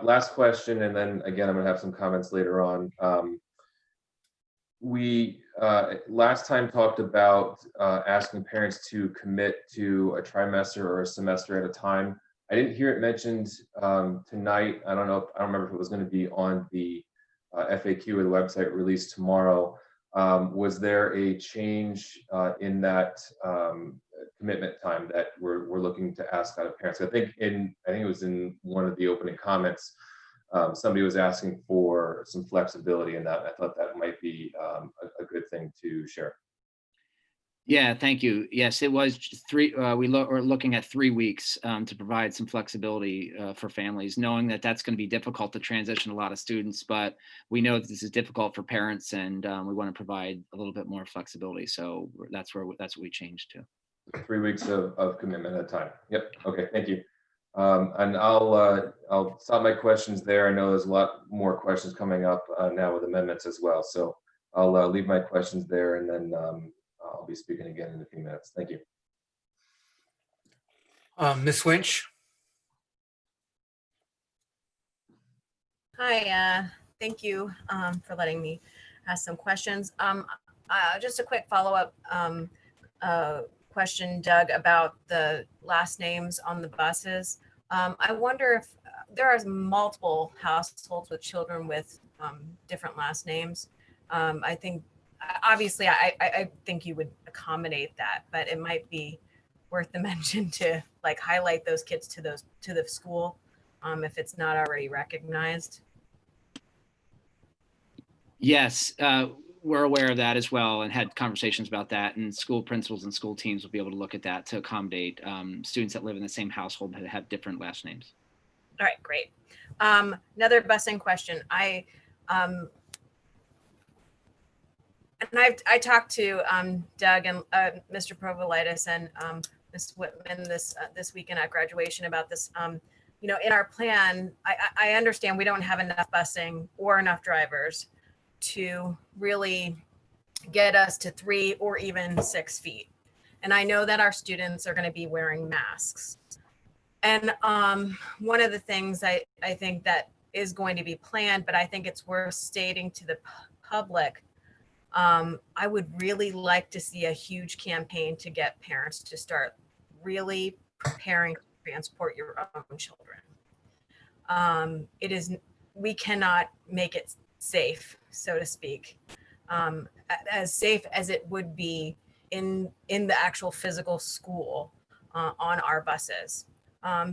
Last question, and then again, I'm going to have some comments later on. We last time talked about asking parents to commit to a trimester or a semester at a time. I didn't hear it mentioned tonight. I don't remember if it was going to be on the FAQ or the website released tomorrow. Was there a change in that commitment time that we're looking to ask out of parents? I think it was in one of the opening comments. Somebody was asking for some flexibility in that. I thought that might be a good thing to share. Yeah, thank you. Yes, it was 3. We're looking at 3 weeks to provide some flexibility for families, knowing that that's going to be difficult to transition a lot of students. But we know that this is difficult for parents, and we want to provide a little bit more flexibility. So that's what we changed to. 3 weeks of commitment at a time. Yep. Okay. Thank you. And I'll stop my questions there. I know there's a lot more questions coming up now with amendments as well. So I'll leave my questions there, and then I'll be speaking again in a few minutes. Thank you. Ms. Winch? Hi, thank you for letting me ask some questions. Just a quick follow-up question, Doug, about the last names on the buses. I wonder if there are multiple households with children with different last names. I think, obviously, I think you would accommodate that, but it might be worth the mention to like highlight those kids to the school if it's not already recognized. Yes, we're aware of that as well and had conversations about that. And school principals and school teams will be able to look at that to accommodate students that live in the same household but have different last names. All right, great. Another busing question. I talked to Doug and Mr. Provolitis and Ms. Whitman this weekend at graduation about this. You know, in our plan, I understand we don't have enough busing or enough drivers to really get us to 3 or even 6 feet. And I know that our students are going to be wearing masks. And one of the things I think that is going to be planned, but I think it's worth stating to the public, I would really like to see a huge campaign to get parents to start really preparing to transport your own children. We cannot make it safe, so to speak, as safe as it would be in the actual physical school on our buses.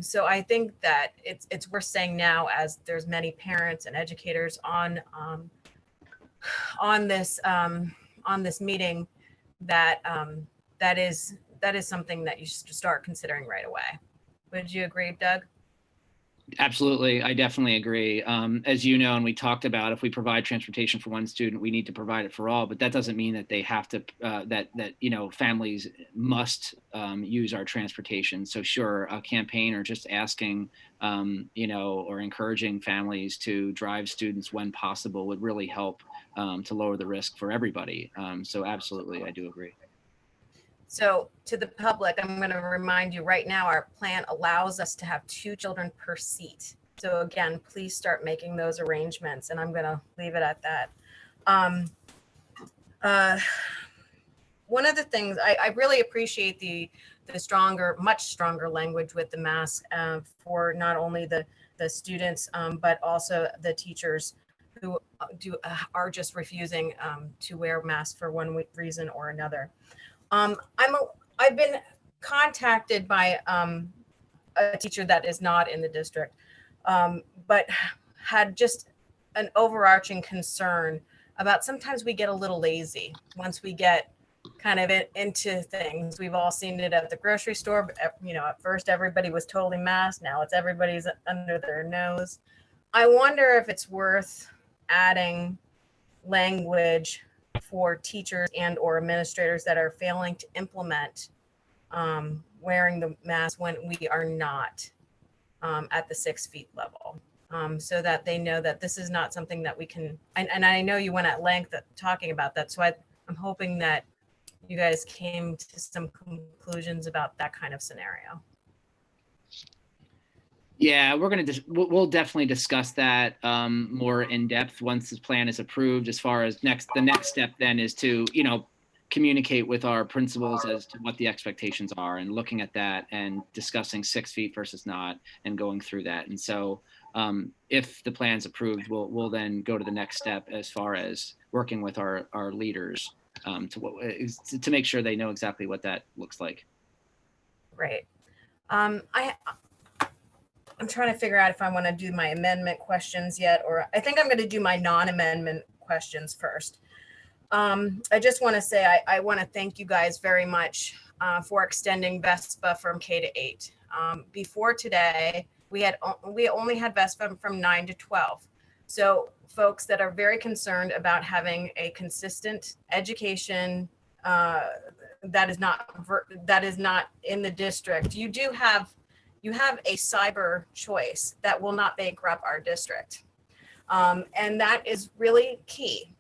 So I think that it's worth saying now, as there's many parents and educators on this meeting, that that is something that you should start considering right away. Would you agree, Doug? Absolutely. I definitely agree. As you know, and we talked about, if we provide transportation for one student, we need to provide it for all, but that doesn't mean that they have to, that families must use our transportation. So sure, a campaign or just asking, or encouraging families to drive students when possible would really help to lower the risk for everybody. So absolutely, I do agree. So to the public, I'm going to remind you right now, our plan allows us to have 2 children per seat. So again, please start making those arrangements, and I'm going to leave it at that. One of the things I really appreciate the much stronger language with the mask for not only the students, but also the teachers who are just refusing to wear masks for one reason or another. I've been contacted by a teacher that is not in the district, but had just an overarching concern about sometimes we get a little lazy once we get kind of into things. We've all seen it at the grocery store, but at first everybody was totally masked. Now it's everybody's under their nose. I wonder if it's worth adding language for teachers and or administrators that are failing to implement wearing the mask when we are not at the 6 feet level, so that they know that this is not something that we can, and I know you went at length talking about that, so I'm hoping that you guys came to some conclusions about that kind of scenario. Yeah, we'll definitely discuss that more in depth once this plan is approved. As far as the next step then is to, communicate with our principals as to what the expectations are, and looking at that and discussing 6 feet versus not, and going through that. And so if the plan's approved, we'll then go to the next step as far as working with our leaders to make sure they know exactly what that looks like. Right. I'm trying to figure out if I want to do my amendment questions yet, or I think I'm going to do my non-amendment questions first. I just want to say I want to thank you guys very much for extending VESPA from K to 8. Before today, we only had VESPA from 9 to 12. So folks that are very concerned about having a consistent education that is not in the district, you have a cyber choice that will not bankrupt our district. And that is really key.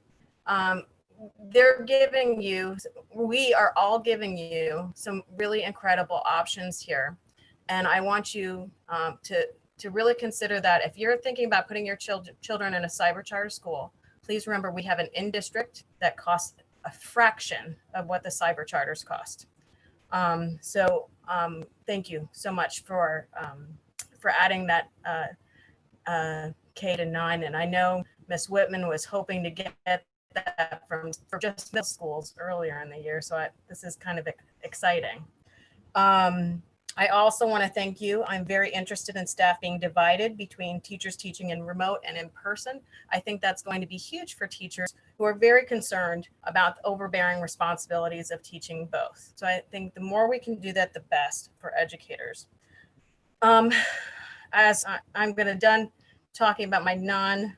We are all giving you some really incredible options here. And I want you to really consider that if you're thinking about putting your children in a cyber charter school, please remember we have an in-district that costs a fraction of what the cyber charters cost. Thank you so much for adding that K to 9. And I know Ms. Whitman was hoping to get that for just middle schools earlier in the year. So this is kind of exciting. I also want to thank you. I'm very interested in staff being divided between teachers teaching in remote and in person. I think that's going to be huge for teachers who are very concerned about the overbearing responsibilities of teaching both. So I think the more we can do that, the best for educators. I'm going to done talking about my non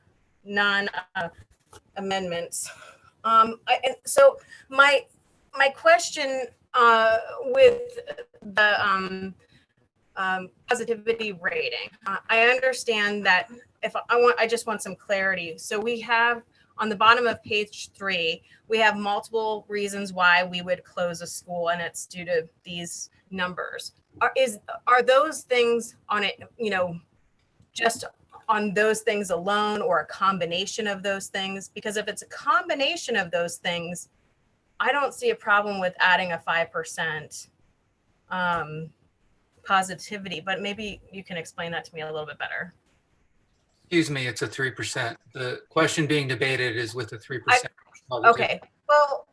amendments. So my question with the positivity rating, I understand that I just want some clarity. So we have on the bottom of page 3, we have multiple reasons why we would close a school, and it's due to these numbers. Are those things on it, just on those things alone, or a combination of those things? Because if it's a combination of those things, I don't see a problem with adding a 5% positivity, but maybe you can explain that to me a little bit better. Excuse me, it's a 3%. The question being debated is with a 3%. Okay, well,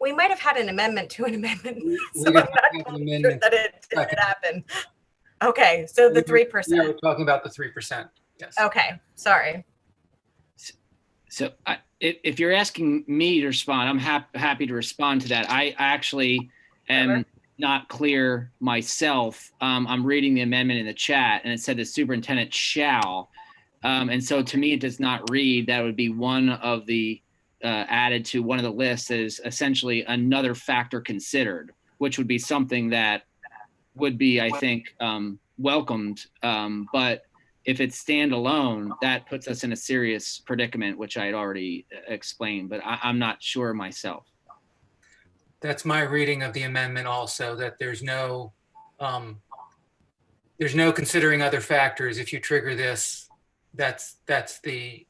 we might have had an amendment to an amendment, so I'm not totally sure that it did happen. Okay, so the 3%. We're talking about the 3%, yes. Okay, sorry. So if you're asking me to respond, I'm happy to respond to that. I actually am not clear myself. I'm reading the amendment in the chat, and it said the superintendent shall. And so to me, it does not read. That would be one of the added to one of the lists as essentially another factor considered, which would be something that would be, I think, welcomed. But if it's standalone, that puts us in a serious predicament, which I had already explained, but I'm not sure myself. That's my reading of the amendment also, that there's no considering other factors. If you trigger this, that's the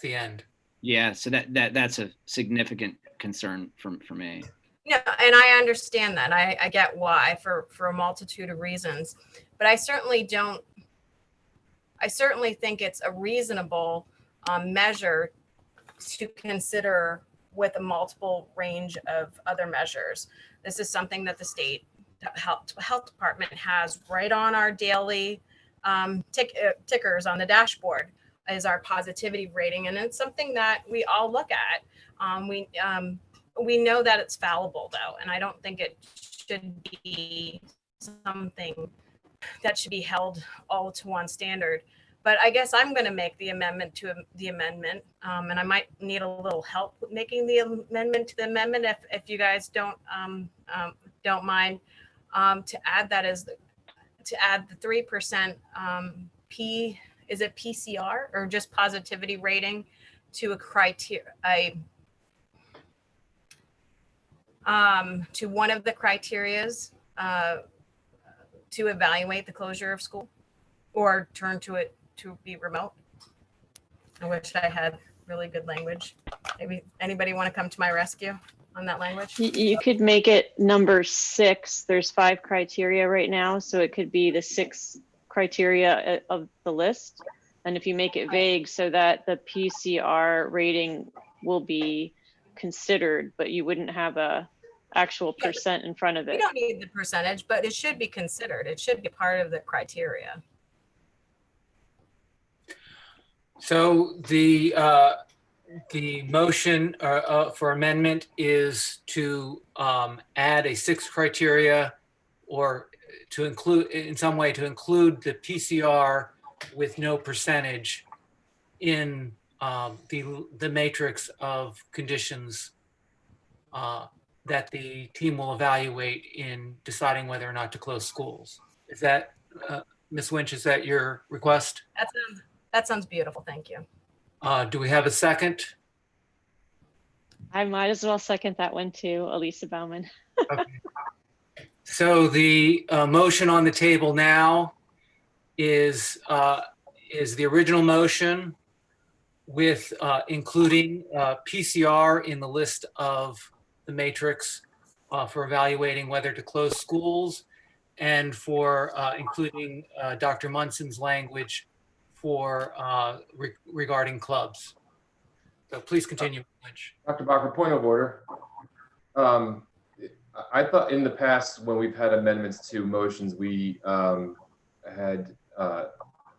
end. Yeah, so that's a significant concern for me. No, and I understand that. I get why for a multitude of reasons, but I certainly think it's a reasonable measure to consider with a multiple range of other measures. This is something that the state health department has right on our daily tickers on the dashboard is our positivity rating, and it's something that we all look at. We know that it's fallible though, and I don't think it should be something that should be held all to one standard. But I guess I'm going to make the amendment to the amendment, and I might need a little help with making the amendment to the amendment if you guys don't mind, to add that as to add the 3% is it PCR or just positivity rating to a criteria to one of the criterias to evaluate the closure of school or turn to it to be remote. I wish I had really good language. Maybe anybody want to come to my rescue on that language? You could make it number 6. There's 5 criteria right now, so it could be the 6 criteria of the list. And if you make it vague so that the PCR rating will be considered, but you wouldn't have a actual percent in front of it. We don't need the percentage, but it should be considered. It should be part of the criteria. So the motion for amendment is to add a 6th criteria, or to include in some way to include the PCR with no percentage in the matrix of conditions that the team will evaluate in deciding whether or not to close schools. Is that, Ms. Winch, is that your request? That sounds beautiful. Thank you. Do we have a second? I might as well second that one too, Elisa Bauman. Okay. So the motion on the table now is the original motion with including PCR in the list of the matrix for evaluating whether to close schools, and for including Dr. Munson's language for regarding clubs. So please continue, Lynch. Dr. Bacher, point of order. I thought in the past, when we've had amendments to motions, we had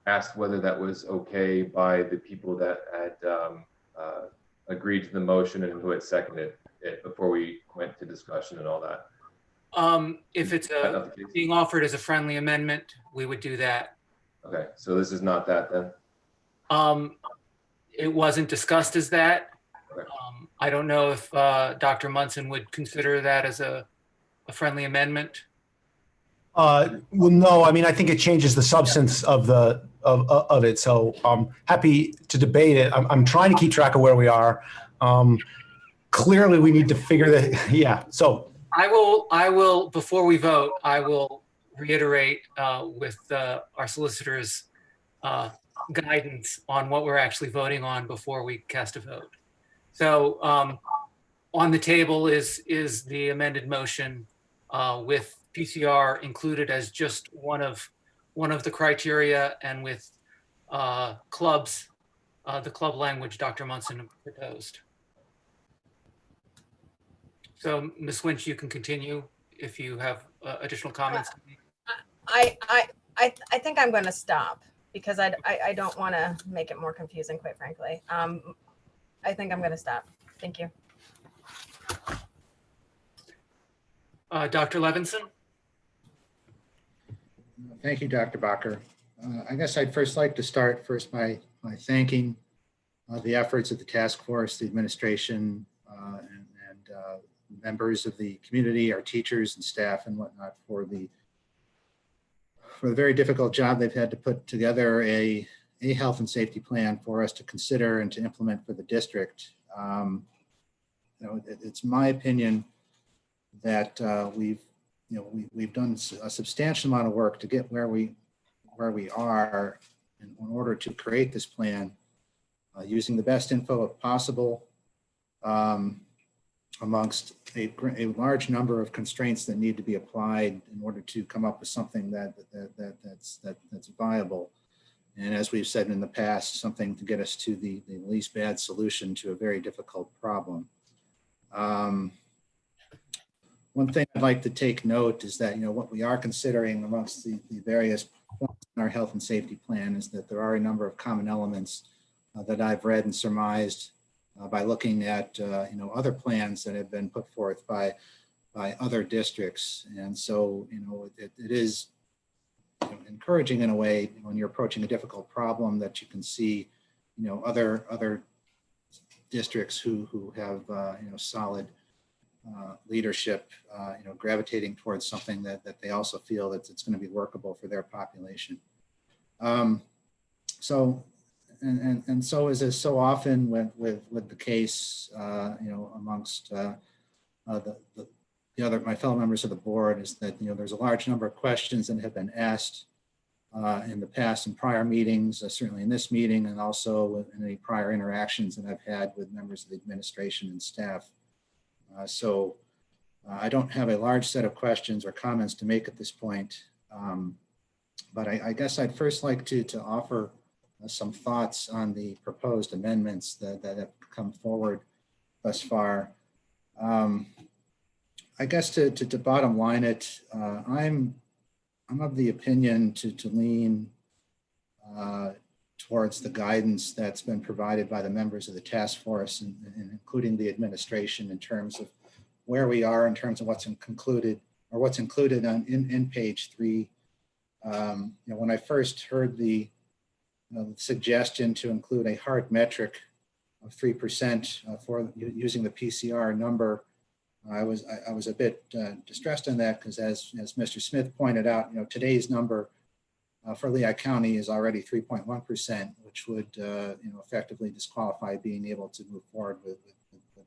asked whether that was okay by the people that had agreed to the motion and who had seconded it before we went to discussion and all that. If it's Is that not the case? being offered as a friendly amendment, we would do that. Okay, so this is not that then? It wasn't discussed as that. Okay. I don't know if Dr. Munson would consider that as a friendly amendment. Well, no, I mean, I think it changes the substance of of it. So I'm happy to debate it. I'm trying to keep track of where we are. Clearly, we need to figure that. Yeah. So I will, before we vote, I will reiterate with our solicitor's guidance on what we're actually voting on before we cast a vote. So on the table is the amended motion with PCR included as just one of the criteria, and with clubs, the club language Dr. Munson proposed. So Ms. Winch, you can continue if you have additional comments. I think I'm going to stop because I don't want to make it more confusing, quite frankly. I think I'm going to stop. Thank you. Dr. Levinson? Thank you, Dr. Bacher. I guess I'd first like to start by thanking the efforts of the task force, the administration, and members of the community, our teachers and staff and whatnot for the very difficult job they've had to put together a health and safety plan for us to consider and to implement for the district. It's my opinion that we've done a substantial amount of work to get where we are in order to create this plan using the best info possible amongst a large number of constraints that need to be applied in order to come up with something that's viable. And as we've said in the past, something to get us to the least bad solution to a very difficult problem. One thing I'd like to take note is that, what we are considering amongst the various points in our health and safety plan is that there are a number of common elements that I've read and surmised by looking at, other plans that have been put forth by other districts. And so, it is encouraging in a way when you're approaching a difficult problem that you can see, other districts who have, solid leadership, gravitating towards something that they also feel that it's going to be workable for their population. And so as is so often with the case, amongst my fellow members of the board, is that there's a large number of questions that have been asked in the past in prior meetings, certainly in this meeting, and also in any prior interactions that I've had with members of the administration and staff. So I don't have a large set of questions or comments to make at this point, but I guess I'd first like to offer some thoughts on the proposed amendments that have come forward thus far. I guess to bottom line it, I'm of the opinion to lean towards the guidance that's been provided by the members of the task force, and including the administration, in terms of where we are in terms of what's included in page 3. When I first heard the suggestion to include a hard metric of 3% for using the PCR number, I was a bit distressed on that, because as Mr. Smith pointed out, today's number for Lehigh County is already 3.1%, which would effectively disqualify being able to move forward with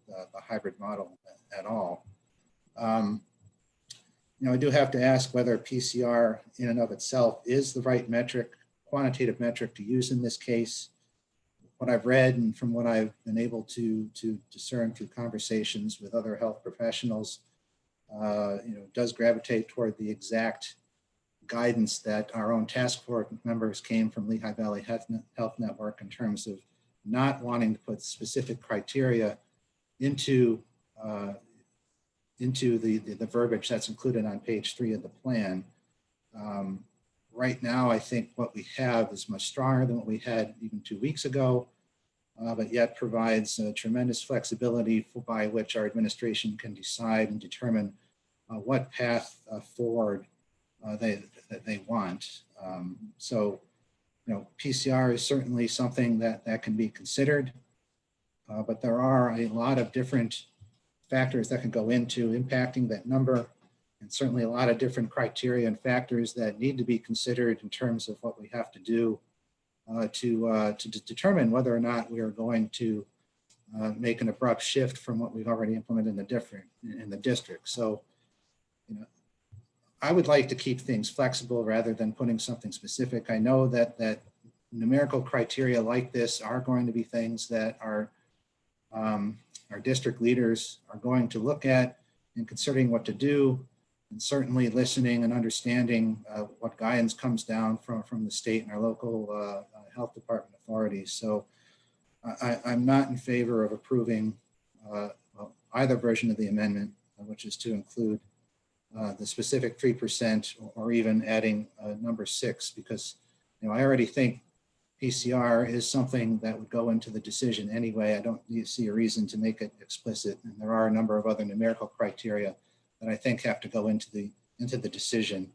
the hybrid model at all. I do have to ask whether PCR in and of itself is the right metric, quantitative metric to use in this case. What I've read and from what I've been able to discern through conversations with other health professionals, does gravitate toward the exact guidance that our own task force members came from Lehigh Valley Health Network, in terms of not wanting to put specific criteria into into the verbiage that's included on page 3 of the plan. Right now, I think what we have is much stronger than what we had even 2 weeks ago, but yet provides tremendous flexibility by which our administration can decide and determine what path forward that they want. So, you know, PCR is certainly something that can be considered, but there are a lot of different factors that can go into impacting that number, and certainly a lot of different criteria and factors that need to be considered in terms of what we have to do to determine whether or not we are going to make an abrupt shift from what we've already implemented in the district. So, you know, I would like to keep things flexible rather than putting something specific. I know that numerical criteria like this are going to be things that our district leaders are going to look at in considering what to do, and certainly listening and understanding what guidance comes down from the state and our local health department authorities. So I'm not in favor of approving either version of the amendment, which is to include the specific 3% or even adding number 6, because, you know, I already think PCR is something that would go into the decision anyway. I don't see a reason to make it explicit, and there are a number of other numerical criteria that I think have to go into the decision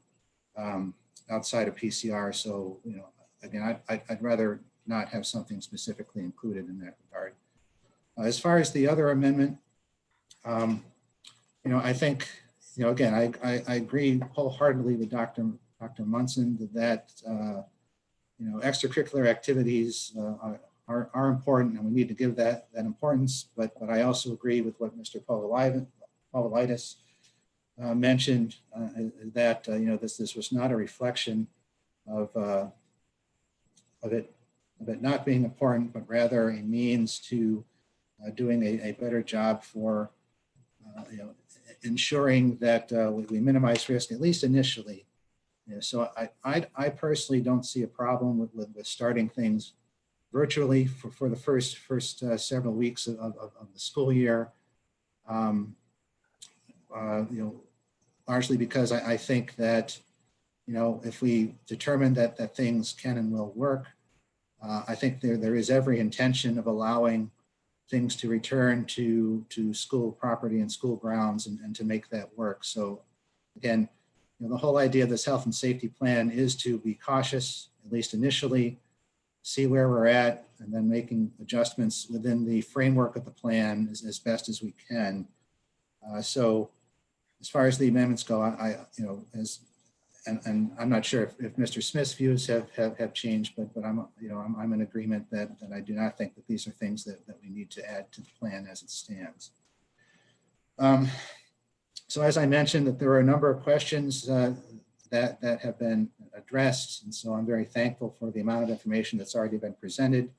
outside of PCR. So, you know, again, I'd rather not have something specifically included in that regard. As far as the other amendment, you know, I think, you know, again, I agree wholeheartedly with Dr. Munson that you know, extracurricular activities are important, and we need to give that importance. But I also agree with what Mr. Paulides mentioned, that you know, this was not a reflection of it not being important, but rather a means to doing a better job for you know, ensuring that we minimize risk, at least initially. Yeah, so I personally don't see a problem with starting things virtually for the first several weeks of the school year. You know, largely because I think that, you know, if we determine that things can and will work, I think there is every intention of allowing things to return to school property and school grounds and to make that work. So again, you know, the whole idea of this health and safety plan is to be cautious, at least initially, see where we're at, and then making adjustments within the framework of the plan as best as we can. So as far as the amendments go, you know, and I'm not sure if Mr. Smith's views have changed, but I'm, you know, I'm in agreement that I do not think that these are things that we need to add to the plan as it stands. So as I mentioned, that there are a number of questions that have been addressed, and so I'm very thankful for the amount of information that's already been presented.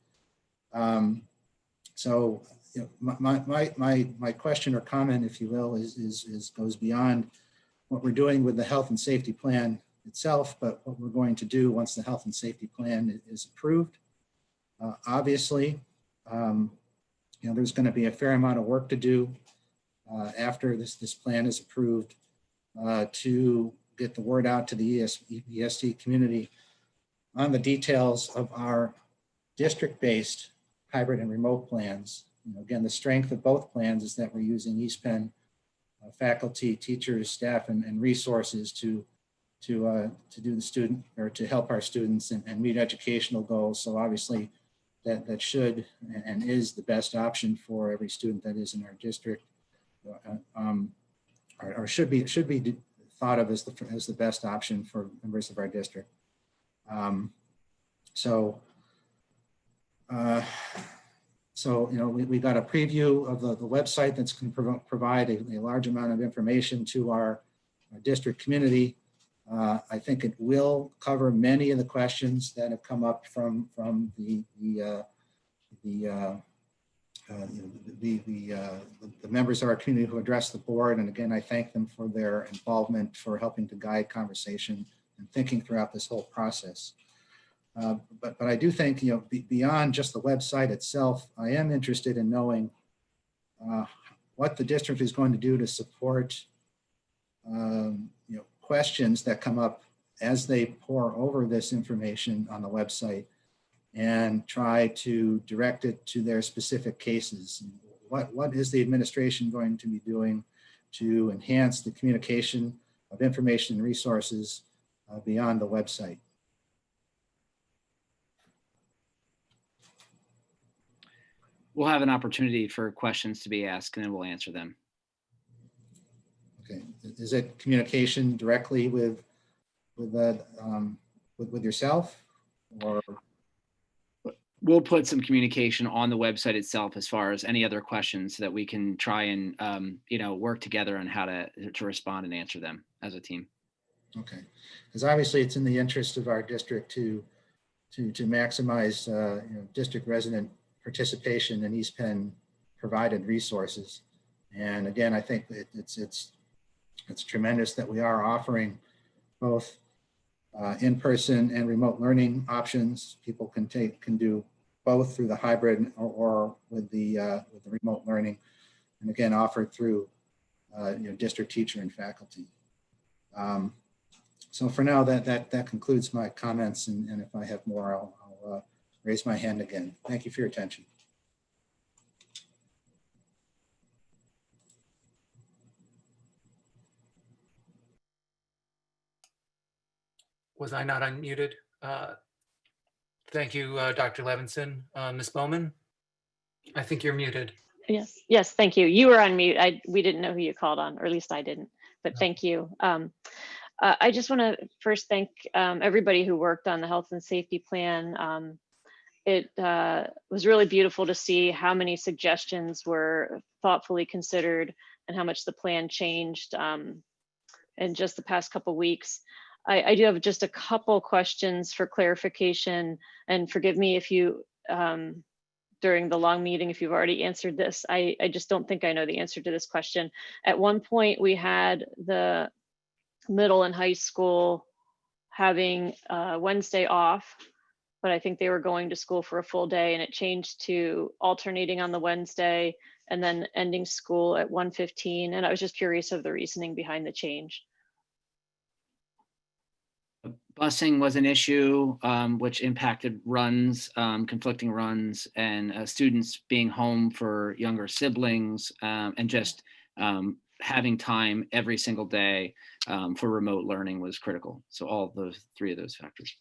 So, you know, my question or comment, if you will, goes beyond what we're doing with the health and safety plan itself, but what we're going to do once the health and safety plan is approved. Obviously, you know, there's going to be a fair amount of work to do after this plan is approved to get the word out to the EPSD community on the details of our district-based hybrid and remote plans. You know, again, the strength of both plans is that we're using East Penn faculty, teachers, staff, and resources to do the student, or to help our students and meet educational goals. So obviously that should and is the best option for every student that is in our district. Or should be thought of as the best option for members of our district. So you know, we got a preview of the website that's going to provide a large amount of information to our district community. I think it will cover many of the questions that have come up from the members of our community who addressed the board. And again, I thank them for their involvement, for helping to guide conversation and thinking throughout this whole process. But I do think, you know, beyond just the website itself, I am interested in knowing what the district is going to do to support questions that come up as they pore over this information on the website and try to direct it to their specific cases. What is the administration going to be doing to enhance the communication of information and resources beyond the website? We'll have an opportunity for questions to be asked and then we'll answer them. Okay, is it communication directly with yourself, or? We'll put some communication on the website itself as far as any other questions so that we can try and work together on how to respond and answer them as a team. Okay, because obviously it's in the interest of our district to maximize district resident participation in East Penn provided resources. And again, I think it's tremendous that we are offering both in-person and remote learning options. People can do both through the hybrid or with the remote learning, and again offered through district teacher and faculty. So for now, that concludes my comments, and if I have more, I'll raise my hand again. Thank you for your attention. Was I not unmuted? Thank you, Dr. Levinson. Ms. Bowman, I think you're muted. Yes, thank you. You were on mute. We didn't know who you called on, or at least I didn't, but thank you. I just want to first thank everybody who worked on the health and safety plan. It was really beautiful to see how many suggestions were thoughtfully considered and how much the plan changed in just the past couple weeks. I do have just a couple questions for clarification, and forgive me if you, during the long meeting, if you've already answered this. I just don't think I know the answer to this question. At one point, we had the middle and high school having Wednesday off, but I think they were going to school for a full day, and it changed to alternating on the Wednesday and then ending school at 1:15. And I was just curious of the reasoning behind the change. Busing was an issue, which impacted runs, conflicting runs, and students being home for younger siblings, and just having time every single day for remote learning was critical. So all those three of those factors.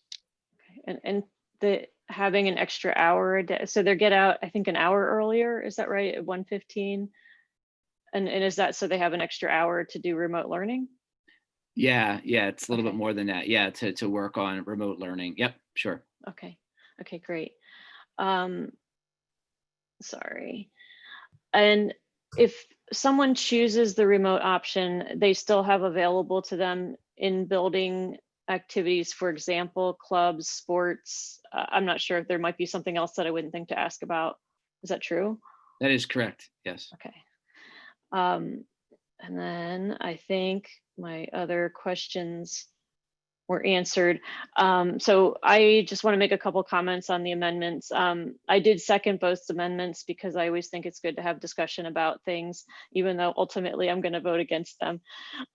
Okay. And the having an extra hour a day, so they get out, I think, an hour earlier, is that right, at 1:15? And is that so they have an extra hour to do remote learning? Yeah, it's a little bit more than that. Yeah, to work on remote learning. Yep, sure. Okay, great. Sorry. And if someone chooses the remote option, they still have available to them in building activities, for example, clubs, sports. I'm not sure if there might be something else that I wouldn't think to ask about. Is that true? That is correct, yes. Okay. And then I think my other questions were answered. So I just want to make a couple comments on the amendments. I did second both amendments because I always think it's good to have discussion about things, even though ultimately I'm going to vote against them.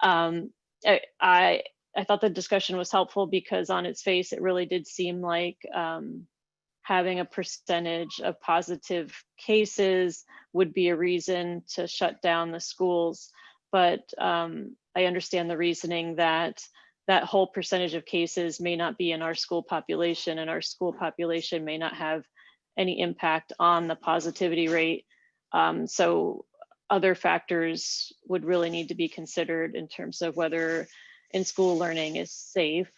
I thought the discussion was helpful because on its face, it really did seem like having a percentage of positive cases would be a reason to shut down the schools. But I understand the reasoning that that whole percentage of cases may not be in our school population, and our school population may not have any impact on the positivity rate. So other factors would really need to be considered in terms of whether in-school learning is safe.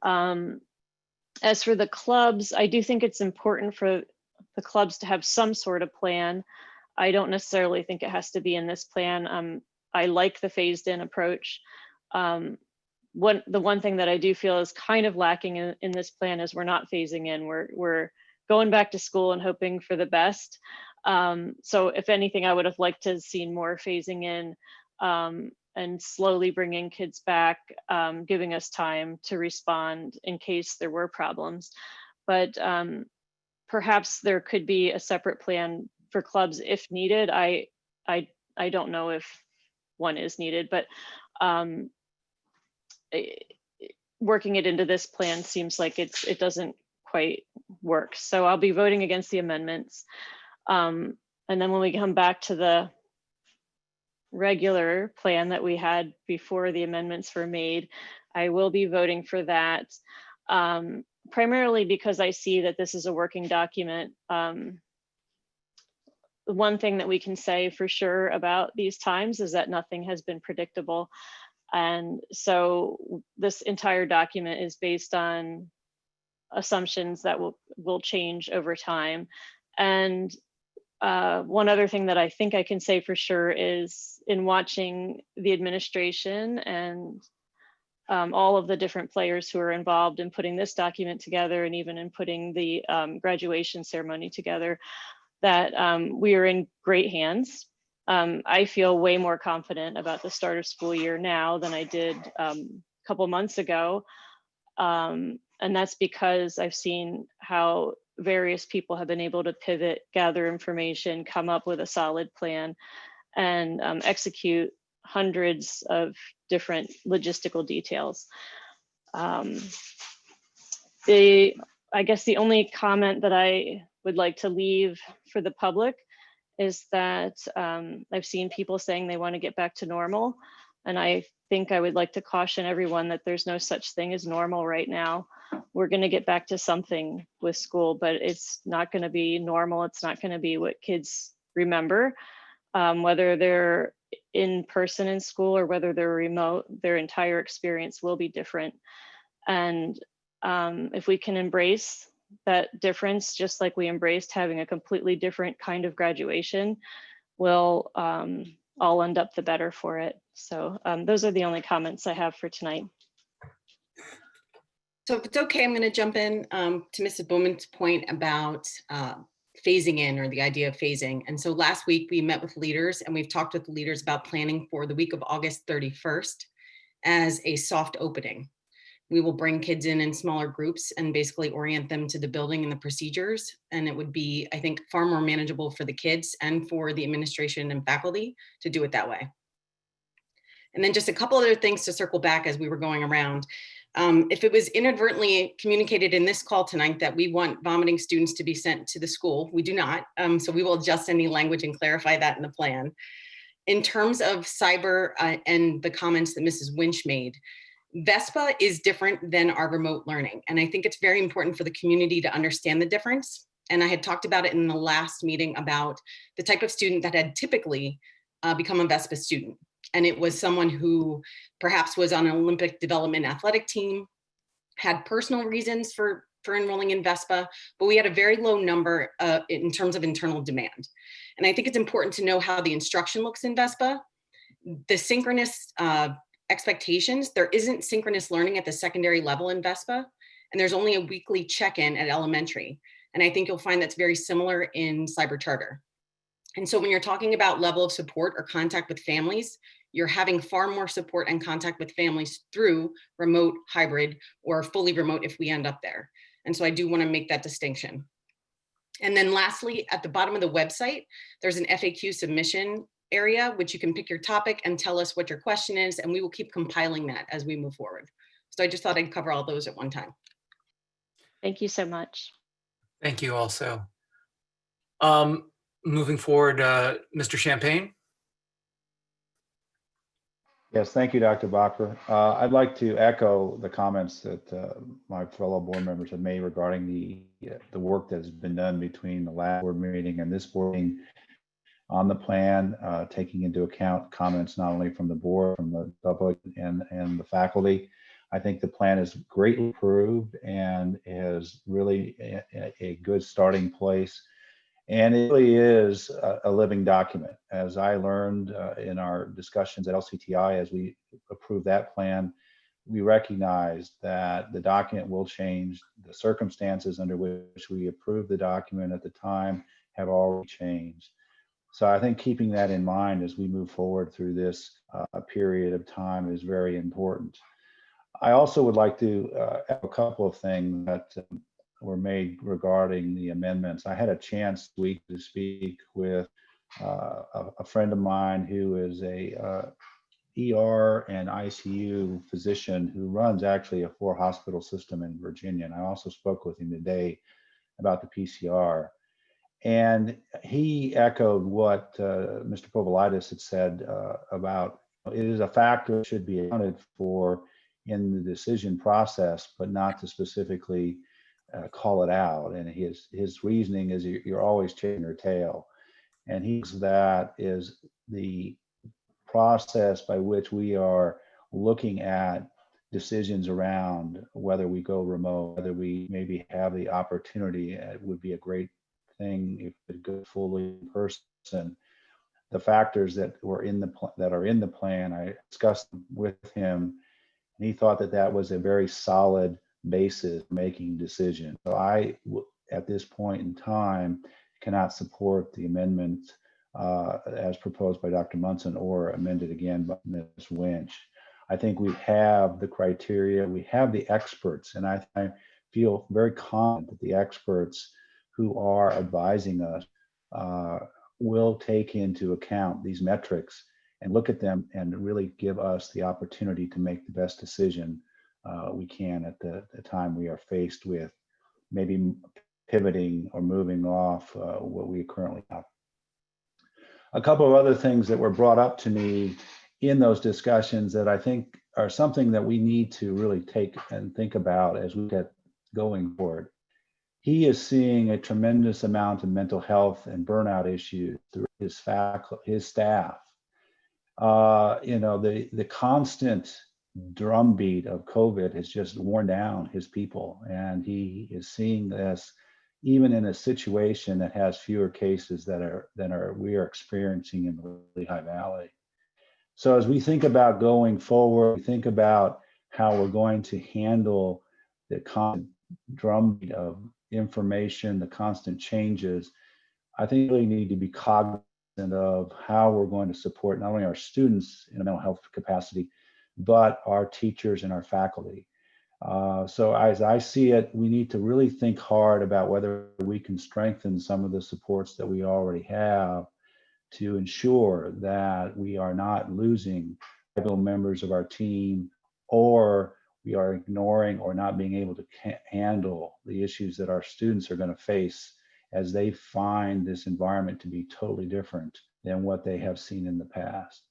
As for the clubs, I do think it's important for the clubs to have some sort of plan. I don't necessarily think it has to be in this plan. I like the phased in approach. The one thing that I do feel is kind of lacking in this plan is we're not phasing in. We're going back to school and hoping for the best. So if anything, I would have liked to have seen more phasing in and slowly bringing kids back, giving us time to respond in case there were problems. But perhaps there could be a separate plan for clubs if needed. I I don't know if one is needed, but um, working it into this plan seems like it doesn't quite work. So I'll be voting against the amendments. And then when we come back to the regular plan that we had before the amendments were made, I will be voting for that, primarily because I see that this is a working document. One thing that we can say for sure about these times is that nothing has been predictable. And so this entire document is based on assumptions that will change over time. And one other thing that I think I can say for sure is in watching the administration and all of the different players who are involved in putting this document together and even in putting the graduation ceremony together, that we are in great hands. I feel way more confident about the start of school year now than I did a couple months ago. And that's because I've seen how various people have been able to pivot, gather information, come up with a solid plan, and execute hundreds of different logistical details. I guess the only comment that I would like to leave for the public is that I've seen people saying they want to get back to normal. And I think I would like to caution everyone that there's no such thing as normal right now. We're going to get back to something with school, but it's not going to be normal. It's not going to be what kids remember, whether they're in person in school or whether they're remote, their entire experience will be different. And if we can embrace that difference, just like we embraced having a completely different kind of graduation, we'll all end up the better for it. So those are the only comments I have for tonight. So if it's okay, I'm going to jump in to Mrs. Bowman's point about phasing in, or the idea of phasing. And so last week we met with leaders and we've talked with leaders about planning for the week of August 31st as a soft opening. We will bring kids in smaller groups and basically orient them to the building and the procedures. And it would be, I think, far more manageable for the kids and for the administration and faculty to do it that way. And then just a couple other things to circle back as we were going around. If it was inadvertently communicated in this call tonight that we want vomiting students to be sent to the school, we do not. So we will adjust any language and clarify that in the plan. In terms of cyber and the comments that Mrs. Winch made, VESPA is different than our remote learning. And I think it's very important for the community to understand the difference. And I had talked about it in the last meeting about the type of student that had typically become a VESPA student. And it was someone who perhaps was on an Olympic development athletic team, had personal reasons for enrolling in VESPA, but we had a very low number in terms of internal demand. And I think it's important to know how the instruction looks in VESPA. The synchronous expectations, there isn't synchronous learning at the secondary level in VESPA, and there's only a weekly check-in at elementary. And I think you'll find that's very similar in cyber charter. And so when you're talking about level of support or contact with families, you're having far more support and contact with families through remote, hybrid, or fully remote if we end up there. And so I do want to make that distinction. And then lastly, at the bottom of the website, there's an FAQ submission area, which you can pick your topic and tell us what your question is, and we will keep compiling that as we move forward. So I just thought I'd cover all those at one time. Thank you so much. Thank you also. Moving forward, Mr. Champagne. Yes, thank you, Dr. Bacher. I'd like to echo the comments that my fellow board members have made regarding the work that has been done between the last board meeting and this board meeting on the plan, taking into account comments not only from the board, from the public and the faculty. I think the plan is greatly improved and is really a good starting place. And it really is a living document. As I learned in our discussions at LCTI, as we approved that plan, we recognized that the document will change. The circumstances under which we approved the document at the time have already changed. So I think keeping that in mind as we move forward through this period of time is very important. I also would like to add a couple of things that were made regarding the amendments. I had a chance this week to speak with a friend of mine who is a ER and ICU physician who runs actually a 4-hospital system in Virginia. And I also spoke with him today about the PCR. And he echoed what Mr. Povolitis had said about it is a factor that should be accounted for in the decision process, but not to specifically call it out. And his reasoning is you're always chasing your tail. And that is the process by which we are looking at decisions around whether we go remote, whether we maybe have the opportunity. It would be a great thing if it go fully in person. The factors that were in the that are in the plan, I discussed with him, and he thought that that was a very solid basis for making decisions. So I, at this point in time, cannot support the amendment as proposed by Dr. Munson or amended again by Ms. Winch. I think we have the criteria, we have the experts, and I feel very confident that the experts who are advising us will take into account these metrics and look at them and really give us the opportunity to make the best decision we can at the time we are faced with maybe pivoting or moving off what we currently have. A couple of other things that were brought up to me in those discussions that I think are something that we need to really take and think about as we get going forward. He is seeing a tremendous amount of mental health and burnout issues through his staff. The constant drumbeat of COVID has just worn down his people, and he is seeing this even in a situation that has fewer cases than we are experiencing in the Lehigh Valley. So as we think about going forward, we think about how we're going to handle the constant drumbeat of information, the constant changes. I think we really need to be cognizant of how we're going to support not only our students in a mental health capacity, but our teachers and our faculty. So as I see it, we need to really think hard about whether we can strengthen some of the supports that we already have to ensure that we are not losing vital members of our team, or we are ignoring or not being able to handle the issues that our students are going to face as they find this environment to be totally different than what they have seen in the past.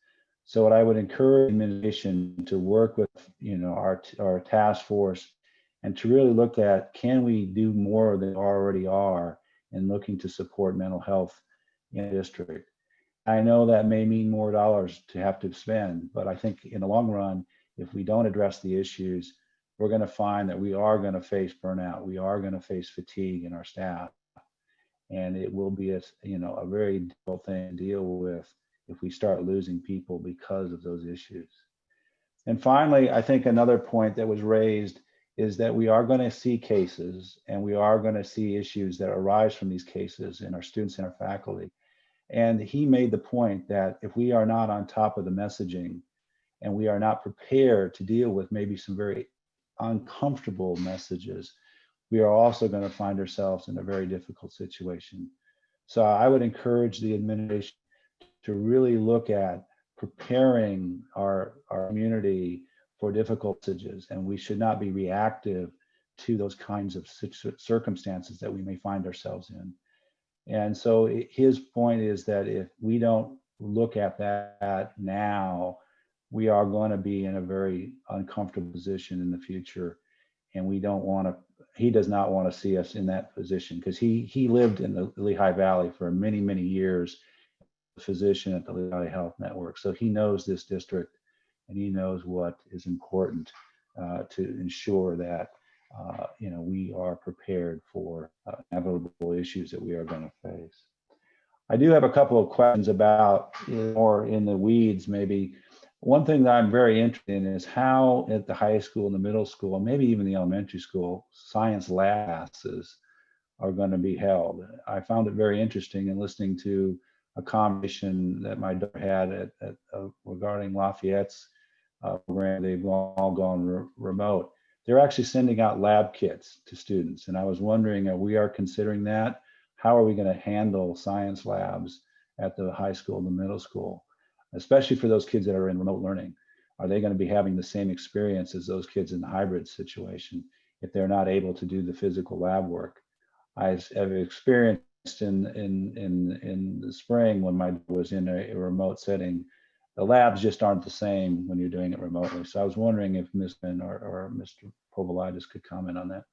So what I would encourage the administration to work with, our task force and to really look at, can we do more than we already are in looking to support mental health in the district? I know that may mean more dollars to have to spend, but I think in the long run, if we don't address the issues, we're going to find that we are going to face burnout. We are going to face fatigue in our staff. And it will be a very difficult thing to deal with if we start losing people because of those issues. And finally, I think another point that was raised is that we are going to see cases and we are going to see issues that arise from these cases in our students and our faculty. And he made the point that if we are not on top of the messaging and we are not prepared to deal with maybe some very uncomfortable messages, we are also going to find ourselves in a very difficult situation. So I would encourage the administration to really look at preparing our community for difficult messages, and we should not be reactive to those kinds of circumstances that we may find ourselves in. And so his point is that if we don't look at that now, we are going to be in a very uncomfortable position in the future. And we don't want to, he does not want to see us in that position, because he lived in the Lehigh Valley for many, many years, a physician at the Lehigh Health Network. So he knows this district and he knows what is important to ensure that we are prepared for inevitable issues that we are going to face. I do have a couple of questions about, more in the weeds maybe. One thing that I'm very interested in is how at the high school and the middle school, and maybe even the elementary school, science lab classes are going to be held. I found it very interesting in listening to a conversation that my daughter had regarding Lafayette's program. They've all gone remote. They're actually sending out lab kits to students. And I was wondering, we are considering that? How are we going to handle science labs at the high school and the middle school, especially for those kids that are in remote learning? Are they going to be having the same experience as those kids in the hybrid situation if they're not able to do the physical lab work? I've experienced in the spring when my was in a remote setting, the labs just aren't the same when you're doing it remotely. So I was wondering if Ms. Finn or Mr. Povolitis could comment on that.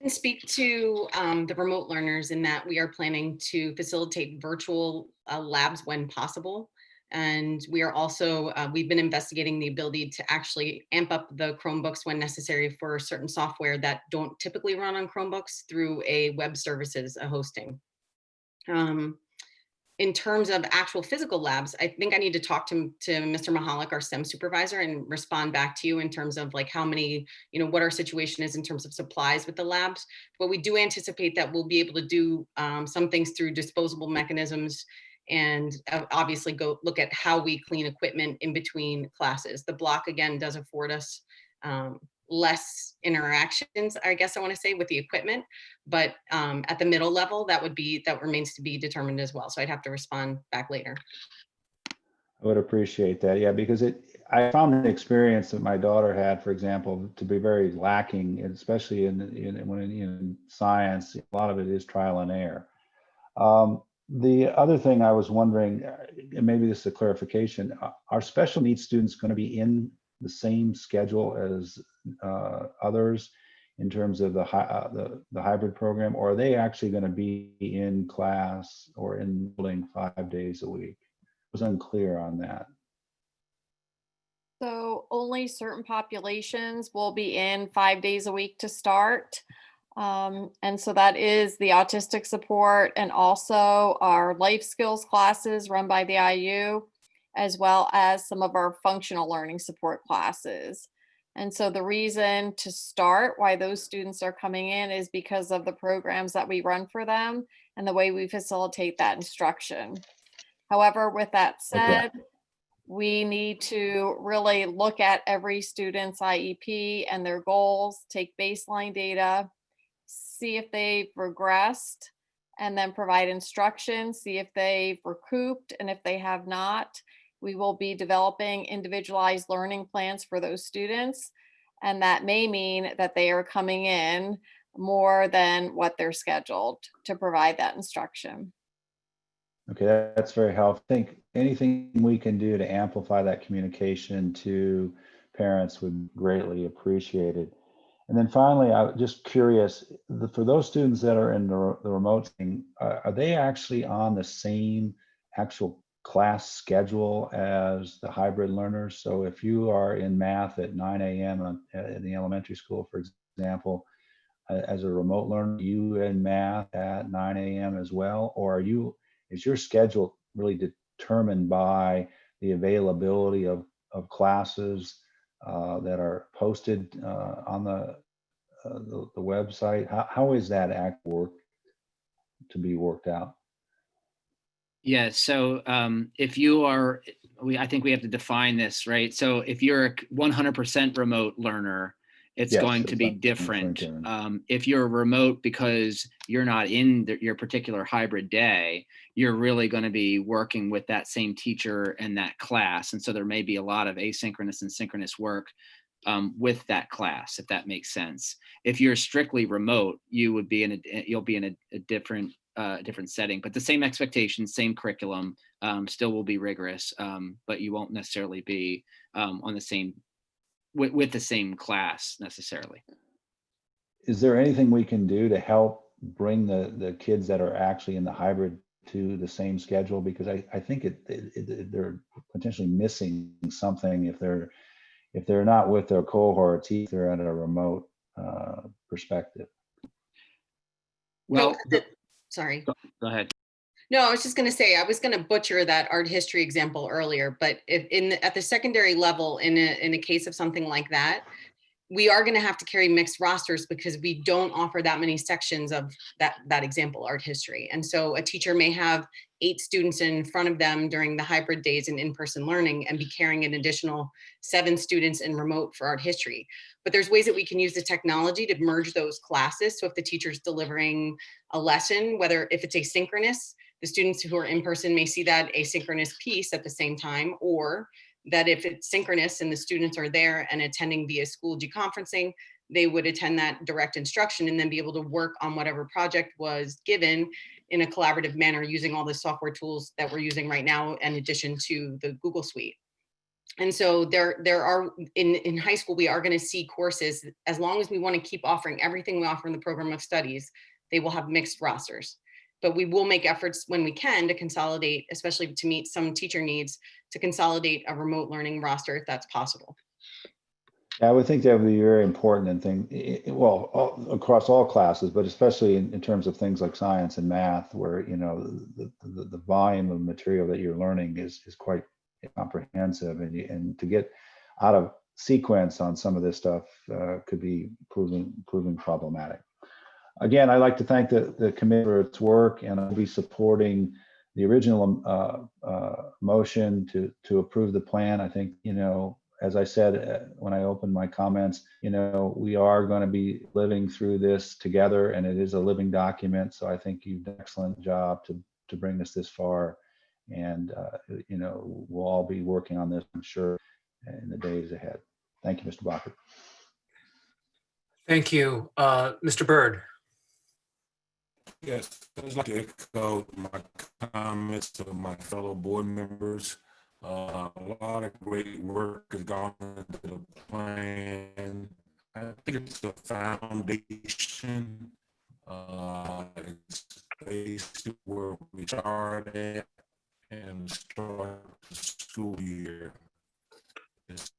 And speak to the remote learners in that we are planning to facilitate virtual labs when possible. And we are also, we've been investigating the ability to actually amp up the Chromebooks when necessary for certain software that don't typically run on Chromebooks through a web services, a hosting. In terms of actual physical labs, I think I need to talk to Mr. Mahalik, our STEM supervisor, and respond back to you in terms of like how many, what our situation is in terms of supplies with the labs. But we do anticipate that we'll be able to do some things through disposable mechanisms and obviously go look at how we clean equipment in between classes. The block, again, does afford us less interactions, I guess I want to say, with the equipment, but at the middle level, that remains to be determined as well. So I'd have to respond back later. I would appreciate that. Yeah, because I found the experience that my daughter had, for example, to be very lacking, especially in science. A lot of it is trial and error. The other thing I was wondering, and maybe this is a clarification, are special needs students going to be in the same schedule as others in terms of the hybrid program, or are they actually going to be in class or in building 5 days a week? I was unclear on that. So only certain populations will be in 5 days a week to start. And so that is the autistic support and also our life skills classes run by the IU, as well as some of our functional learning support classes. And so the reason to start why those students are coming in is because of the programs that we run for them and the way we facilitate that instruction. However, with that said, we need to really look at every student's IEP and their goals, take baseline data, see if they've regressed, and then provide instruction, see if they've recouped, and if they have not, we will be developing individualized learning plans for those students. And that may mean that they are coming in more than what they're scheduled to provide that instruction. Okay, that's very helpful. I think anything we can do to amplify that communication to parents would greatly appreciate it. And then finally, I'm just curious, for those students that are in the remote thing, are they actually on the same actual class schedule as the hybrid learners? So if you are in math at 9 a.m. in the elementary school, for example, as a remote learner, you in math at 9 a.m. as well? Or is your schedule really determined by the availability of classes that are posted on the website? How is that to be worked out? Yeah, so if you are, I think we have to define this, right? So if you're a 100% remote learner, it's going to be different. If you're remote because you're not in your particular hybrid day, you're really going to be working with that same teacher and that class. And so there may be a lot of asynchronous and synchronous work with that class, if that makes sense. If you're strictly remote, you'll be in a different setting, but the same expectations, same curriculum, still will be rigorous, but you won't necessarily be on the same with the same class necessarily. Is there anything we can do to help bring the kids that are actually in the hybrid to the same schedule? Because I think they're potentially missing something if they're not with their cohorts, if they're at a remote perspective. Well, sorry. Go ahead. No, I was just going to say, I was going to butcher that art history example earlier, but if at the secondary level, in a case of something like that, we are going to have to carry mixed rosters because we don't offer that many sections of that example, art history. And so a teacher may have 8 students in front of them during the hybrid days in in-person learning and be carrying an additional 7 students in remote for art history. But there's ways that we can use the technology to merge those classes. So if the teacher's delivering a lesson, if it's asynchronous, The students who are in person may see that asynchronous piece at the same time, or that if it's synchronous and the students are there and attending via Schoology conferencing, they would attend that direct instruction and then be able to work on whatever project was given in a collaborative manner using all the software tools that we're using right now, in addition to the Google Suite. And so there are, in high school, we are going to see courses, as long as we want to keep offering everything we offer in the program of studies, they will have mixed rosters. But we will make efforts when we can to consolidate, especially to meet some teacher needs, to consolidate a remote learning roster if that's possible. I would think that would be very important and well, across all classes, but especially in terms of things like science and math, where, you know, the volume of material that you're learning is quite comprehensive, and to get out of sequence on some of this stuff could be proving problematic. Again, I'd like to thank the committee for its work, and I'll be supporting the original motion to approve the plan. I think, you know, as I said when I opened my comments, you know, we are going to be living through this together, and it is a living document. So I think you've done an excellent job to bring us this far, and you know, we'll all be working on this, I'm sure, in the days ahead. Thank you, Mr. Bacher. Thank you. Mr. Byrd. Yes, I'd like to echo my comments of my fellow board members. A lot of great work has gone into the plan. I think it's a foundation. It's basically where we start at and start the school year. It's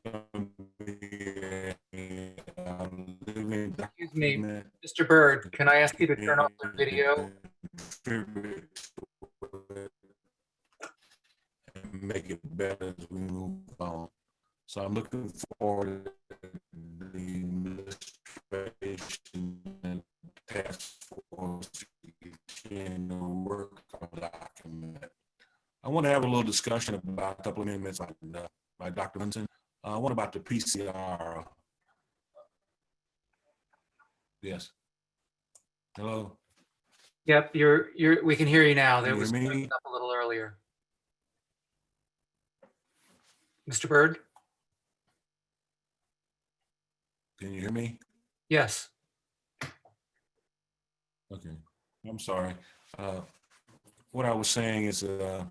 going to be a living Excuse me, document. Mr. Byrd, can I ask you to turn off the video? And make it better as we move on. So I'm looking forward to the administration and task force in the work on the document. I want to have a little discussion about a couple of amendments by Dr. Munson. What about the PCR? Yes. Hello. Yep, we can hear you now. That Can you was hear me? breaking up a little earlier. Mr. Byrd? Can you hear me? Yes. Okay, I'm sorry. What I was saying is the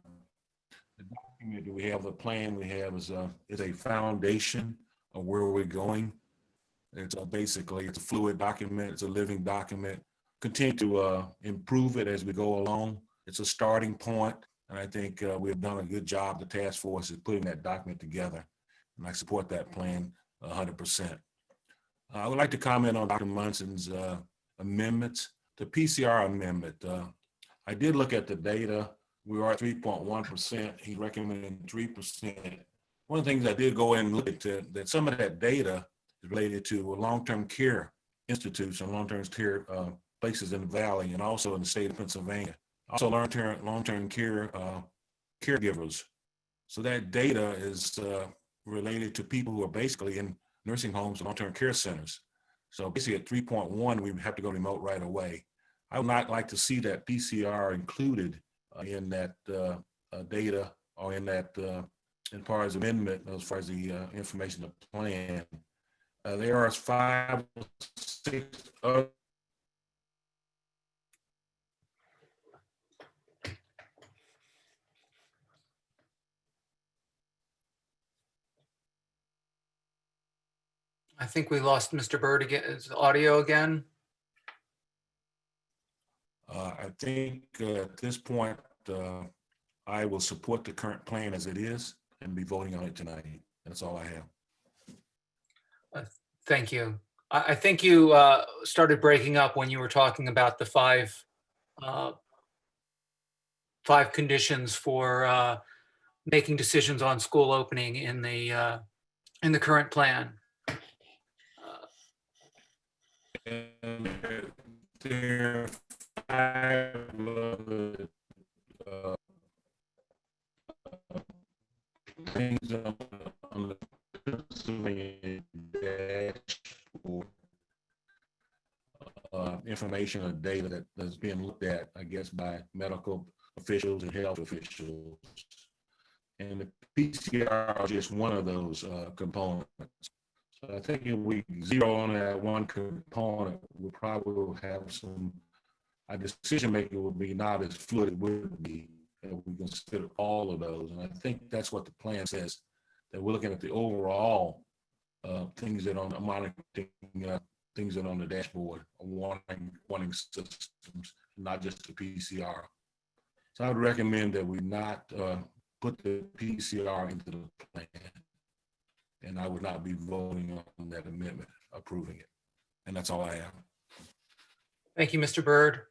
document that we have, the plan we have is a foundation of where we're going. It's basically, it's a fluid document, it's a living document. Continue to improve it as we go along. It's a starting point, and I think we've done a good job. The task force is putting that document together, and I support that plan 100%. I would like to comment on Dr. Munson's amendments. The PCR amendment, I did look at the data. We are at 3.1%. He recommended 3%. One of the things I did go in and look at that some of that data is related to long-term care institutes and long-term care places in the Valley and also in the state of Pennsylvania. Also long-term care caregivers. So that data is related to people who are basically in nursing homes and long-term care centers. So basically at 3.1, we have to go remote right away. I would not like to see that PCR included in that data or in that as far as amendment, as far as the information of the plan. There are 5 or 6 other I think we lost Mr. Byrd again. Is the audio again? I think at this point, I will support the current plan as it is and be voting on it tonight. That's all I have. Thank you. I think you started breaking up when you were talking about the five conditions for making decisions on school opening in the current plan. There are 5 things on the Pennsylvania dashboard, information or data that's being looked at, I guess, by medical officials and health officials. And the PCR are just one of those components. So I think if we zero on that one component, we probably will have our decision making will be not as fluid as it would be if we consider all of those. And I think that's what the plan says, that we're looking at the overall things that are on the monitoring, things that are on the dashboard, warning systems, not just the PCR. So I would recommend that we not put the PCR into the plan, and I would not be voting on that amendment, approving it. And that's all I have. Thank you, Mr. Byrd.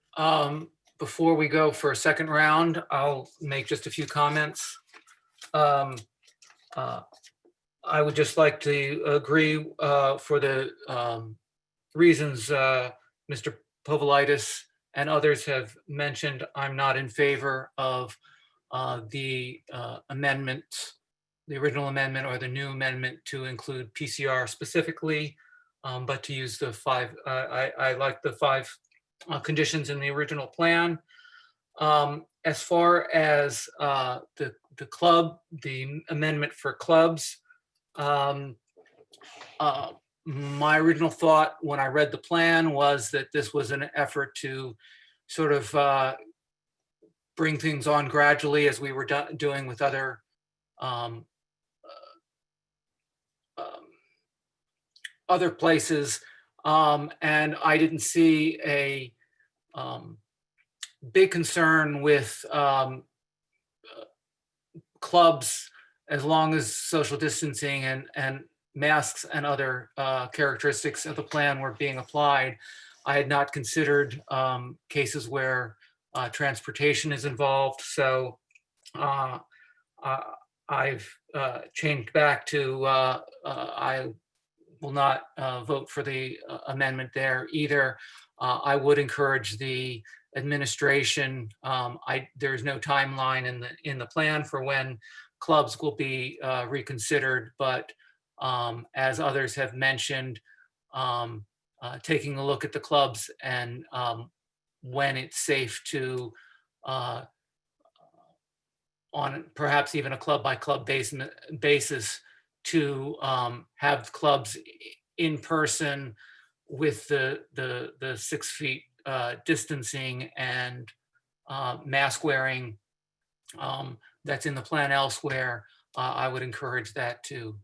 Before we go for a second round, I'll make just a few comments. I would just like to agree for the reasons Mr. Povolitis and others have mentioned. I'm not in favor of the amendment, the original amendment or the new amendment to include PCR specifically, but to use the five, I like the five conditions in the original plan. As far as the club, the amendment for clubs, my original thought when I read the plan was that this was an effort to sort of bring things on gradually as we were doing with other other places. And I didn't see a big concern with clubs as long as social distancing and masks and other characteristics of the plan were being applied. I had not considered cases where transportation is involved. So I've changed back to I will not vote for the amendment there either. I would encourage the administration. There's no timeline in the plan for when clubs will be reconsidered, but as others have mentioned, taking a look at the clubs and when it's safe to, on perhaps even a club by club basis, to have clubs in person with the 6 feet distancing and mask wearing that's in the plan elsewhere. I would encourage that to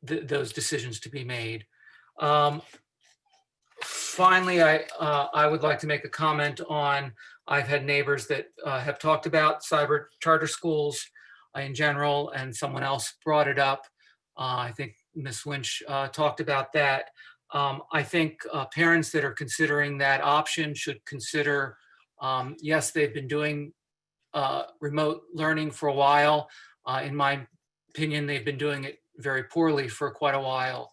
those decisions to be made. Finally, I would like to make a comment on, I've had neighbors that have talked about cyber charter schools in general, and someone else brought it up. I think Ms. Winch talked about that. I think parents that are considering that option should consider, yes, they've been doing remote learning for a while. In my opinion, they've been doing it very poorly for quite a while.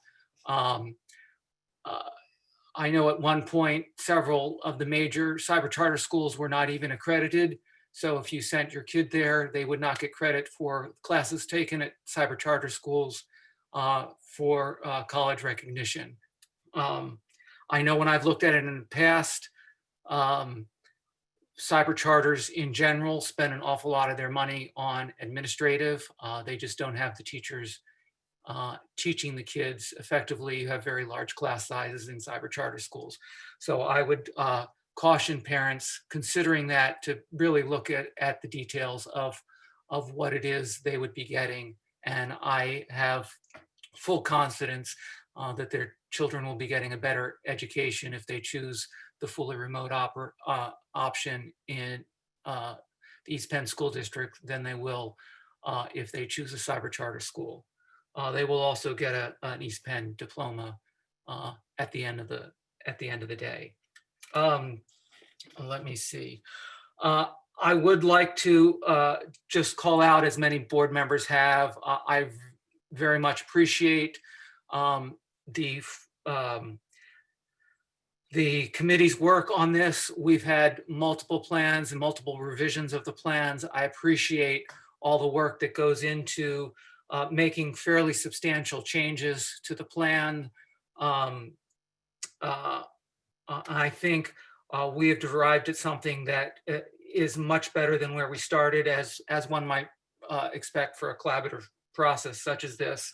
I know at one point, several of the major cyber charter schools were not even accredited. So if you sent your kid there, they would not get credit for classes taken at cyber charter schools for college recognition. I know when I've looked at it in the past, cyber charters in general spend an awful lot of their money on administrative. They just don't have the teachers teaching the kids effectively. You have very large class sizes in cyber charter schools. So I would caution parents considering that to really look at the details of what it is they would be getting. And I have full confidence that their children will be getting a better education if they choose the fully remote option in the East Penn School District than they will if they choose a cyber charter school. They will also get an East Penn diploma at the end of the day. Let me see. I would like to just call out, as many board members have, I very much appreciate the committee's work on this. We've had multiple plans and multiple revisions of the plans. I appreciate all the work that goes into making fairly substantial changes to the plan. I think we have derived at something that is much better than where we started, as one might expect for a collaborative process such as this.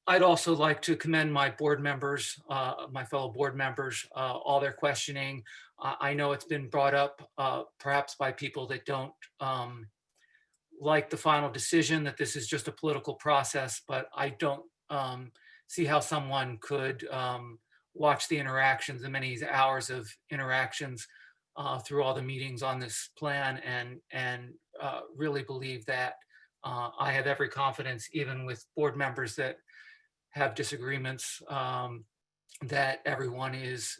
I'd also like to commend my board members, my fellow board members, all their questioning. I know it's been brought up perhaps by people that don't like the final decision, that this is just a political process, but I don't see how someone could watch the interactions, the many hours of interactions through all the meetings on this plan and really believe that I have every confidence, even with board members that have disagreements, that everyone is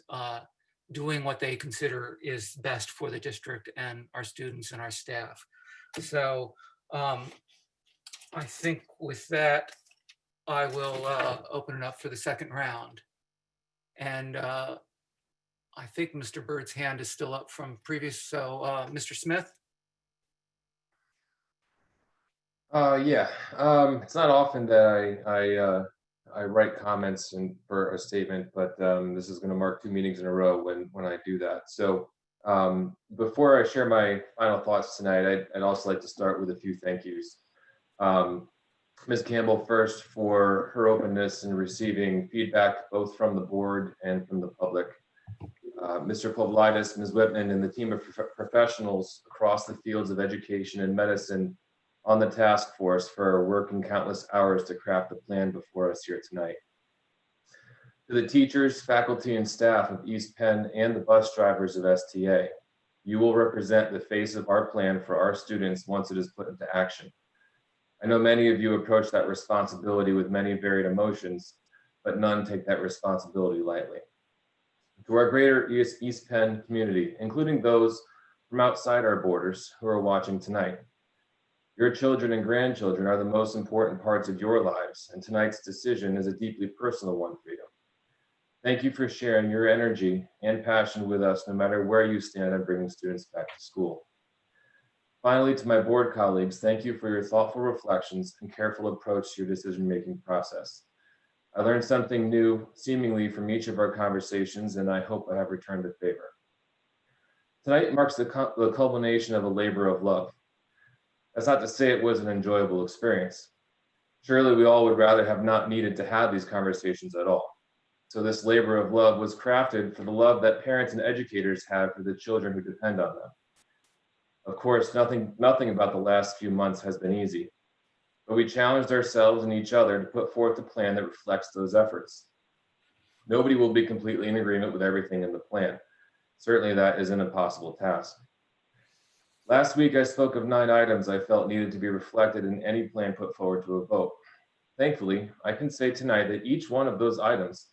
doing what they consider is best for the district and our students and our staff. So I think with that, I will open it up for the second round. And I think Mr. Bird's hand is still up from previous. So Mr. Smith? Yeah, it's not often that I write comments for a statement, but this is going to mark 2 meetings in a row when I do that. So before I share my final thoughts tonight, I'd also like to start with a few thank yous. Ms. Campbell first for her openness in receiving feedback both from the board and from the public. Mr. Pavlidis, Ms. Whitman, and the team of professionals across the fields of education and medicine on the task force for working countless hours to craft the plan before us here tonight. To the teachers, faculty, and staff of East Penn and the bus drivers of STA, you will represent the face of our plan for our students once it is put into action. I know many of you approach that responsibility with many varied emotions, but none take that responsibility lightly. To our greater East Penn community, including those from outside our borders who are watching tonight, your children and grandchildren are the most important parts of your lives, and tonight's decision is a deeply personal one for you. Thank you for sharing your energy and passion with us, no matter where you stand on bringing students back to school. Finally, to my board colleagues, thank you for your thoughtful reflections and careful approach to your decision-making process. I learned something new, seemingly, from each of our conversations, and I hope I have returned the favor. Tonight marks the culmination of a labor of love. That's not to say it was an enjoyable experience. Surely we all would rather have not needed to have these conversations at all. So this labor of love was crafted for the love that parents and educators have for the children who depend on them. Of course, nothing about the last few months has been easy, but we challenged ourselves and each other to put forth a plan that reflects those efforts. Nobody will be completely in agreement with everything in the plan. Certainly that is an impossible task. Last week, I spoke of 9 items I felt needed to be reflected in any plan put forward to a vote. Thankfully, I can say tonight that each one of those items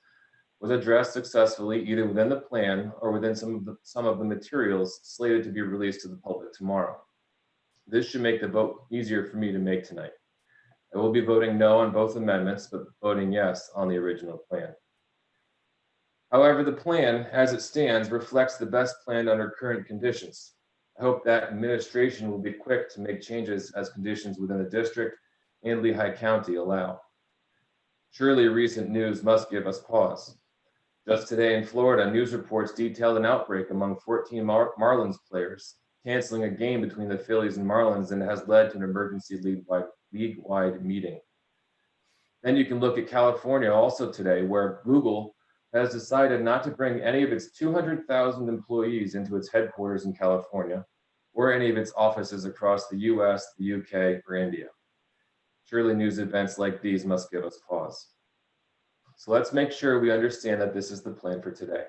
was addressed successfully either within the plan or within some of the materials slated to be released to the public tomorrow. This should make the vote easier for me to make tonight. I will be voting no on both amendments, but voting yes on the original plan. However, the plan, as it stands, reflects the best plan under current conditions. I hope that administration will be quick to make changes as conditions within the district and Lehigh County allow. Surely recent news must give us pause. Just today in Florida, news reports detailed an outbreak among 14 Marlins players, canceling a game between the Phillies and Marlins, and has led to an emergency league-wide meeting. Then you can look at California also today, where Google has decided not to bring any of its 200,000 employees into its headquarters in California or any of its offices across the US, the UK, or India. Surely news events like these must give us pause. So let's make sure we understand that this is the plan for today.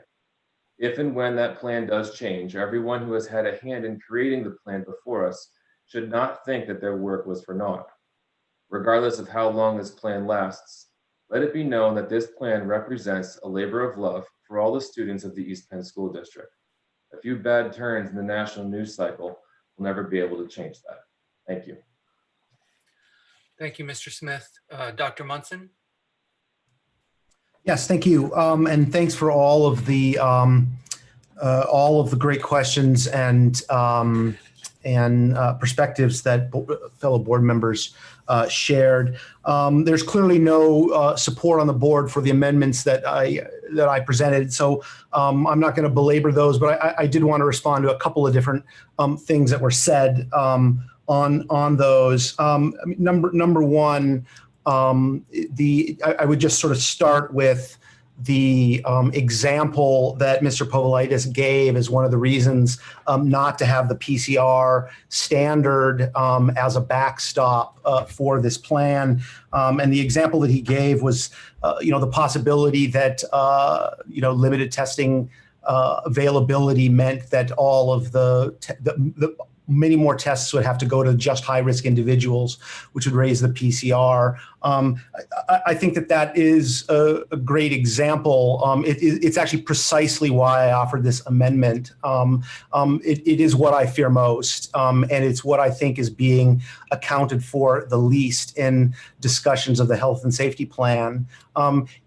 If and when that plan does change, everyone who has had a hand in creating the plan before us should not think that their work was for naught. Regardless of how long this plan lasts, let it be known that this plan represents a labor of love for all the students of the East Penn School District. A few bad turns in the national news cycle will never be able to change that. Thank you. Thank you, Mr. Smith. Dr. Munson? Yes, thank you. And thanks for all of the great questions and perspectives that fellow board members shared. There's clearly no support on the board for the amendments that that I presented. So I'm not going to belabor those, but I did want to respond to a couple of different things that were said on those. Number one, I would just sort of start with the example that Mr. Povolitis gave as one of the reasons not to have the PCR standard as a backstop for this plan. And the example that he gave was, the possibility that, limited testing availability meant that all of the many more tests would have to go to just high-risk individuals, which would raise the PCR. I think that is a great example. It's actually precisely why I offered this amendment. It is what I fear most, and it's what I think is being accounted for the least in discussions of the health and safety plan.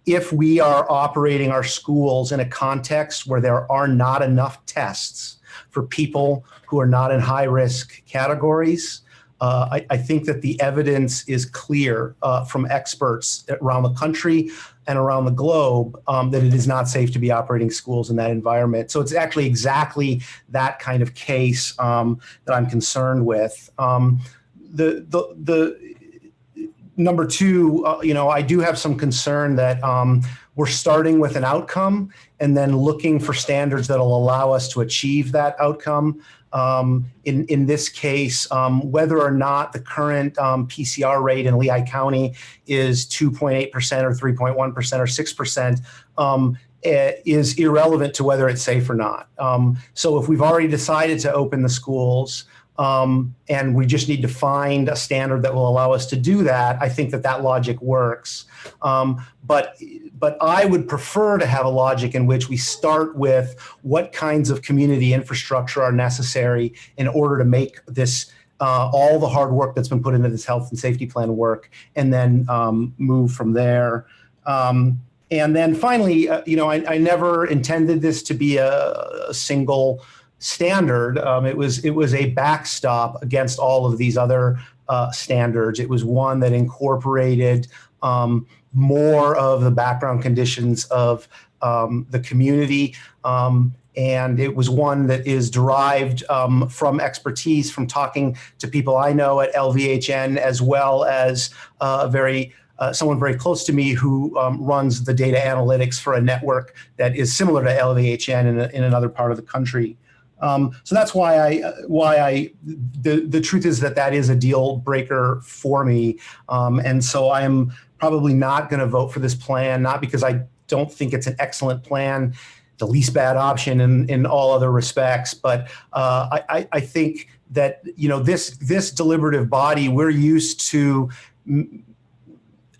If we are operating our schools in a context where there are not enough tests for people who are not in high-risk categories, I think that the evidence is clear from experts around the country and around the globe that it is not safe to be operating schools in that environment. So it's actually exactly that kind of case that I'm concerned with. The number two, I do have some concern that we're starting with an outcome and then looking for standards that will allow us to achieve that outcome. In this case, whether or not the current PCR rate in Lehigh County is 2.8% or 3.1% or 6%, is irrelevant to whether it's safe or not. So if we've already decided to open the schools, and we just need to find a standard that will allow us to do that, I think that logic works. But I would prefer to have a logic in which we start with what kinds of community infrastructure are necessary in order to make this all the hard work that's been put into this health and safety plan work, and then move from there. And then finally, I never intended this to be a single standard. It was a backstop against all of these other standards. It was one that incorporated more of the background conditions of the community. And it was one that is derived from expertise, from talking to people I know at LVHN, as well as someone very close to me who runs the data analytics for a network that is similar to LVHN in another part of the country. So that's why the truth is that is a deal breaker for me. And so I am probably not going to vote for this plan, not because I don't think it's an excellent plan, the least bad option in all other respects, but I think that, this deliberative body, we're used to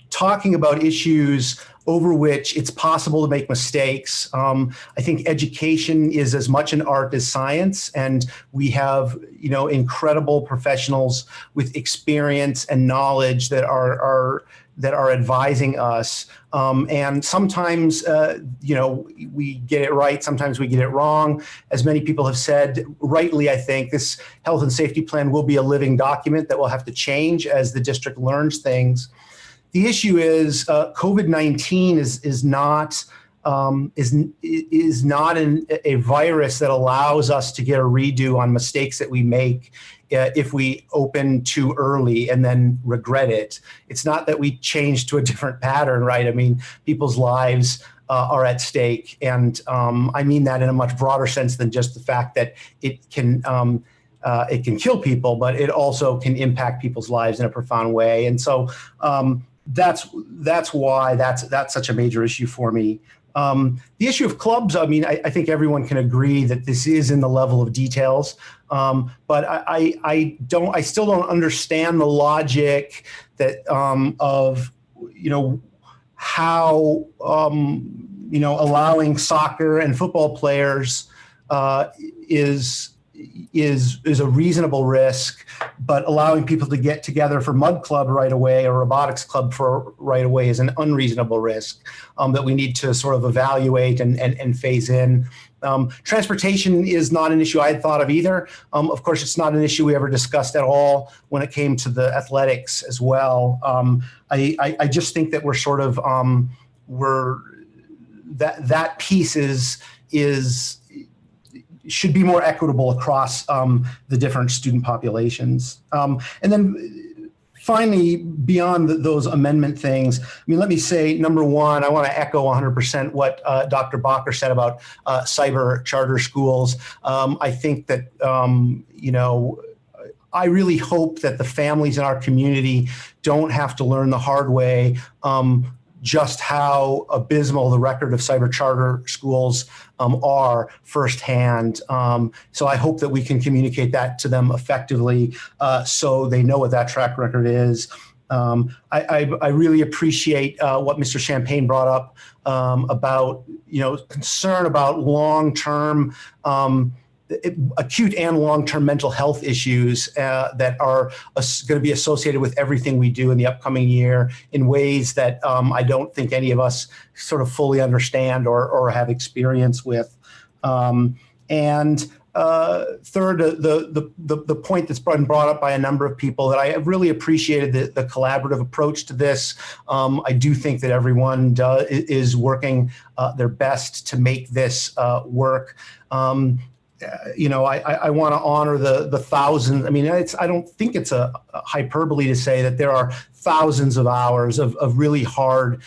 talking about issues over which it's possible to make mistakes. I think education is as much an art as science, and we have, incredible professionals with experience and knowledge that are advising us. And sometimes, we get it right. Sometimes we get it wrong. As many people have said, rightly, I think this health and safety plan will be a living document that will have to change as the district learns things. The issue is COVID-19 is not a virus that allows us to get a redo on mistakes that we make if we open too early and then regret it. It's not that we change to a different pattern, right? I mean, people's lives are at stake, and I mean that in a much broader sense than just the fact that it can kill people, but it also can impact people's lives in a profound way. And so that's why that's such a major issue for me. The issue of clubs, I mean, I think everyone can agree that this is in the level of details, but I still don't understand the logic that of how allowing soccer and football players is a reasonable risk, but allowing people to get together for mud club right away or robotics club for right away is an unreasonable risk that we need to sort of evaluate and phase in. Transportation is not an issue I had thought of either. Of course, it's not an issue we ever discussed at all when it came to the athletics as well. I just think that we're sort of that piece should be more equitable across the different student populations. And then finally, beyond those amendment things, I mean, let me say, number one, I want to echo 100% what Dr. Bacher said about cyber charter schools. I think that, you know, I really hope that the families in our community don't have to learn the hard way just how abysmal the record of cyber charter schools are firsthand. So I hope that we can communicate that to them effectively so they know what that track record is. I really appreciate what Mr. Champagne brought up about, you know, concern about long-term acute and long-term mental health issues that are going to be associated with everything we do in the upcoming year in ways that I don't think any of us sort of fully understand or have experience with. And third, the point that's been brought up by a number of people that I have really appreciated the collaborative approach to this. I do think that everyone is working their best to make this work. You know, I want to honor the thousands. I mean, I don't think it's a hyperbole to say that there are thousands of hours of really hard,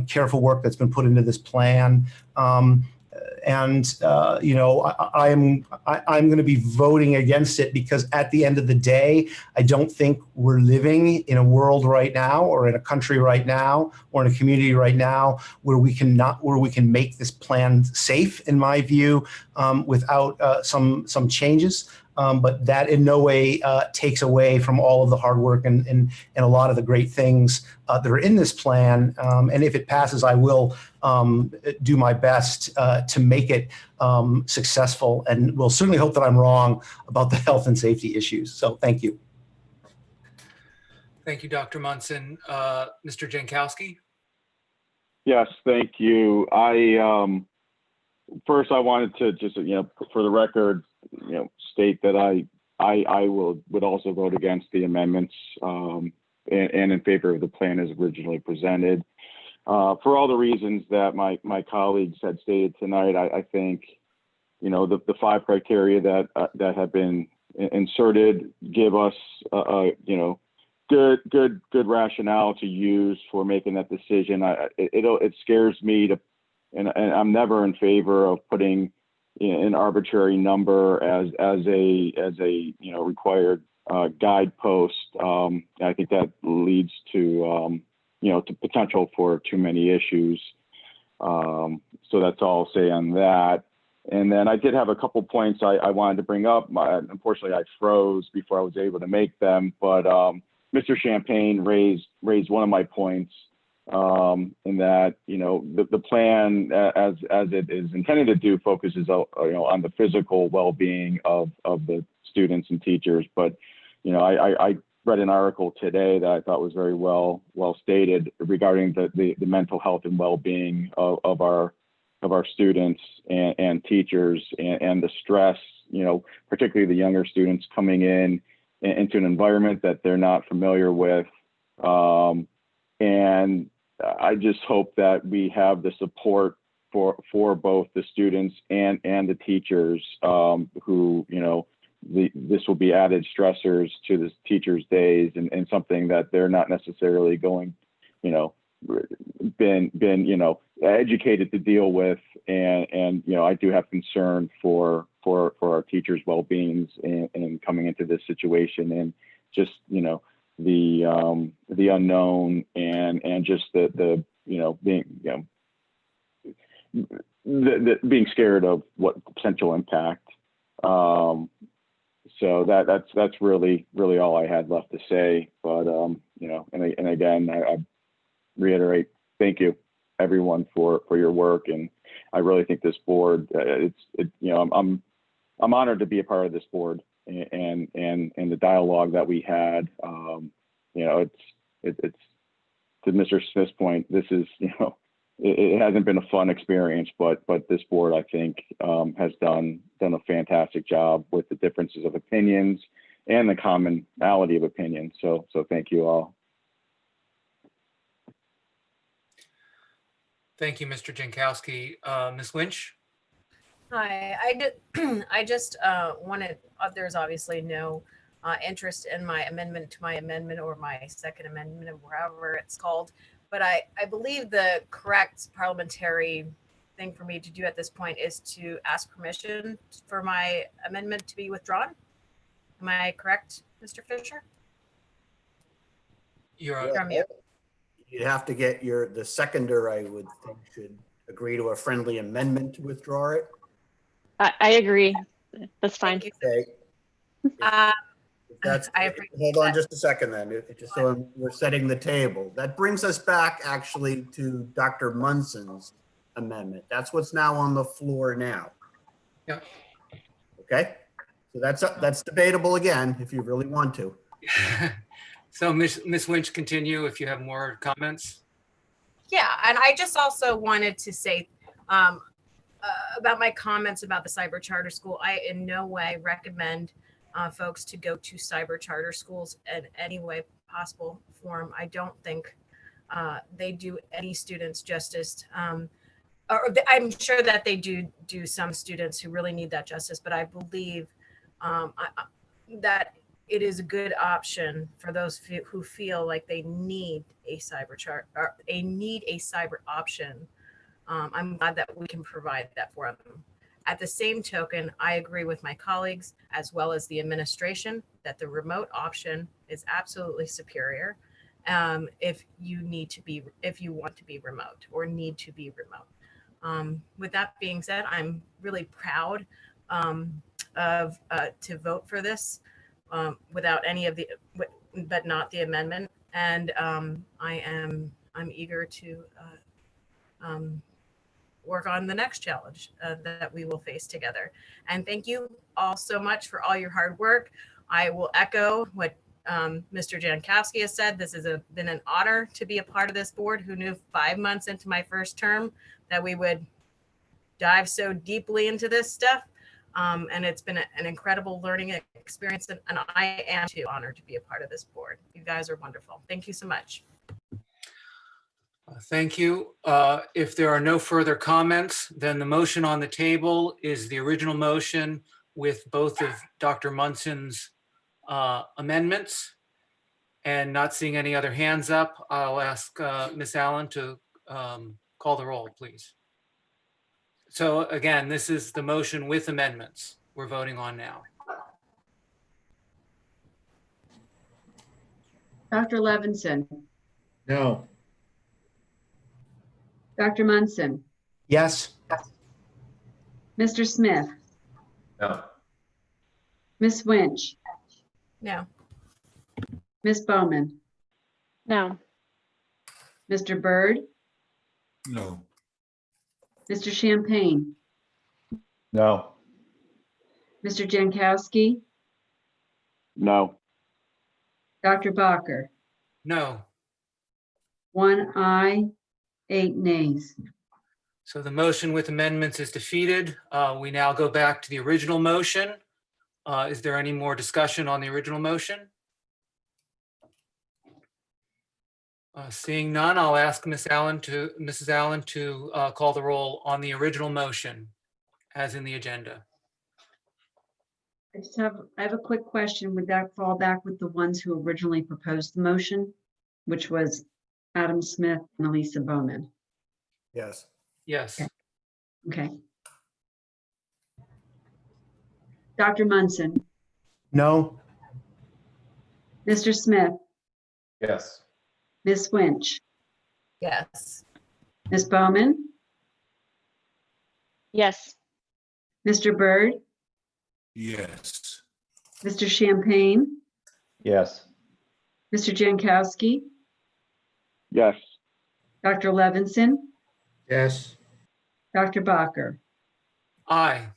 careful work that's been put into this plan. You know, I'm going to be voting against it because at the end of the day, I don't think we're living in a world right now, or in a country right now, or in a community right now where we can make this plan safe, in my view, without some changes. But that in no way takes away from all of the hard work and a lot of the great things that are in this plan. And if it passes, I will do my best to make it successful. And we'll certainly hope that I'm wrong about the health and safety issues. So thank you. Thank you, Dr. Munson. Mr. Jankowski? Yes, thank you. First, I wanted to just, you know, for the record, you know, state that I would also vote against the amendments and in favor of the plan as originally presented. For all the reasons that my colleagues had stated tonight, I think, you know, the 5 criteria that have been inserted give us, you know, good rationale to use for making that decision. It scares me to, and I'm never in favor of putting an arbitrary number as a you know, required guidepost. I think that leads to you know, to potential for too many issues. So that's all I'll say on that. And then I did have a couple points I wanted to bring up. Unfortunately, I froze before I was able to make them. But Mr. Champagne raised one of my points in that, you know, the plan as it is intended to do focuses, you know, on the physical well-being of the students and teachers. But, you know, I read an article today that I thought was very well stated regarding the mental health and well-being of our students and teachers and the stress, you know, particularly the younger students coming into an environment that they're not familiar with. And I just hope that we have the support for both the students and the teachers who, you know, this will be added stressors to the teachers' days and something that they're not necessarily going, you know, been you know, educated to deal with. And you know, I do have concern for our teachers' well-beings and coming into this situation, and just, you know, the unknown and just the you know, being, you know, being scared of what potential impact. So that's really all I had left to say. But you know, and again, I reiterate, thank you everyone for your work, and I really think this board, you know, I'm honored to be a part of this board and the dialogue that we had. You know, it's to Mr. Smith's point, this is, you know, it hasn't been a fun experience, but this board, I think, has done a fantastic job with the differences of opinions and the commonality of opinions. So thank you all. Thank you, Mr. Jankowski. Ms. Winch? Hi, I just wanted, there's obviously no interest in my amendment to my amendment or my second amendment or whatever it's called. But I believe the correct parliamentary thing for me to do at this point is to ask permission for my amendment to be withdrawn. Am I correct, Mr. Fisher? You're on mute. You'd have to get the seconder, I would think, should agree to a friendly amendment to withdraw it. I agree. That's fine. Okay. That's, hold on just a second then, just so we're setting the table. That brings us back actually to Dr. Munson's amendment. That's what's now on the floor now. Yep. Okay, so that's debatable again, if you really want to. So Ms. Winch, continue if you have more comments. Yeah, and I just also wanted to say about my comments about the cyber charter school. I in no way recommend folks to go to cyber charter schools in any way possible form. I don't think they do any students justice. I'm sure that they do some students who really need that justice, but I believe that it is a good option for those who feel like they need a cyber chart or they need a cyber option. I'm glad that we can provide that for them. At the same token, I agree with my colleagues as well as the administration that the remote option is absolutely superior if you want to be remote or need to be remote. With that being said, I'm really proud to vote for this without any of the, but not the amendment. And I'm eager to work on the next challenge that we will face together. And thank you all so much for all your hard work. I will echo what Mr. Jankowski has said. This has been an honor to be a part of this board. Who knew 5 months into my first term that we would dive so deeply into this stuff. And it's been an incredible learning experience. And I am too honored to be a part of this board. You guys are wonderful. Thank you so much. Thank you. If there are no further comments, then the motion on the table is the original motion with both of Dr. Munson's amendments. And not seeing any other hands up, I'll ask Ms. Allen to call the roll, please. So again, this is the motion with amendments we're voting on now. Dr. Levinson, No. Dr. Munson, Yes. Mr. Smith, No. Ms. Winch, No. Ms. Bowman, No. Mr. Byrd, No. Mr. Champagne, No. Mr. Jankowski, No. Dr. Bacher, No. 1 aye, 8 nays. So the motion with amendments is defeated. We now go back to the original motion. Is there any more discussion on the original motion? Seeing none, I'll ask Mrs. Allen to call the roll on the original motion as in the agenda. I have a quick question. Would that fall back with the ones who originally proposed the motion, which was Adam Smith and Elisa Bowman? Yes. Yes. Okay. Dr. Munson, No. Mr. Smith, Yes. Ms. Winch, Yes. Ms. Bowman, Yes. Mr. Byrd, Yes. Mr. Champagne, Yes. Mr. Jankowski, Yes. Dr. Levinson, Yes. Dr. Bacher. Aye.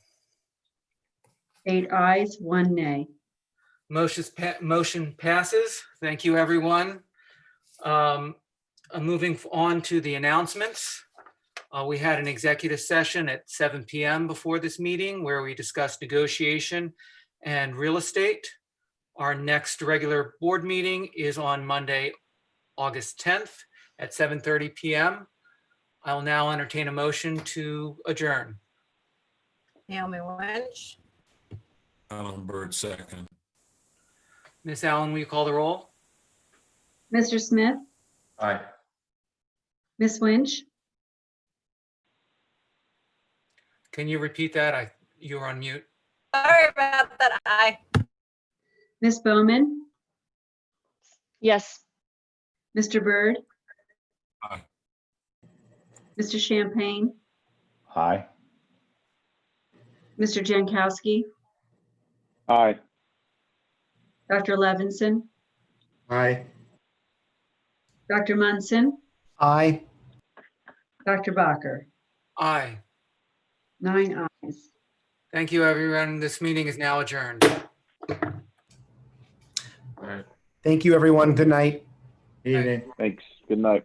8 ayes, 1 nay. Motion passes. Thank you, everyone. Moving on to the announcements. We had an executive session at 7 p.m. before this meeting where we discussed negotiation and real estate. Our next regular board meeting is on Monday, August 10th at 7:30 p.m. I'll now entertain a motion to adjourn. Naomi Lynch, Alan Bird, second. Miss Allen, will you call the roll? Mr. Smith, Aye. Miss Winch, Can you repeat that? You were on mute. sorry about that. Aye. Miss Bowman, Yes. Mr. Byrd, Aye. Mr. Champagne, Aye. Mr. Jankowski, Aye. Dr. Levinson, Aye. Dr. Munson, Aye. Dr. Bacher. Aye. 9 ayes. Thank you, everyone. This meeting is now adjourned. All right. Thank you, everyone. Good night. Evening. Thanks. Good night.